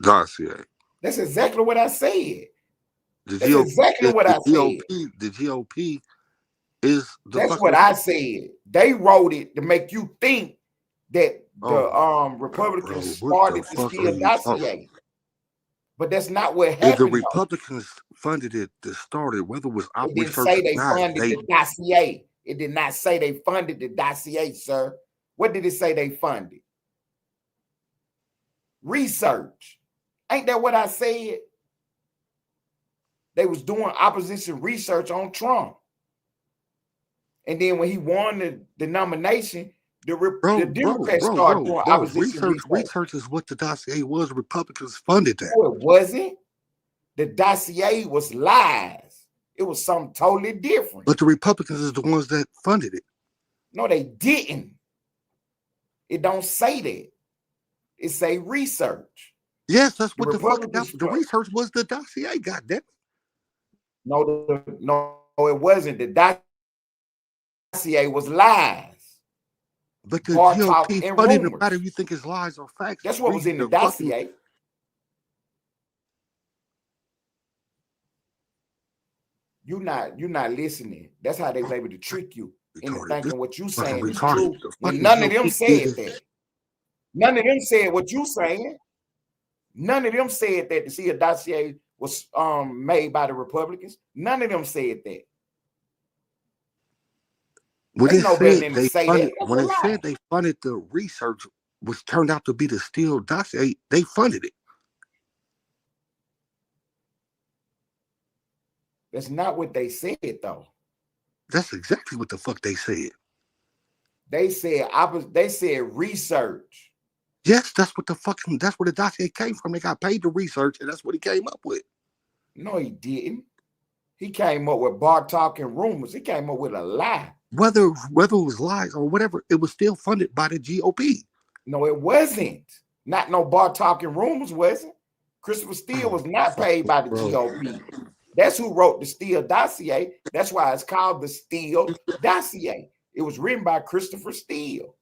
dossier. That's exactly what I said. The GOP is the That's what I said. They wrote it to make you think that the Republicans started the Steele dossier. But that's not what happened. If the Republicans funded it to start it, whether it was it didn't say they funded the dossier. It did not say they funded the dossier, sir. What did it say they funded? Research. Ain't that what I said? They was doing opposition research on Trump. And then when he won the nomination, the Democrats started doing opposition research. Research is what the dossier was. Republicans funded that. No, it wasn't. The dossier was lies. It was something totally different. But the Republicans is the ones that funded it. No, they didn't. It don't say that. It say research. Yes, that's what the research was. The dossier, goddamn. No, it wasn't. The dossier was lies. But the GOP funded no matter if you think it's lies or facts. That's what was in the dossier. You're not listening. That's how they was able to trick you into thinking what you saying is true. And none of them said that. None of them said what you saying. None of them said that the Steele dossier was made by the Republicans. None of them said that. When they said they funded the research, which turned out to be the Steele dossier, they funded it. That's not what they said, though. That's exactly what the fuck they said. They said research. Yes, that's where the dossier came from. They got paid to research, and that's what he came up with. No, he didn't. He came up with bar talking rumors. He came up with a lie. Whether it was lies or whatever, it was still funded by the GOP. No, it wasn't. Not no bar talking rumors, was it? Christopher Steele was not paid by the GOP. That's who wrote the Steele dossier. That's why it's called the Steele dossier. It was written by Christopher Steele.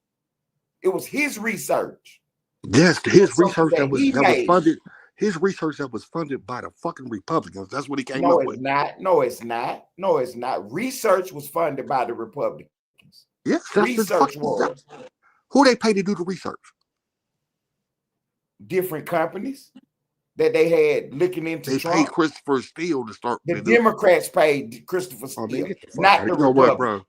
It was his research. Yes, his research that was funded. His research that was funded by the fucking Republicans. That's what he came up with. No, it's not. Research was funded by the Republicans. Yes, research was. Who they paid to do the research? Different companies that they had looking into Trump. They paid Christopher Steele to start. The Democrats paid Christopher Steele, not the Republicans. What, bro?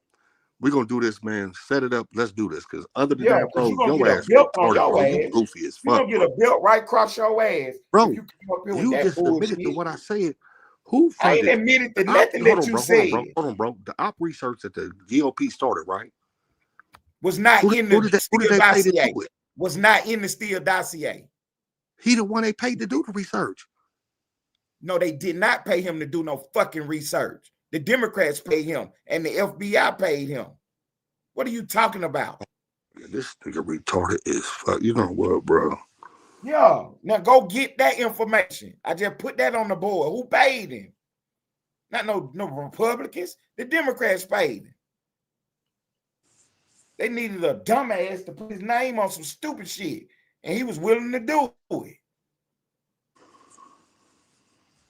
We're gonna do this, man. Set it up. Let's do this. Because other than that, bro, your ass retarded, goofy as fuck. You're gonna get a belt right across your ass. Bro, you just admitted to what I said. Who funded? I ain't admitted to nothing that you said. Hold on, bro. The op research that the GOP started, right? Was not in the Steele dossier. Was not in the Steele dossier. He the one they paid to do the research. No, they did not pay him to do no fucking research. The Democrats paid him, and the FBI paid him. What are you talking about? This nigga retarded as fuck. You know what, bro? Yeah. Now go get that information. I just put that on the board. Who paid him? Not no Republicans. The Democrats paid him. They needed a dumbass to put his name on some stupid shit, and he was willing to do it.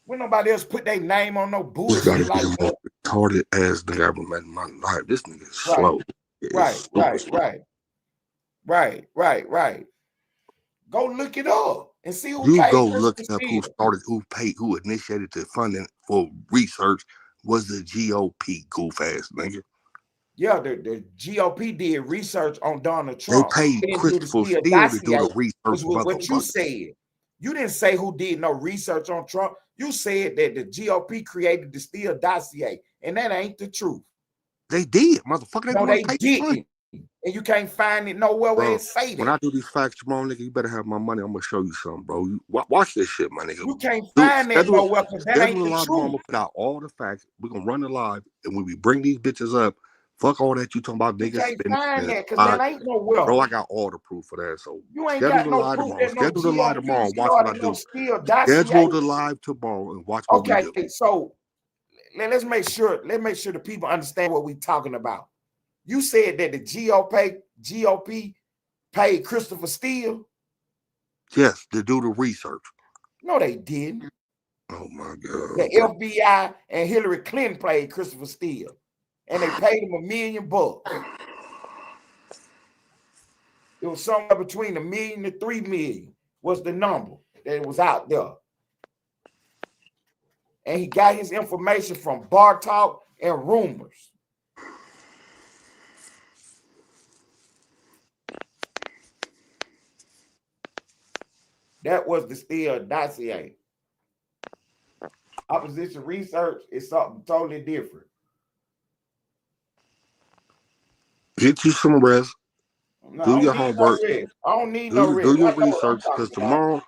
When nobody else put their name on no bullshit like that. Retarded ass nigga I ever met in my life. This nigga is slow. Right. Go look it up and see who you paid. Go look up who initiated the funding for research was the GOP goof ass nigga. Yeah, the GOP did research on Donald They Trump. paid They didn't do the Christopher Steele Steele to do dossier, the research, was what you motherfucker. said. You didn't say who did no research on Trump. You said that the GOP created the Steele dossier, and that ain't the truth. They did, motherfucker. They No, want they to pay didn't. And you can't find it nowhere where bro. it say that. When I do these facts tomorrow, nigga, you better have my money. I'm gonna show you something, bro. You watch this shit, my nigga. You can't find that nowhere because that ain't schedule the a live tomorrow. I'm truth. gonna put out all the facts. We're gonna run it live, and when we bring these bitches up, fuck all that you talking about You niggas can't spending. find that because that ain't nowhere. Bro, I got all the proof for that. So You ain't schedule got the no live proof tomorrow. that no Schedule the live tomorrow. GOP And watch what I started no do. Steele dossier. Schedule the live tomorrow and watch what we do. Okay, so let's make sure the people understand what we're talking about. You said that the GOP paid Christopher Steele. Yes, to do the research. No, they didn't. Oh my God. The FBI and Hillary Clinton paid Christopher Steele, and they paid him $1 million. It was somewhere between $1 million to $3 million was the number that was out there. And he got his information from bar talk and rumors. That was the Steele dossier. Opposition research is something totally different. Get you some rest. No, do your homework. I don't need no rest. Do your research because tomorrow,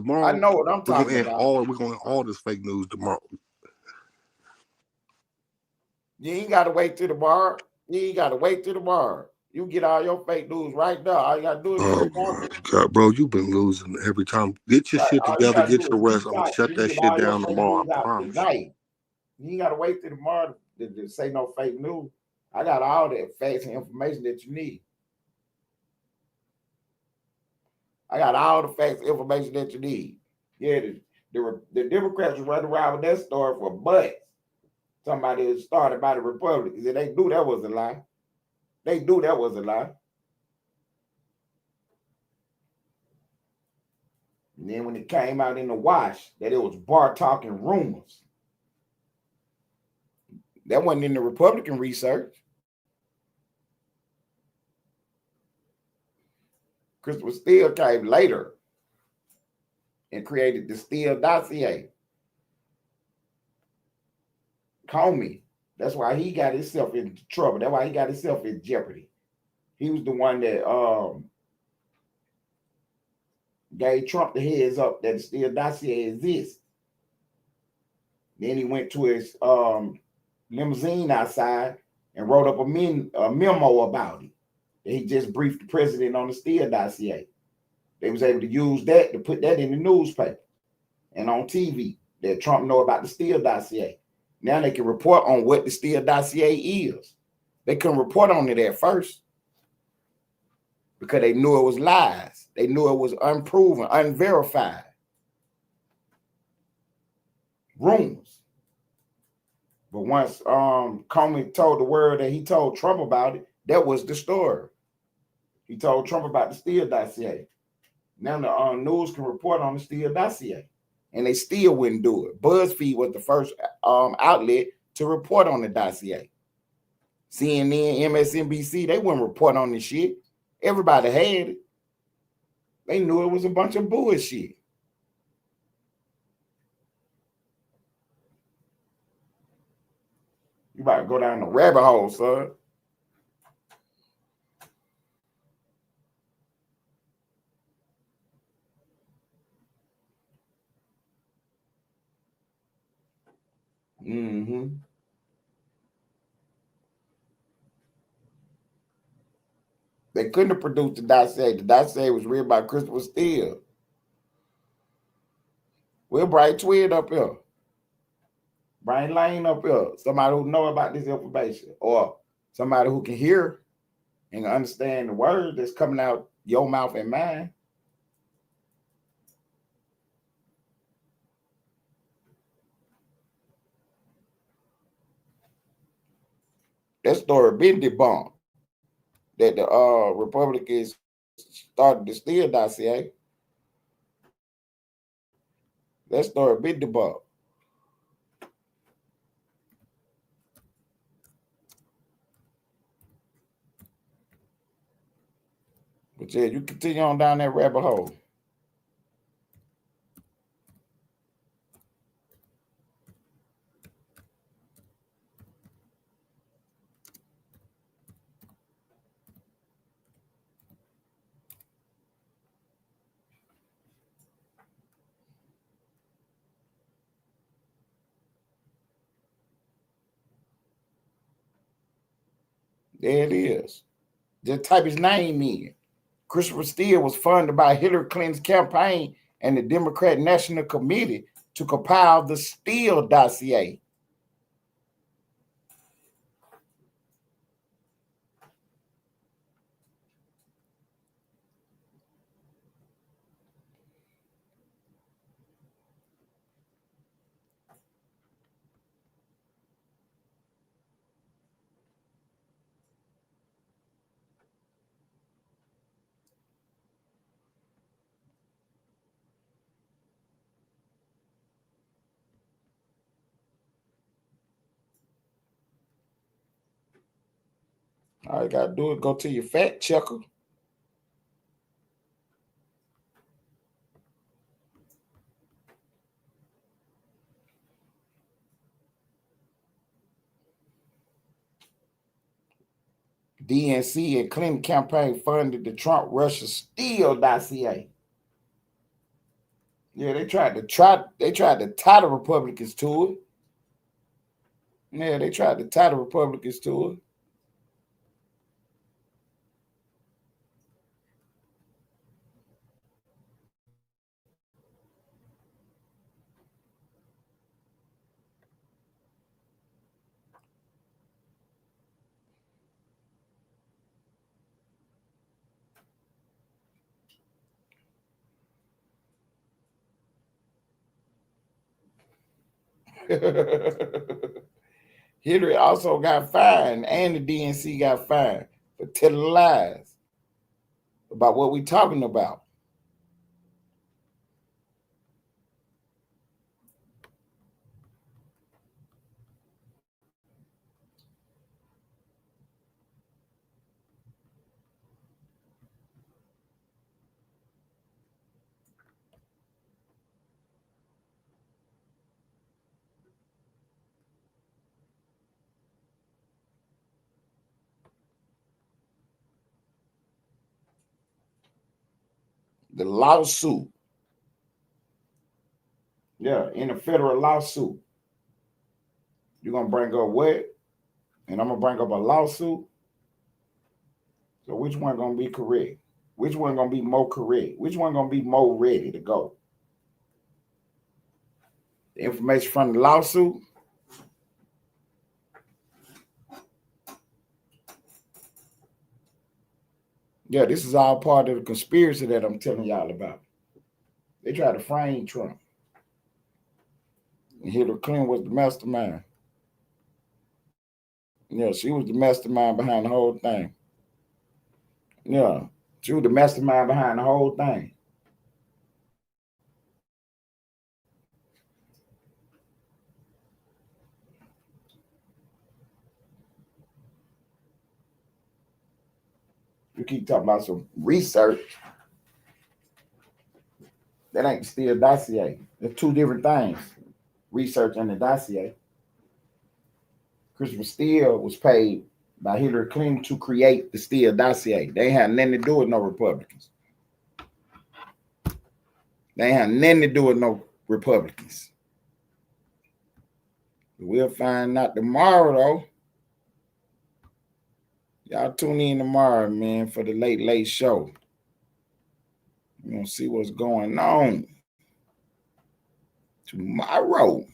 I know what I'm talking about. We're going to all this fake news tomorrow. You ain't got to wait till tomorrow. You get all your fake news right now. All you got to do is God, bro, you've been losing every time. Get your shit together. Get your rest. I'm going to shut that shit down tomorrow. I promise. Tonight. You ain't got to wait till tomorrow to say no fake news. I got all that facts and information that you need. I got all the facts and information that you need. Yeah, the Democrats were running around with that story for months. Somebody was started by the Republicans, and they knew that was a lie. And then when it came out in the wash that it was bar talking rumors, that wasn't in the Republican research. Christopher Steele came later and created the Steele dossier. Comey. That's why he got himself into trouble. That's why he got himself in jeopardy. He was the one that gave Trump the heads up that the Steele dossier exists. Then he went to his limousine outside and wrote up a memo about it. He just briefed the president on the Steele dossier. They was able to use that to put that in the newspaper and on TV that Trump know about the Steele dossier. Now they can report on what the Steele dossier is. They couldn't report on it at first because they knew it was lies. They knew it was unproven, unverified. Rumors. But once Comey told the world that he told Trump about it, that was the story. He told Trump about the Steele dossier. Now the news can report on the Steele dossier, and they still wouldn't do it. BuzzFeed was the first outlet to report on the dossier. CNN, MSNBC, they wouldn't report on this shit. Everybody had it. They knew it was a bunch of bullshit. You about to go down the rabbit hole, son. Mm-hmm. They couldn't have produced the dossier. The dossier was written by Christopher Steele. We're Bright Twin up here. Brian Lane up here. Somebody who know about this information. Or somebody who can hear and understand the word that's coming out your mouth and mine. That story been debunked. That the Republicans started the Steele dossier. That story been debunked. Jed, you continue on down that rabbit hole. There it is. Just type his name in. Christopher Steele was funded by Hillary Clinton's campaign and the Democrat National Committee to compile the Steele dossier. All you gotta do is go to your fact checker. DNC and Clinton campaign funded the Trump-Russia Steele dossier. Yeah, they tried to tie the Republicans to it. Yeah, they tried to tie the Republicans to it. Hillary also got fined, and the DNC got fined for telling lies about what we're talking about. The lawsuit. Yeah, in a federal lawsuit. You're going to bring up what? And I'm going to bring up a lawsuit. So which one going to be correct? Which one going to be more correct? Which one going to be more ready to go? The information from the lawsuit? Yeah, this is all part of the conspiracy that I'm telling y'all about. They tried to frame Trump. And Hillary Clinton was the mastermind. Yeah, she was the mastermind behind the whole thing. Yeah, she was the mastermind behind the whole thing. You keep talking about some research. That ain't still dossier. They're two different things. Research and the dossier. Christopher Steele was paid by Hillary Clinton to create the Steele dossier. They ain't had nothing to do with no Republicans. They ain't had nothing to do with no Republicans. We'll find out tomorrow, though. Y'all tune in tomorrow, man, for the Late Late Show. We're going to see what's going on tomorrow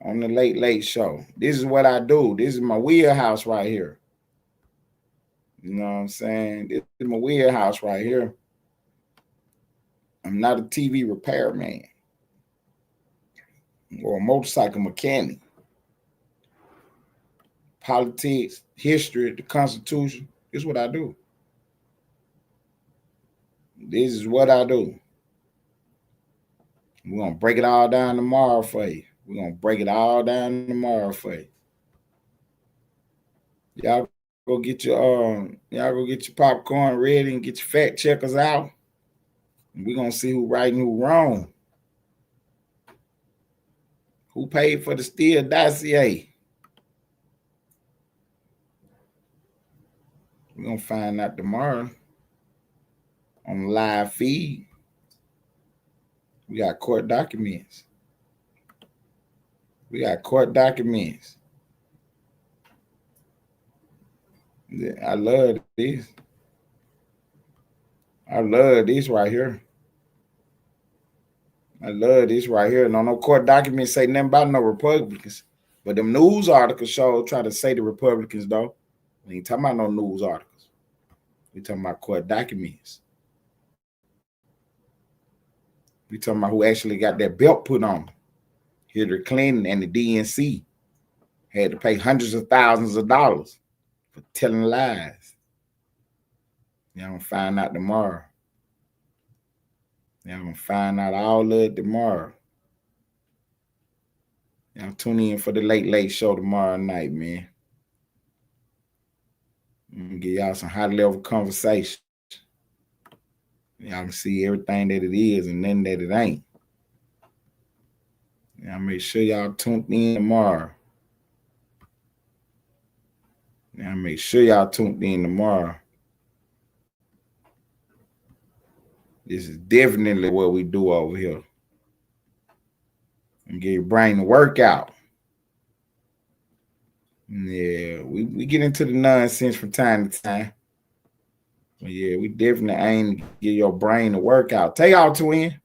on the Late Late Show. This is what I do. This is my wheelhouse right here. You know what I'm saying? This is my wheelhouse right here. I'm not a TV repairman or a motorcycle mechanic. Politics, history, the Constitution. This is what I do. This is what I do. We're going to break it all down tomorrow for you. We're going to break it all down tomorrow for you. Y'all go get your popcorn ready and get your fact checkers out. We're gonna see who right and who wrong. Who paid for the Steele dossier? We're gonna find out tomorrow on the live feed. We got court documents. Yeah, I love this. I love this right here. No court documents say nothing about no Republicans. But them news articles try to say the Republicans, though. We ain't talking about no news articles. We talking about court documents. We talking about who actually got that belt put on. Hillary Clinton and the DNC had to pay hundreds of thousands of dollars for telling lies. Y'all gonna find out tomorrow. Y'all gonna find out all of it tomorrow. Y'all tune in for the late show tomorrow night, man. I'm gonna give y'all some high level conversation. Y'all can see everything that it is and then that it ain't. Y'all make sure y'all tune in tomorrow. This is definitely what we do over here. And get your brain to work out. Yeah, we get into the nonsense from time to time. But yeah, we definitely aim to get your brain to work out. Take out, twin.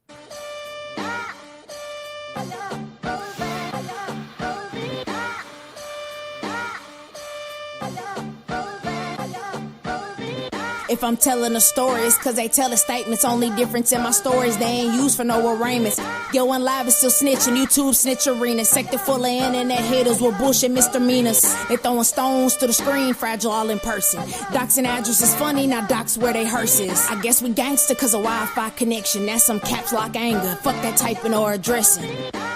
If I'm telling a story, it's cause they tell the statements. Only difference in my stories, they ain't used for no arraignments. Yo, and live is still snitching, YouTube snitch arena. Sector full of internet haters with bullshit misdemeanors. They throwing stones to the screen, fragile all in person. Doxing address is funny, now dox where they hearses. I guess we gangster cause of Wi-Fi connection. That's some caps lock anger, fuck that typing or addressing.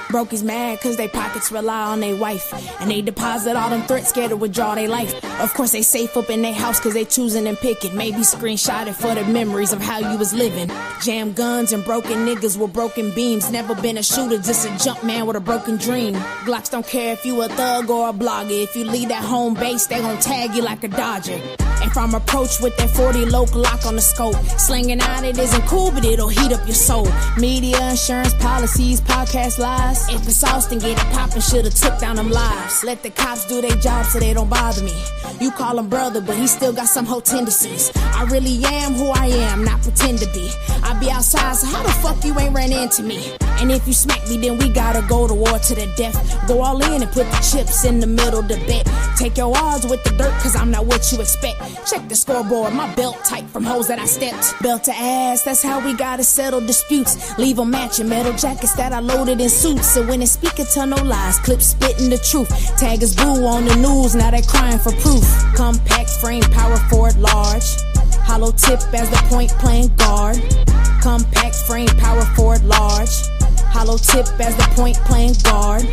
Broke is mad cause they pockets rely on their wife. And they deposit all them threats, scared to withdraw their life. Of course they safe up in their house cause they choosing and picking. Maybe screenshot it for the memories of how you was living. Jam guns and broken niggas with broken beams. Never been a shooter, just a jump man with a broken dream. Glocks don't care if you a thug or a blogger. If you leave that home base, they gon' tag you like a Dodger. If I'm approached with that 40 local lock on the scope, slinging out it isn't cool, but it'll heat up your soul. Media, insurance, policies, podcast lies. If it's Austin, get it poppin', should've took down them lives. Let the cops do their job so they don't bother me. You call him brother, but he still got some whole tendencies. I really am who I am, not pretend to be. I be outside, so how the fuck you ain't ran into me? And if you smack me, then we gotta go to war to the death. Go all in and put the chips in the middle to bet. Take your odds with the dirt, cause I'm not what you expect. Check the scoreboard, my belt tight from hoes that I stepped. Belt to ass, that's how we gotta settle disputes. Leave them matching metal jackets that I loaded in suits. So when it's speaking, tell no lies, clip spitting the truth. Tag is boo on the news, now they crying for proof. Compact frame, power forward large. Hollow tip as the point playing guard. Compact frame, power forward large. Hollow tip as the point playing guard.